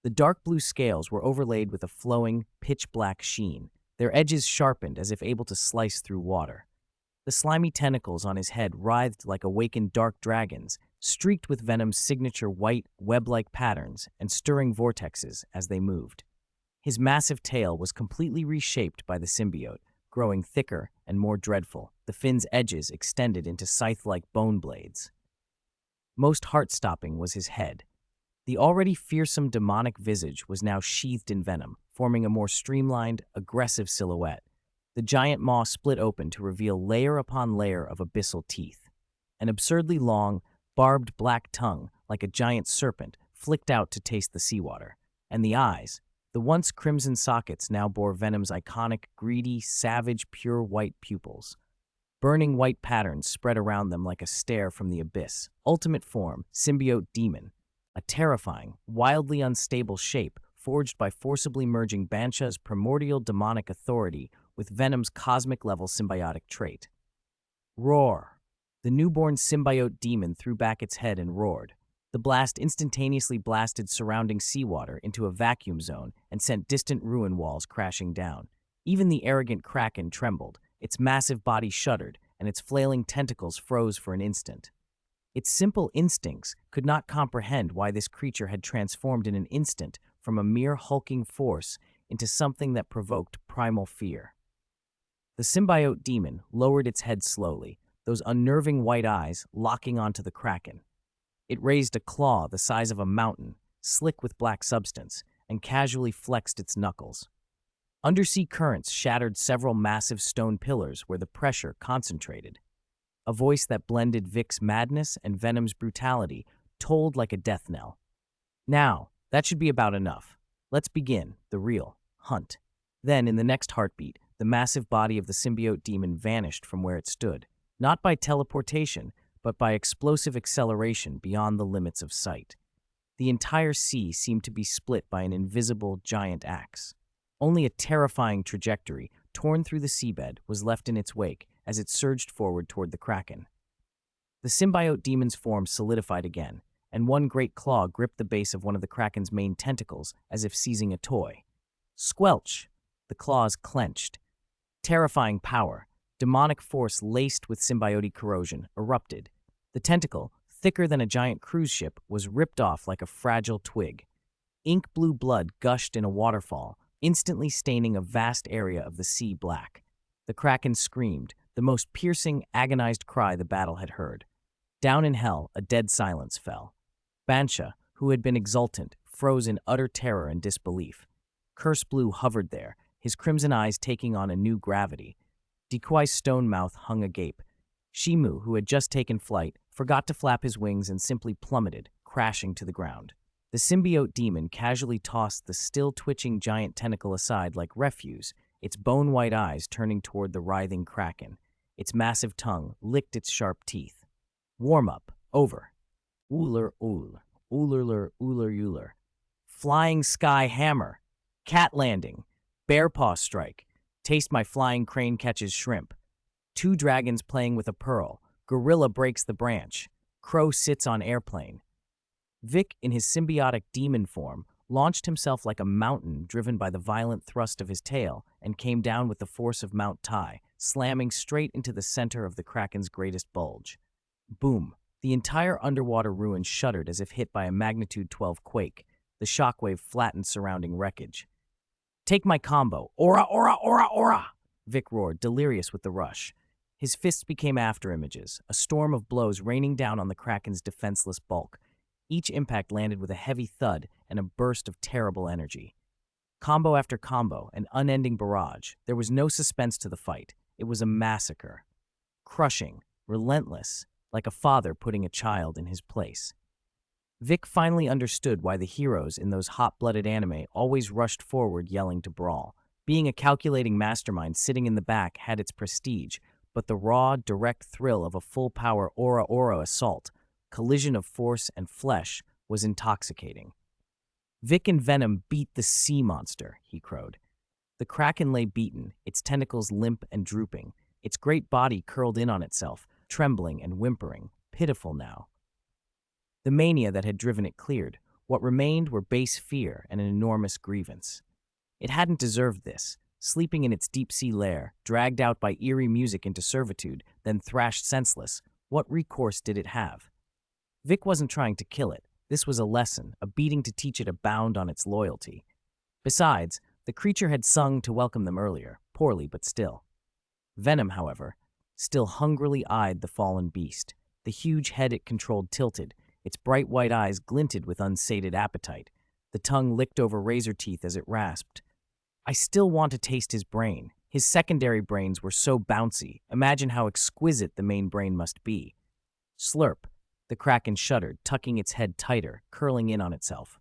The dark blue scales were overlaid with a flowing, pitch-black sheen, their edges sharpened as if able to slice through water. The slimy tentacles on his head writhed like awakened dark dragons, streaked with venom's signature white, web-like patterns and stirring vortexes as they moved. His massive tail was completely reshaped by the symbiote, growing thicker and more dreadful, the fin's edges extended into scythe-like bone blades. Most heart-stopping was his head. The already fearsome demonic visage was now sheathed in venom, forming a more streamlined, aggressive silhouette. The giant maw split open to reveal layer upon layer of abyssal teeth. An absurdly long, barbed black tongue, like a giant serpent, flicked out to taste the seawater. And the eyes, the once crimson sockets now bore Venom's iconic, greedy, savage, pure white pupils. Burning white patterns spread around them like a stare from the abyss. Ultimate form, symbiote demon. A terrifying, wildly unstable shape forged by forcibly merging Bansha's primordial demonic authority with Venom's cosmic-level symbiotic trait. Roar! The newborn symbiote demon threw back its head and roared. The blast instantaneously blasted surrounding seawater into a vacuum zone and sent distant ruin walls crashing down. Even the arrogant kraken trembled, its massive body shuddered, and its flailing tentacles froze for an instant. Its simple instincts could not comprehend why this creature had transformed in an instant from a mere hulking force into something that provoked primal fear. The symbiote demon lowered its head slowly, those unnerving white eyes locking onto the kraken. It raised a claw the size of a mountain, slick with black substance, and casually flexed its knuckles. Undersea currents shattered several massive stone pillars where the pressure concentrated. A voice that blended Vic's madness and Venom's brutality tolled like a death knell. Now, that should be about enough. Let's begin the real hunt. Then, in the next heartbeat, the massive body of the symbiote demon vanished from where it stood, not by teleportation, but by explosive acceleration beyond the limits of sight. The entire sea seemed to be split by an invisible giant axe. Only a terrifying trajectory, torn through the seabed, was left in its wake as it surged forward toward the kraken. The symbiote demon's form solidified again, and one great claw gripped the base of one of the kraken's main tentacles as if seizing a toy. Squelch! The claws clenched. Terrifying power, demonic force laced with symbiotic corrosion, erupted. The tentacle, thicker than a giant cruise ship, was ripped off like a fragile twig. Ink-blue blood gushed in a waterfall, instantly staining a vast area of the sea black. The kraken screamed, the most piercing, agonized cry the battle had heard. Down in hell, a dead silence fell. Bansha, who had been exultant, froze in utter terror and disbelief. Curse Blue hovered there, his crimson eyes taking on a new gravity. Dequai's stone mouth hung agape. Shimu, who had just taken flight, forgot to flap his wings and simply plummeted, crashing to the ground. The symbiote demon casually tossed the still-twitching giant tentacle aside like refuse, its bone-white eyes turning toward the writhing kraken. Its massive tongue licked its sharp teeth. Warm-up. Over. Uller, ul. Ullerler, uller, uller. Flying sky hammer. Cat landing. Bear paw strike. Taste my flying crane catches shrimp. Two dragons playing with a pearl. Gorilla breaks the branch. Crow sits on airplane. Vic, in his symbiotic demon form, launched himself like a mountain driven by the violent thrust of his tail and came down with the force of Mount Tai, slamming straight into the center of the kraken's greatest bulge. Boom! The entire underwater ruin shuddered as if hit by a magnitude 12 quake. The shockwave flattened surrounding wreckage. Take my combo! Aura, aura, aura, aura! Vic roared, delirious with the rush. His fists became afterimages, a storm of blows raining down on the kraken's defenseless bulk. Each impact landed with a heavy thud and a burst of terrible energy. Combo after combo, an unending barrage. There was no suspense to the fight. It was a massacre. Crushing, relentless, like a father putting a child in his place. Vic finally understood why the heroes in those hot-blooded anime always rushed forward yelling to brawl. Being a calculating mastermind sitting in the back had its prestige, but the raw, direct thrill of a full-power aura-aura assault, collision of force and flesh, was intoxicating. Vic and Venom beat the sea monster, he crowed. The kraken lay beaten, its tentacles limp and drooping, its great body curled in on itself, trembling and whimpering, pitiful now. The mania that had driven it cleared. What remained were base fear and an enormous grievance. It hadn't deserved this. Sleeping in its deep-sea lair, dragged out by eerie music into servitude, then thrashed senseless, what recourse did it have? Vic wasn't trying to kill it. This was a lesson, a beating to teach it a bound on its loyalty. Besides, The creature had sung to welcome them earlier, poorly but still. Venom, however, still hungrily eyed the fallen beast. The huge head it controlled tilted, its bright white eyes glinted with unsated appetite. The tongue licked over razor teeth as it rasped. I still want to taste his brain. His secondary brains were so bouncy. Imagine how exquisite the main brain must be. Slurp. The Kraken shuddered, tucking its head tighter, curling in on itself.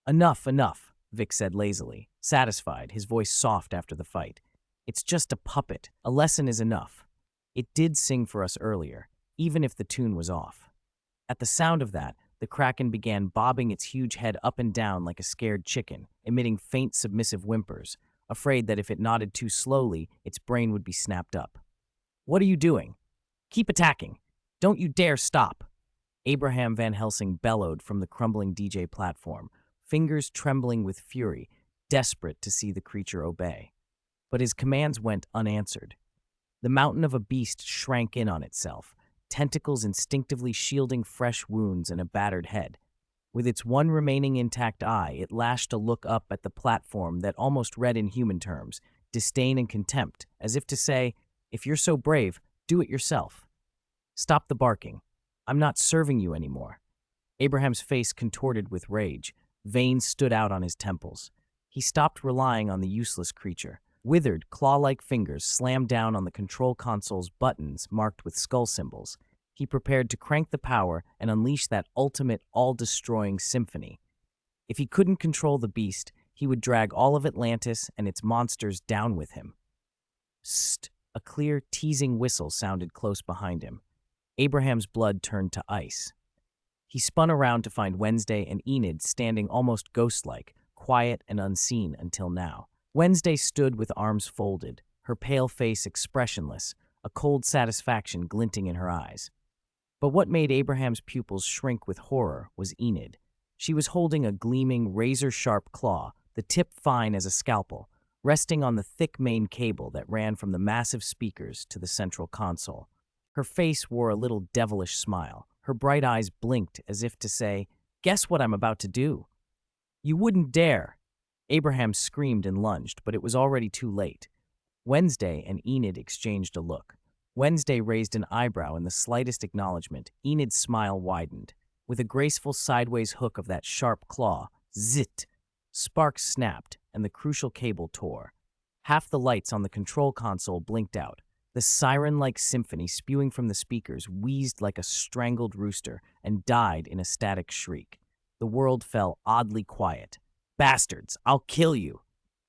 Enough, enough, Vic said lazily, satisfied, his voice soft after the fight. It's just a puppet. A lesson is enough. It did sing for us earlier, even if the tune was off. At the sound of that, the Kraken began bobbing its huge head up and down like a scared chicken, emitting faint submissive whimpers, afraid that if it nodded too slowly, its brain would be snapped up. What are you doing? Keep attacking. Don't you dare stop. Abraham Van Helsing bellowed from the crumbling DJ platform, fingers trembling with fury, desperate to see the creature obey. But his commands went unanswered. The mountain of a beast shrank in on itself, tentacles instinctively shielding fresh wounds and a battered head. With its one remaining intact eye, it lashed a look up at the platform that almost read in human terms, disdain and contempt, as if to say, if you're so brave, do it yourself. Stop the barking. I'm not serving you anymore. Abraham's face contorted with rage. Veins stood out on his temples. He stopped relying on the useless creature. Withered, claw-like fingers slammed down on the control console's buttons marked with skull symbols. He prepared to crank the power and unleash that ultimate, all-destroying symphony. If he couldn't control the beast, he would drag all of Atlantis and its monsters down with him. Sst! A clear, teasing whistle sounded close behind him. Abraham's blood turned to ice. He spun around to find Wednesday and Enid standing almost ghost-like, quiet and unseen until now. Wednesday stood with arms folded, her pale face expressionless, a cold satisfaction glinting in her eyes. But what made Abraham's pupils shrink with horror was Enid. She was holding a gleaming, razor-sharp claw, the tip fine as a scalpel, resting on the thick main cable that ran from the massive speakers to the central console. Her face wore a little devilish smile. Her bright eyes blinked as if to say, "Guess what I'm about to do?" "You wouldn't dare!" Abraham screamed and lunged, but it was already too late. Wednesday and Enid exchanged a look. Wednesday raised an eyebrow in the slightest acknowledgement. Enid's smile widened. With a graceful sideways hook of that sharp claw, zit! Sparks snapped, and the crucial cable tore. Half the lights on the control console blinked out. The siren-like symphony spewing from the speakers wheezed like a strangled rooster and died in a static shriek. The world fell oddly quiet. "Bastards! I'll kill you!"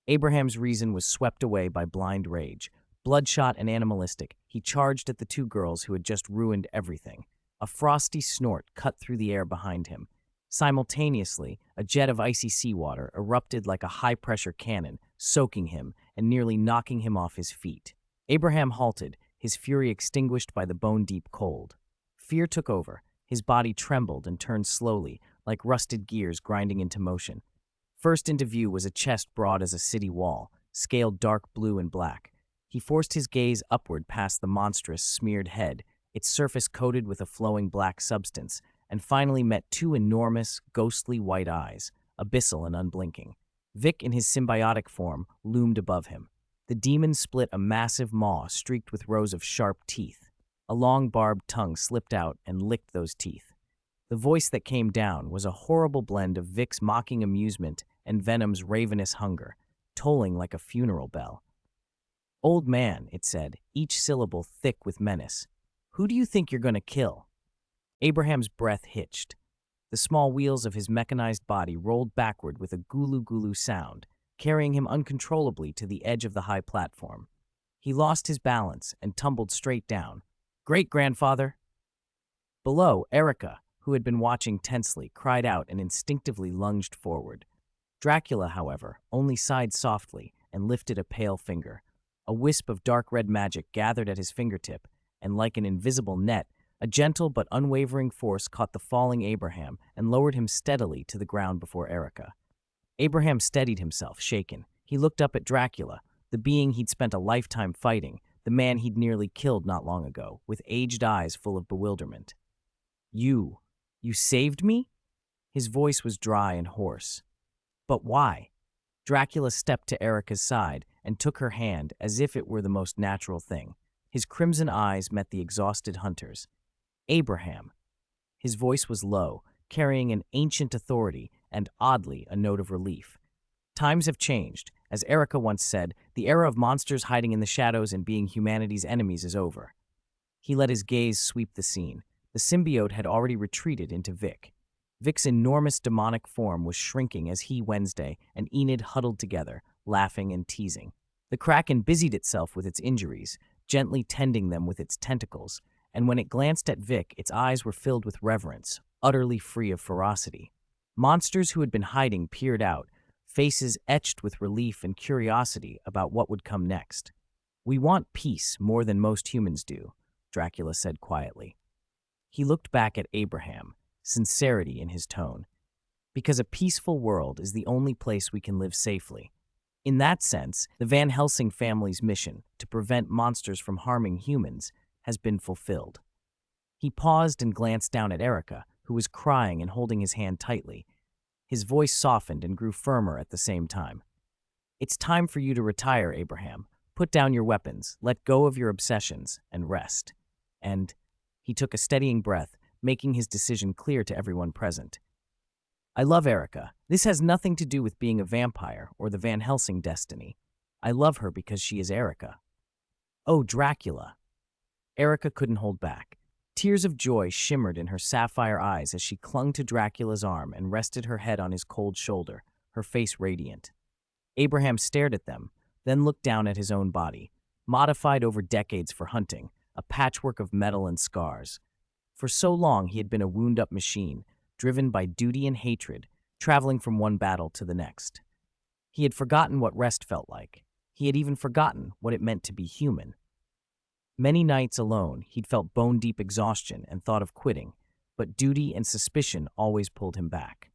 Abraham's reason was swept away by blind rage. Bloodshot and animalistic, he charged at the two girls who had just ruined everything. A frosty snort cut through the air behind him. Simultaneously, a jet of icy seawater erupted like a high-pressure cannon, soaking him and nearly knocking him off his feet. Abraham halted, his fury extinguished by the bone-deep cold. Fear took over. His body trembled and turned slowly, like rusted gears grinding into motion. First into view was a chest broad as a city wall, scaled dark blue and black. He forced his gaze upward past the monstrous, smeared head, its surface coated with a flowing black substance, and finally met two enormous, ghostly white eyes, abyssal and unblinking. Vic, in his symbiotic form, loomed above him. The demon split a massive maw streaked with rows of sharp teeth. A long barbed tongue slipped out and licked those teeth. The voice that came down was a horrible blend of Vic's mocking amusement and Venom's ravenous hunger, tolling like a funeral bell. "Old man," it said, each syllable thick with menace. "Who do you think you're going to kill?" Abraham's breath hitched. The small wheels of his mechanized body rolled backward with a gulu-gulu sound, carrying him uncontrollably to the edge of the high platform. He lost his balance and tumbled straight down. "Great-grandfather!" Below, Erica, who had been watching tensely, cried out and instinctively lunged forward. Dracula, however, only sighed softly and lifted a pale finger. A wisp of dark red magic gathered at his fingertip, and like an invisible net, a gentle but unwavering force caught the falling Abraham and lowered him steadily to the ground before Erica. Abraham steadied himself, shaken. He looked up at Dracula, the being he'd spent a lifetime fighting, the man he'd nearly killed not long ago, with aged eyes full of bewilderment. You saved me?" His voice was dry and hoarse. "But why?" Dracula stepped to Erica's side and took her hand as if it were the most natural thing. His crimson eyes met the exhausted hunters. Abraham. His voice was low, carrying an ancient authority and, oddly, a note of relief. Times have changed. As Erica once said, the era of monsters hiding in the shadows and being humanity's enemies is over. He let his gaze sweep the scene. The symbiote had already retreated into Vic. Vic's enormous demonic form was shrinking as he, Wednesday, and Enid huddled together, laughing and teasing. The Kraken busied itself with its injuries, gently tending them with its tentacles, and when it glanced at Vic, its eyes were filled with reverence, utterly free of ferocity. Monsters who had been hiding peered out, faces etched with relief and curiosity about what would come next. "We want peace more than most humans do," Dracula said quietly. He looked back at Abraham, sincerity in his tone. "Because a peaceful world is the only place we can live safely. In that sense, the Van Helsing family's mission to prevent monsters from harming humans has been fulfilled." He paused and glanced down at Erica, who was crying and holding his hand tightly. His voice softened and grew firmer at the same time. "It's time for you to retire, Abraham. Put down your weapons, let go of your obsessions, and rest." And he took a steadying breath, making his decision clear to everyone present. "I love Erica. This has nothing to do with being a vampire or the Van Helsing destiny. I love her because she is Erica." "Oh, Dracula." Erica couldn't hold back. Tears of joy shimmered in her sapphire eyes as she clung to Dracula's arm and rested her head on his cold shoulder, her face radiant. Abraham stared at them, then looked down at his own body, modified over decades for hunting, a patchwork of metal and scars. For so long he had been a wound-up machine, driven by duty and hatred, traveling from one battle to the next. He had forgotten what rest felt like. He had even forgotten what it meant to be human. Many nights alone, he'd felt bone-deep exhaustion and thought of quitting, but duty and suspicion always pulled him back.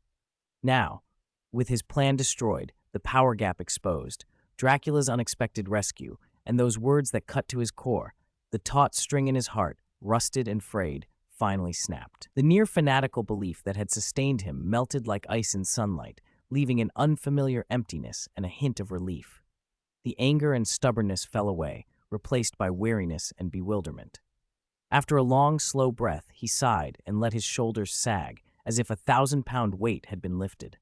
Now, with his plan destroyed, the power gap exposed, Dracula's unexpected rescue, and those words that cut to his core, the taut string in his heart, rusted and frayed, finally snapped. The near fanatical belief that had sustained him melted like ice in sunlight, leaving an unfamiliar emptiness and a hint of relief. The anger and stubbornness fell away, replaced by weariness and bewilderment. After a long, slow breath, he sighed and let his shoulders sag, as if a 1,000-pound weight had been lifted.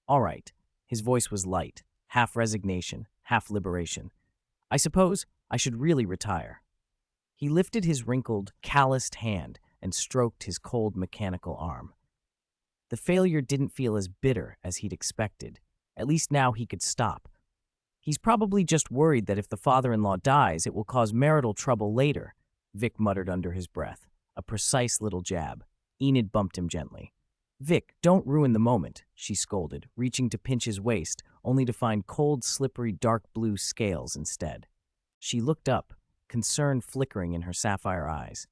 "All right." His voice was light, half resignation, half liberation. "I suppose I should really retire." He lifted his wrinkled, calloused hand and stroked his cold, mechanical arm. The failure didn't feel as bitter as he'd expected. At least now he could stop. "He's probably just worried that if the father-in-law dies, it will cause marital trouble later," Vic muttered under his breath, a precise little jab. Enid bumped him gently. "Vic, don't ruin the moment," she scolded, reaching to pinch his waist, only to find cold, slippery, dark blue scales instead. She looked up, concern flickering in her sapphire eyes.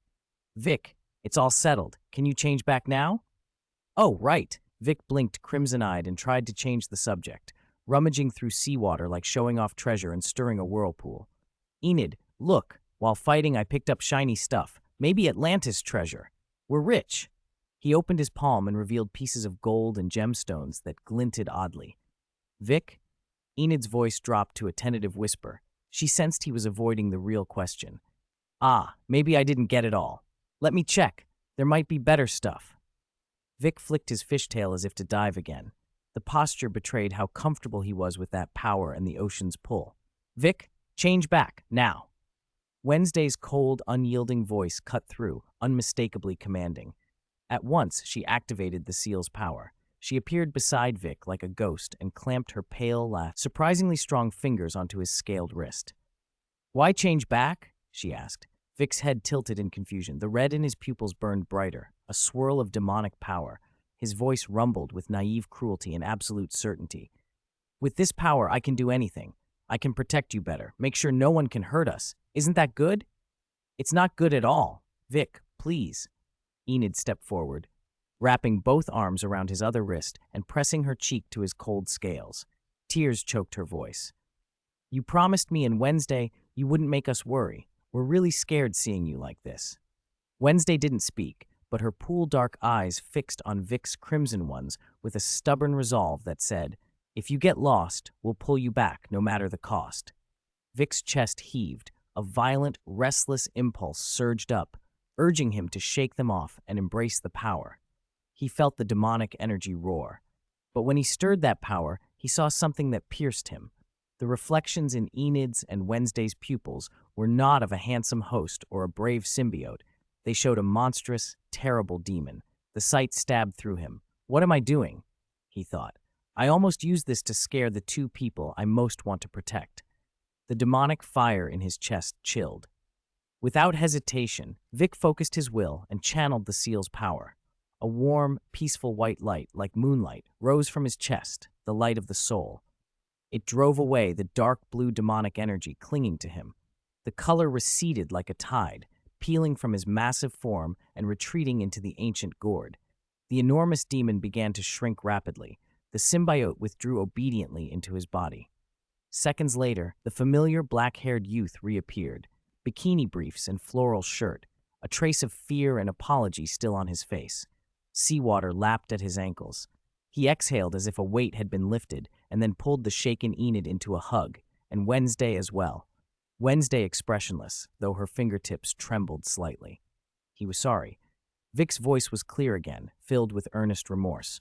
"Vic, it's all settled. Can you change back now?" "Oh, right." Vic blinked crimson-eyed and tried to change the subject, rummaging through seawater like showing off treasure and stirring a whirlpool. "Enid, look, while fighting I picked up shiny stuff. Maybe Atlantis treasure. We're rich." He opened his palm and revealed pieces of gold and gemstones that glinted oddly. "Vic?" Enid's voice dropped to a tentative whisper. She sensed he was avoiding the real question. "Ah, maybe I didn't get it all. Let me check. There might be better stuff." Vic flicked his fishtail as if to dive again. The posture betrayed how comfortable he was with that power and the ocean's pull. "Vic, change back, now." Wednesday's cold, unyielding voice cut through, unmistakably commanding. At once, she activated the seal's power. She appeared beside Vic like a ghost and clamped her pale, surprisingly strong fingers onto his scaled wrist. "Why change back?" she asked. Vic's head tilted in confusion. The red in his pupils burned brighter, a swirl of demonic power. His voice rumbled with naive cruelty and absolute certainty. "With this power, I can do anything. I can protect you better, make sure no one can hurt us. Isn't that good?" "It's not good at all. Vic, please." Enid stepped forward, wrapping both arms around his other wrist and pressing her cheek to his cold scales. Tears choked her voice. "You promised me on Wednesday you wouldn't make us worry. We're really scared seeing you like this." Wednesday didn't speak, but her pool-dark eyes fixed on Vic's crimson ones with a stubborn resolve that said, If you get lost, we'll pull you back, no matter the cost. Vic's chest heaved. A violent, restless impulse surged up, urging him to shake them off and embrace the power. He felt the demonic energy roar. But when he stirred that power, he saw something that pierced him. The reflections in Enid's and Wednesday's pupils were not of a handsome host or a brave symbiote. They showed a monstrous, terrible demon. The sight stabbed through him. What am I doing? He thought. I almost used this to scare the two people I most want to protect. The demonic fire in his chest chilled. Without hesitation, Vic focused his will and channeled the seal's power. A warm, peaceful white light, like moonlight, rose from his chest, the light of the soul. It drove away the dark blue demonic energy clinging to him. The color receded like a tide, peeling from his massive form and retreating into the ancient gourd. The enormous demon began to shrink rapidly. The symbiote withdrew obediently into his body. Seconds later, the familiar black-haired youth reappeared, bikini briefs and floral shirt, a trace of fear and apology still on his face. Seawater lapped at his ankles. He exhaled as if a weight had been lifted and then pulled the shaken Enid into a hug, and Wednesday as well. Wednesday expressionless, though her fingertips trembled slightly. He was sorry. Vic's voice was clear again, filled with earnest remorse.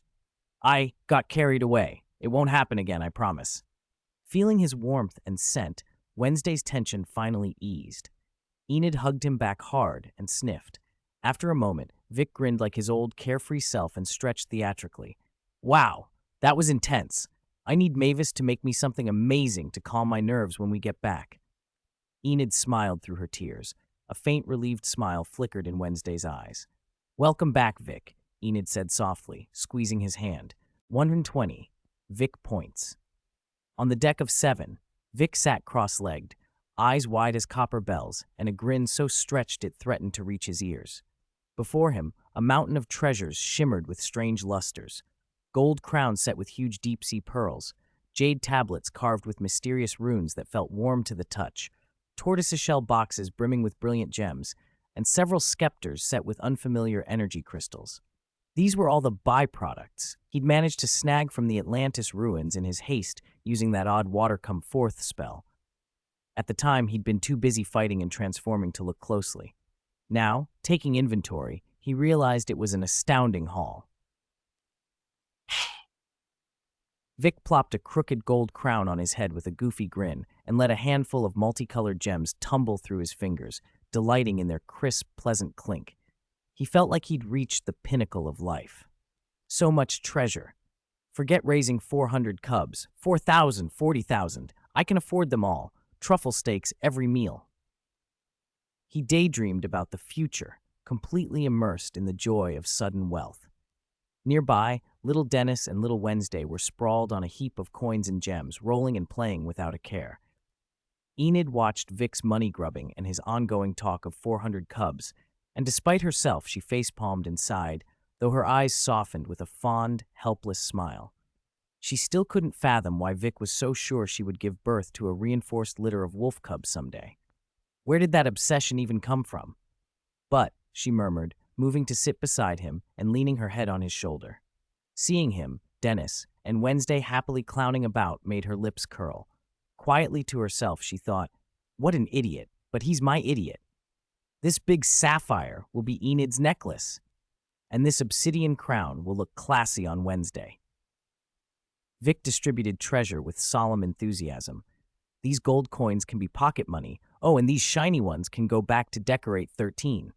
I got carried away. It won't happen again, I promise. Feeling his warmth and scent, Wednesday's tension finally eased. Enid hugged him back hard and sniffed. After a moment, Vic grinned like his old carefree self and stretched theatrically. Wow, that was intense. I need Mavis to make me something amazing to calm my nerves when we get back. Enid smiled through her tears. A faint, relieved smile flickered in Wednesday's eyes. Welcome back, Vic, Enid said softly, squeezing his hand. 120. Vic points. On the deck of 7, Vic sat cross-legged, eyes wide as copper bells, and a grin so stretched it threatened to reach his ears. Before him, a mountain of treasures shimmered with strange lusters. Gold crowns set with huge deep-sea pearls, jade tablets carved with mysterious runes that felt warm to the touch, tortoiseshell boxes brimming with brilliant gems, and several scepters set with unfamiliar energy crystals. These were all the byproducts he'd managed to snag from the Atlantis ruins in his haste using that odd water-come-forth spell. At the time, he'd been too busy fighting and transforming to look closely. Now, taking inventory, he realized it was an astounding haul. Vic plopped a crooked gold crown on his head with a goofy grin and let a handful of multicolored gems tumble through his fingers, delighting in their crisp, pleasant clink. He felt like he'd reached the pinnacle of life. So much treasure. Forget raising 400 cubs, 4,000, 40,000. I can afford them all. Truffle steaks every meal. He daydreamed about the future, completely immersed in the joy of sudden wealth. Nearby, little Dennis and little Wednesday were sprawled on a heap of coins and gems, rolling and playing without a care. Enid watched Vic's money grubbing and his ongoing talk of 400 cubs, and despite herself, she face-palmed and sighed, though her eyes softened with a fond, helpless smile. She still couldn't fathom why Vic was so sure she would give birth to a reinforced litter of wolf cubs someday. Where did that obsession even come from? But, she murmured, moving to sit beside him and leaning her head on his shoulder. Seeing him, Dennis, and Wednesday happily clowning about made her lips curl. Quietly to herself, she thought, what an idiot, but he's my idiot. This big sapphire will be Enid's necklace, and this obsidian crown will look classy on Wednesday. Vic distributed treasure with solemn enthusiasm. These gold coins can be pocket money. Oh, and these shiny ones can go back to decorate 13.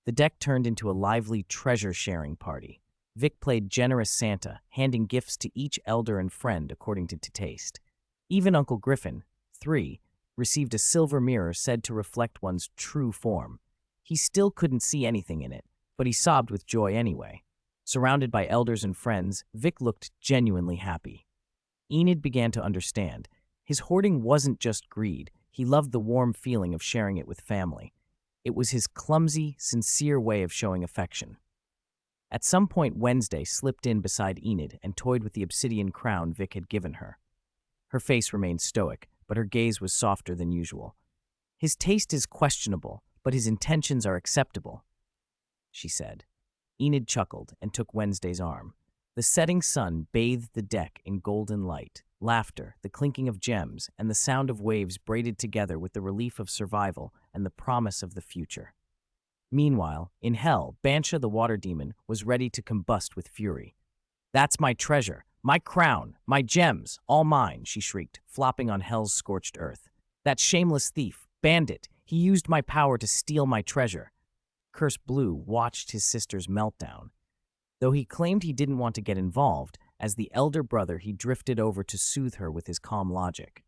The deck turned into a lively treasure-sharing party. Vic played generous Santa, handing gifts to each elder and friend according to taste. Even Uncle Griffin, 3, received a silver mirror said to reflect one's true form. He still couldn't see anything in it, but he sobbed with joy anyway. Surrounded by elders and friends, Vic looked genuinely happy. Enid began to understand. His hoarding wasn't just greed. He loved the warm feeling of sharing it with family. It was his clumsy, sincere way of showing affection. At some point, Wednesday slipped in beside Enid and toyed with the obsidian crown Vic had given her. Her face remained stoic, but her gaze was softer than usual. His taste is questionable, but his intentions are acceptable, she said. Enid chuckled and took Wednesday's arm. The setting sun bathed the deck in golden light. Laughter, the clinking of gems, and the sound of waves braided together with the relief of survival and the promise of the future. Meanwhile, in hell, Bansha the water demon was ready to combust with fury. "That's my treasure, my crown, my gems, all mine," she shrieked, flopping on hell's scorched earth. "That shameless thief, bandit, he used my power to steal my treasure." Curse Blue watched his sister's meltdown. Though he claimed he didn't want to get involved, as the elder brother he drifted over to soothe her with his calm logic.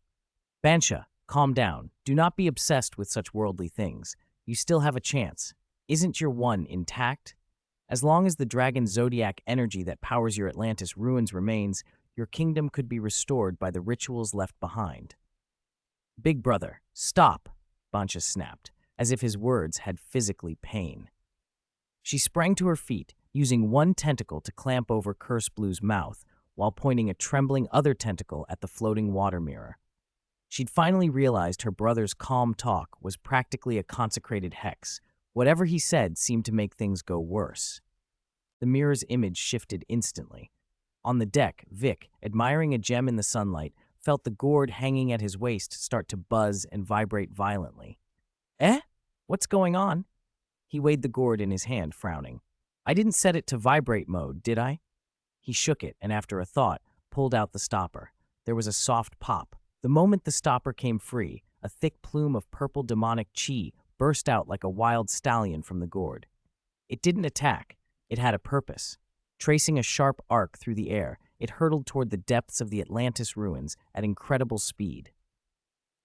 "Bansha, calm down. Do not be obsessed with such worldly things. You still have a chance. Isn't your one intact? As long as the dragon zodiac energy that powers your Atlantis ruins remains, your kingdom could be restored by the rituals left behind." "Big brother, stop," Bansha snapped, as if his words had physically pain. She sprang to her feet, using one tentacle to clamp over Curse Blue's mouth, while pointing a trembling other tentacle at the floating water mirror. She'd finally realized her brother's calm talk was practically a consecrated hex. Whatever he said seemed to make things go worse. The mirror's image shifted instantly. On the deck, Vic, admiring a gem in the sunlight, felt the gourd hanging at his waist start to buzz and vibrate violently. "Eh? What's going on?" He weighed the gourd in his hand, frowning. "I didn't set it to vibrate mode, did I?" He shook it and, after a thought, pulled out the stopper. There was a soft pop. The moment the stopper came free, a thick plume of purple demonic chi burst out like a wild stallion from the gourd. It didn't attack. It had a purpose. Tracing a sharp arc through the air, it hurtled toward the depths of the Atlantis ruins at incredible speed.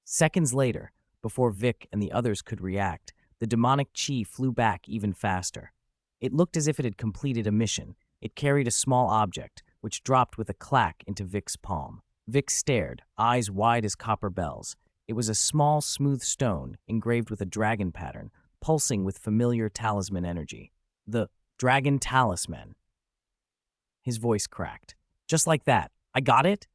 Seconds later, before Vic and the others could react, the demonic chi flew back even faster. It looked as if it had completed a mission. It carried a small object, which dropped with a clack into Vic's palm. Vic stared, eyes wide as copper bells. It was a small, smooth stone, engraved with a dragon pattern, pulsing with familiar talisman energy. The Dragon Talisman. His voice cracked. "Just like that. I got it?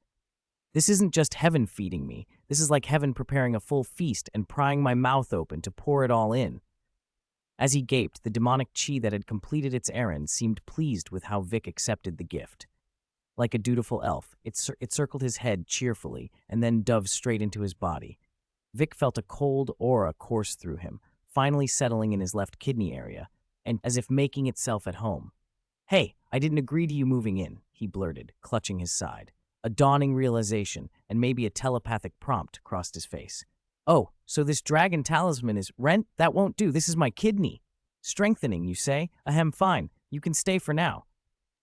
This isn't just heaven feeding me. This is like heaven preparing a full feast and prying my mouth open to pour it all in." As he gaped, the demonic chi that had completed its errand seemed pleased with how Vic accepted the gift. Like a dutiful elf, it circled his head cheerfully and then dove straight into his body. Vic felt a cold aura course through him, finally settling in his left kidney area, and as if making itself at home. "Hey, I didn't agree to you moving in," he blurted, clutching his side. A dawning realization, and maybe a telepathic prompt, crossed his face. "Oh, so this dragon talisman is rent? That won't do. This is my kidney. Strengthening, you say? Ahem, fine. You can stay for now."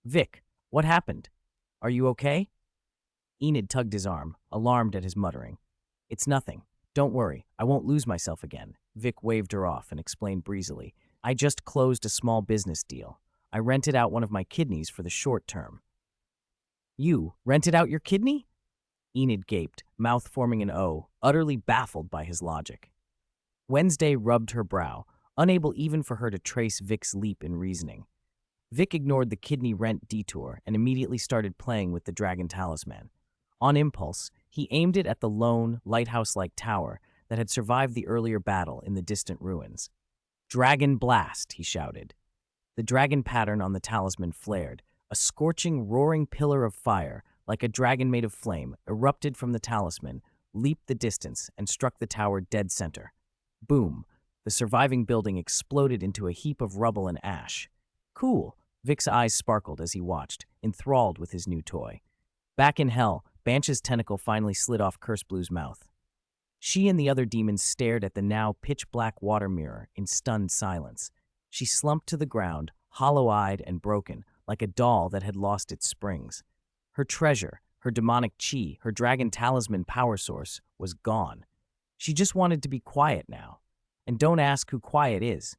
"Vic, what happened? Are you okay?" Enid tugged his arm, alarmed at his muttering. "It's nothing. Don't worry. I won't lose myself again." Vic waved her off and explained breezily. "I just closed a small business deal. I rented out one of my kidneys for the short term." "You rented out your kidney?" Enid gaped, mouth forming an O, utterly baffled by his logic. Wednesday rubbed her brow, unable even for her to trace Vic's leap in reasoning. Vic ignored the kidney rent detour and immediately started playing with the dragon talisman. On impulse, he aimed it at the lone, lighthouse-like tower that had survived the earlier battle in the distant ruins. "Dragon Blast," he shouted. The dragon pattern on the talisman flared. A scorching, roaring pillar of fire, like a dragon made of flame, erupted from the talisman, leaped the distance, and struck the tower dead center. Boom! The surviving building exploded into a heap of rubble and ash. "Cool." Vic's eyes sparkled as he watched, enthralled with his new toy. Back in hell, Bansha's tentacle finally slid off Curse Blue's mouth. She and the other demons stared at the now pitch-black water mirror in stunned silence. She slumped to the ground, hollow-eyed and broken, like a doll that had lost its springs. Her treasure, her demonic chi, her dragon talisman power source, was gone. She just wanted to be quiet now. And don't ask who quiet is.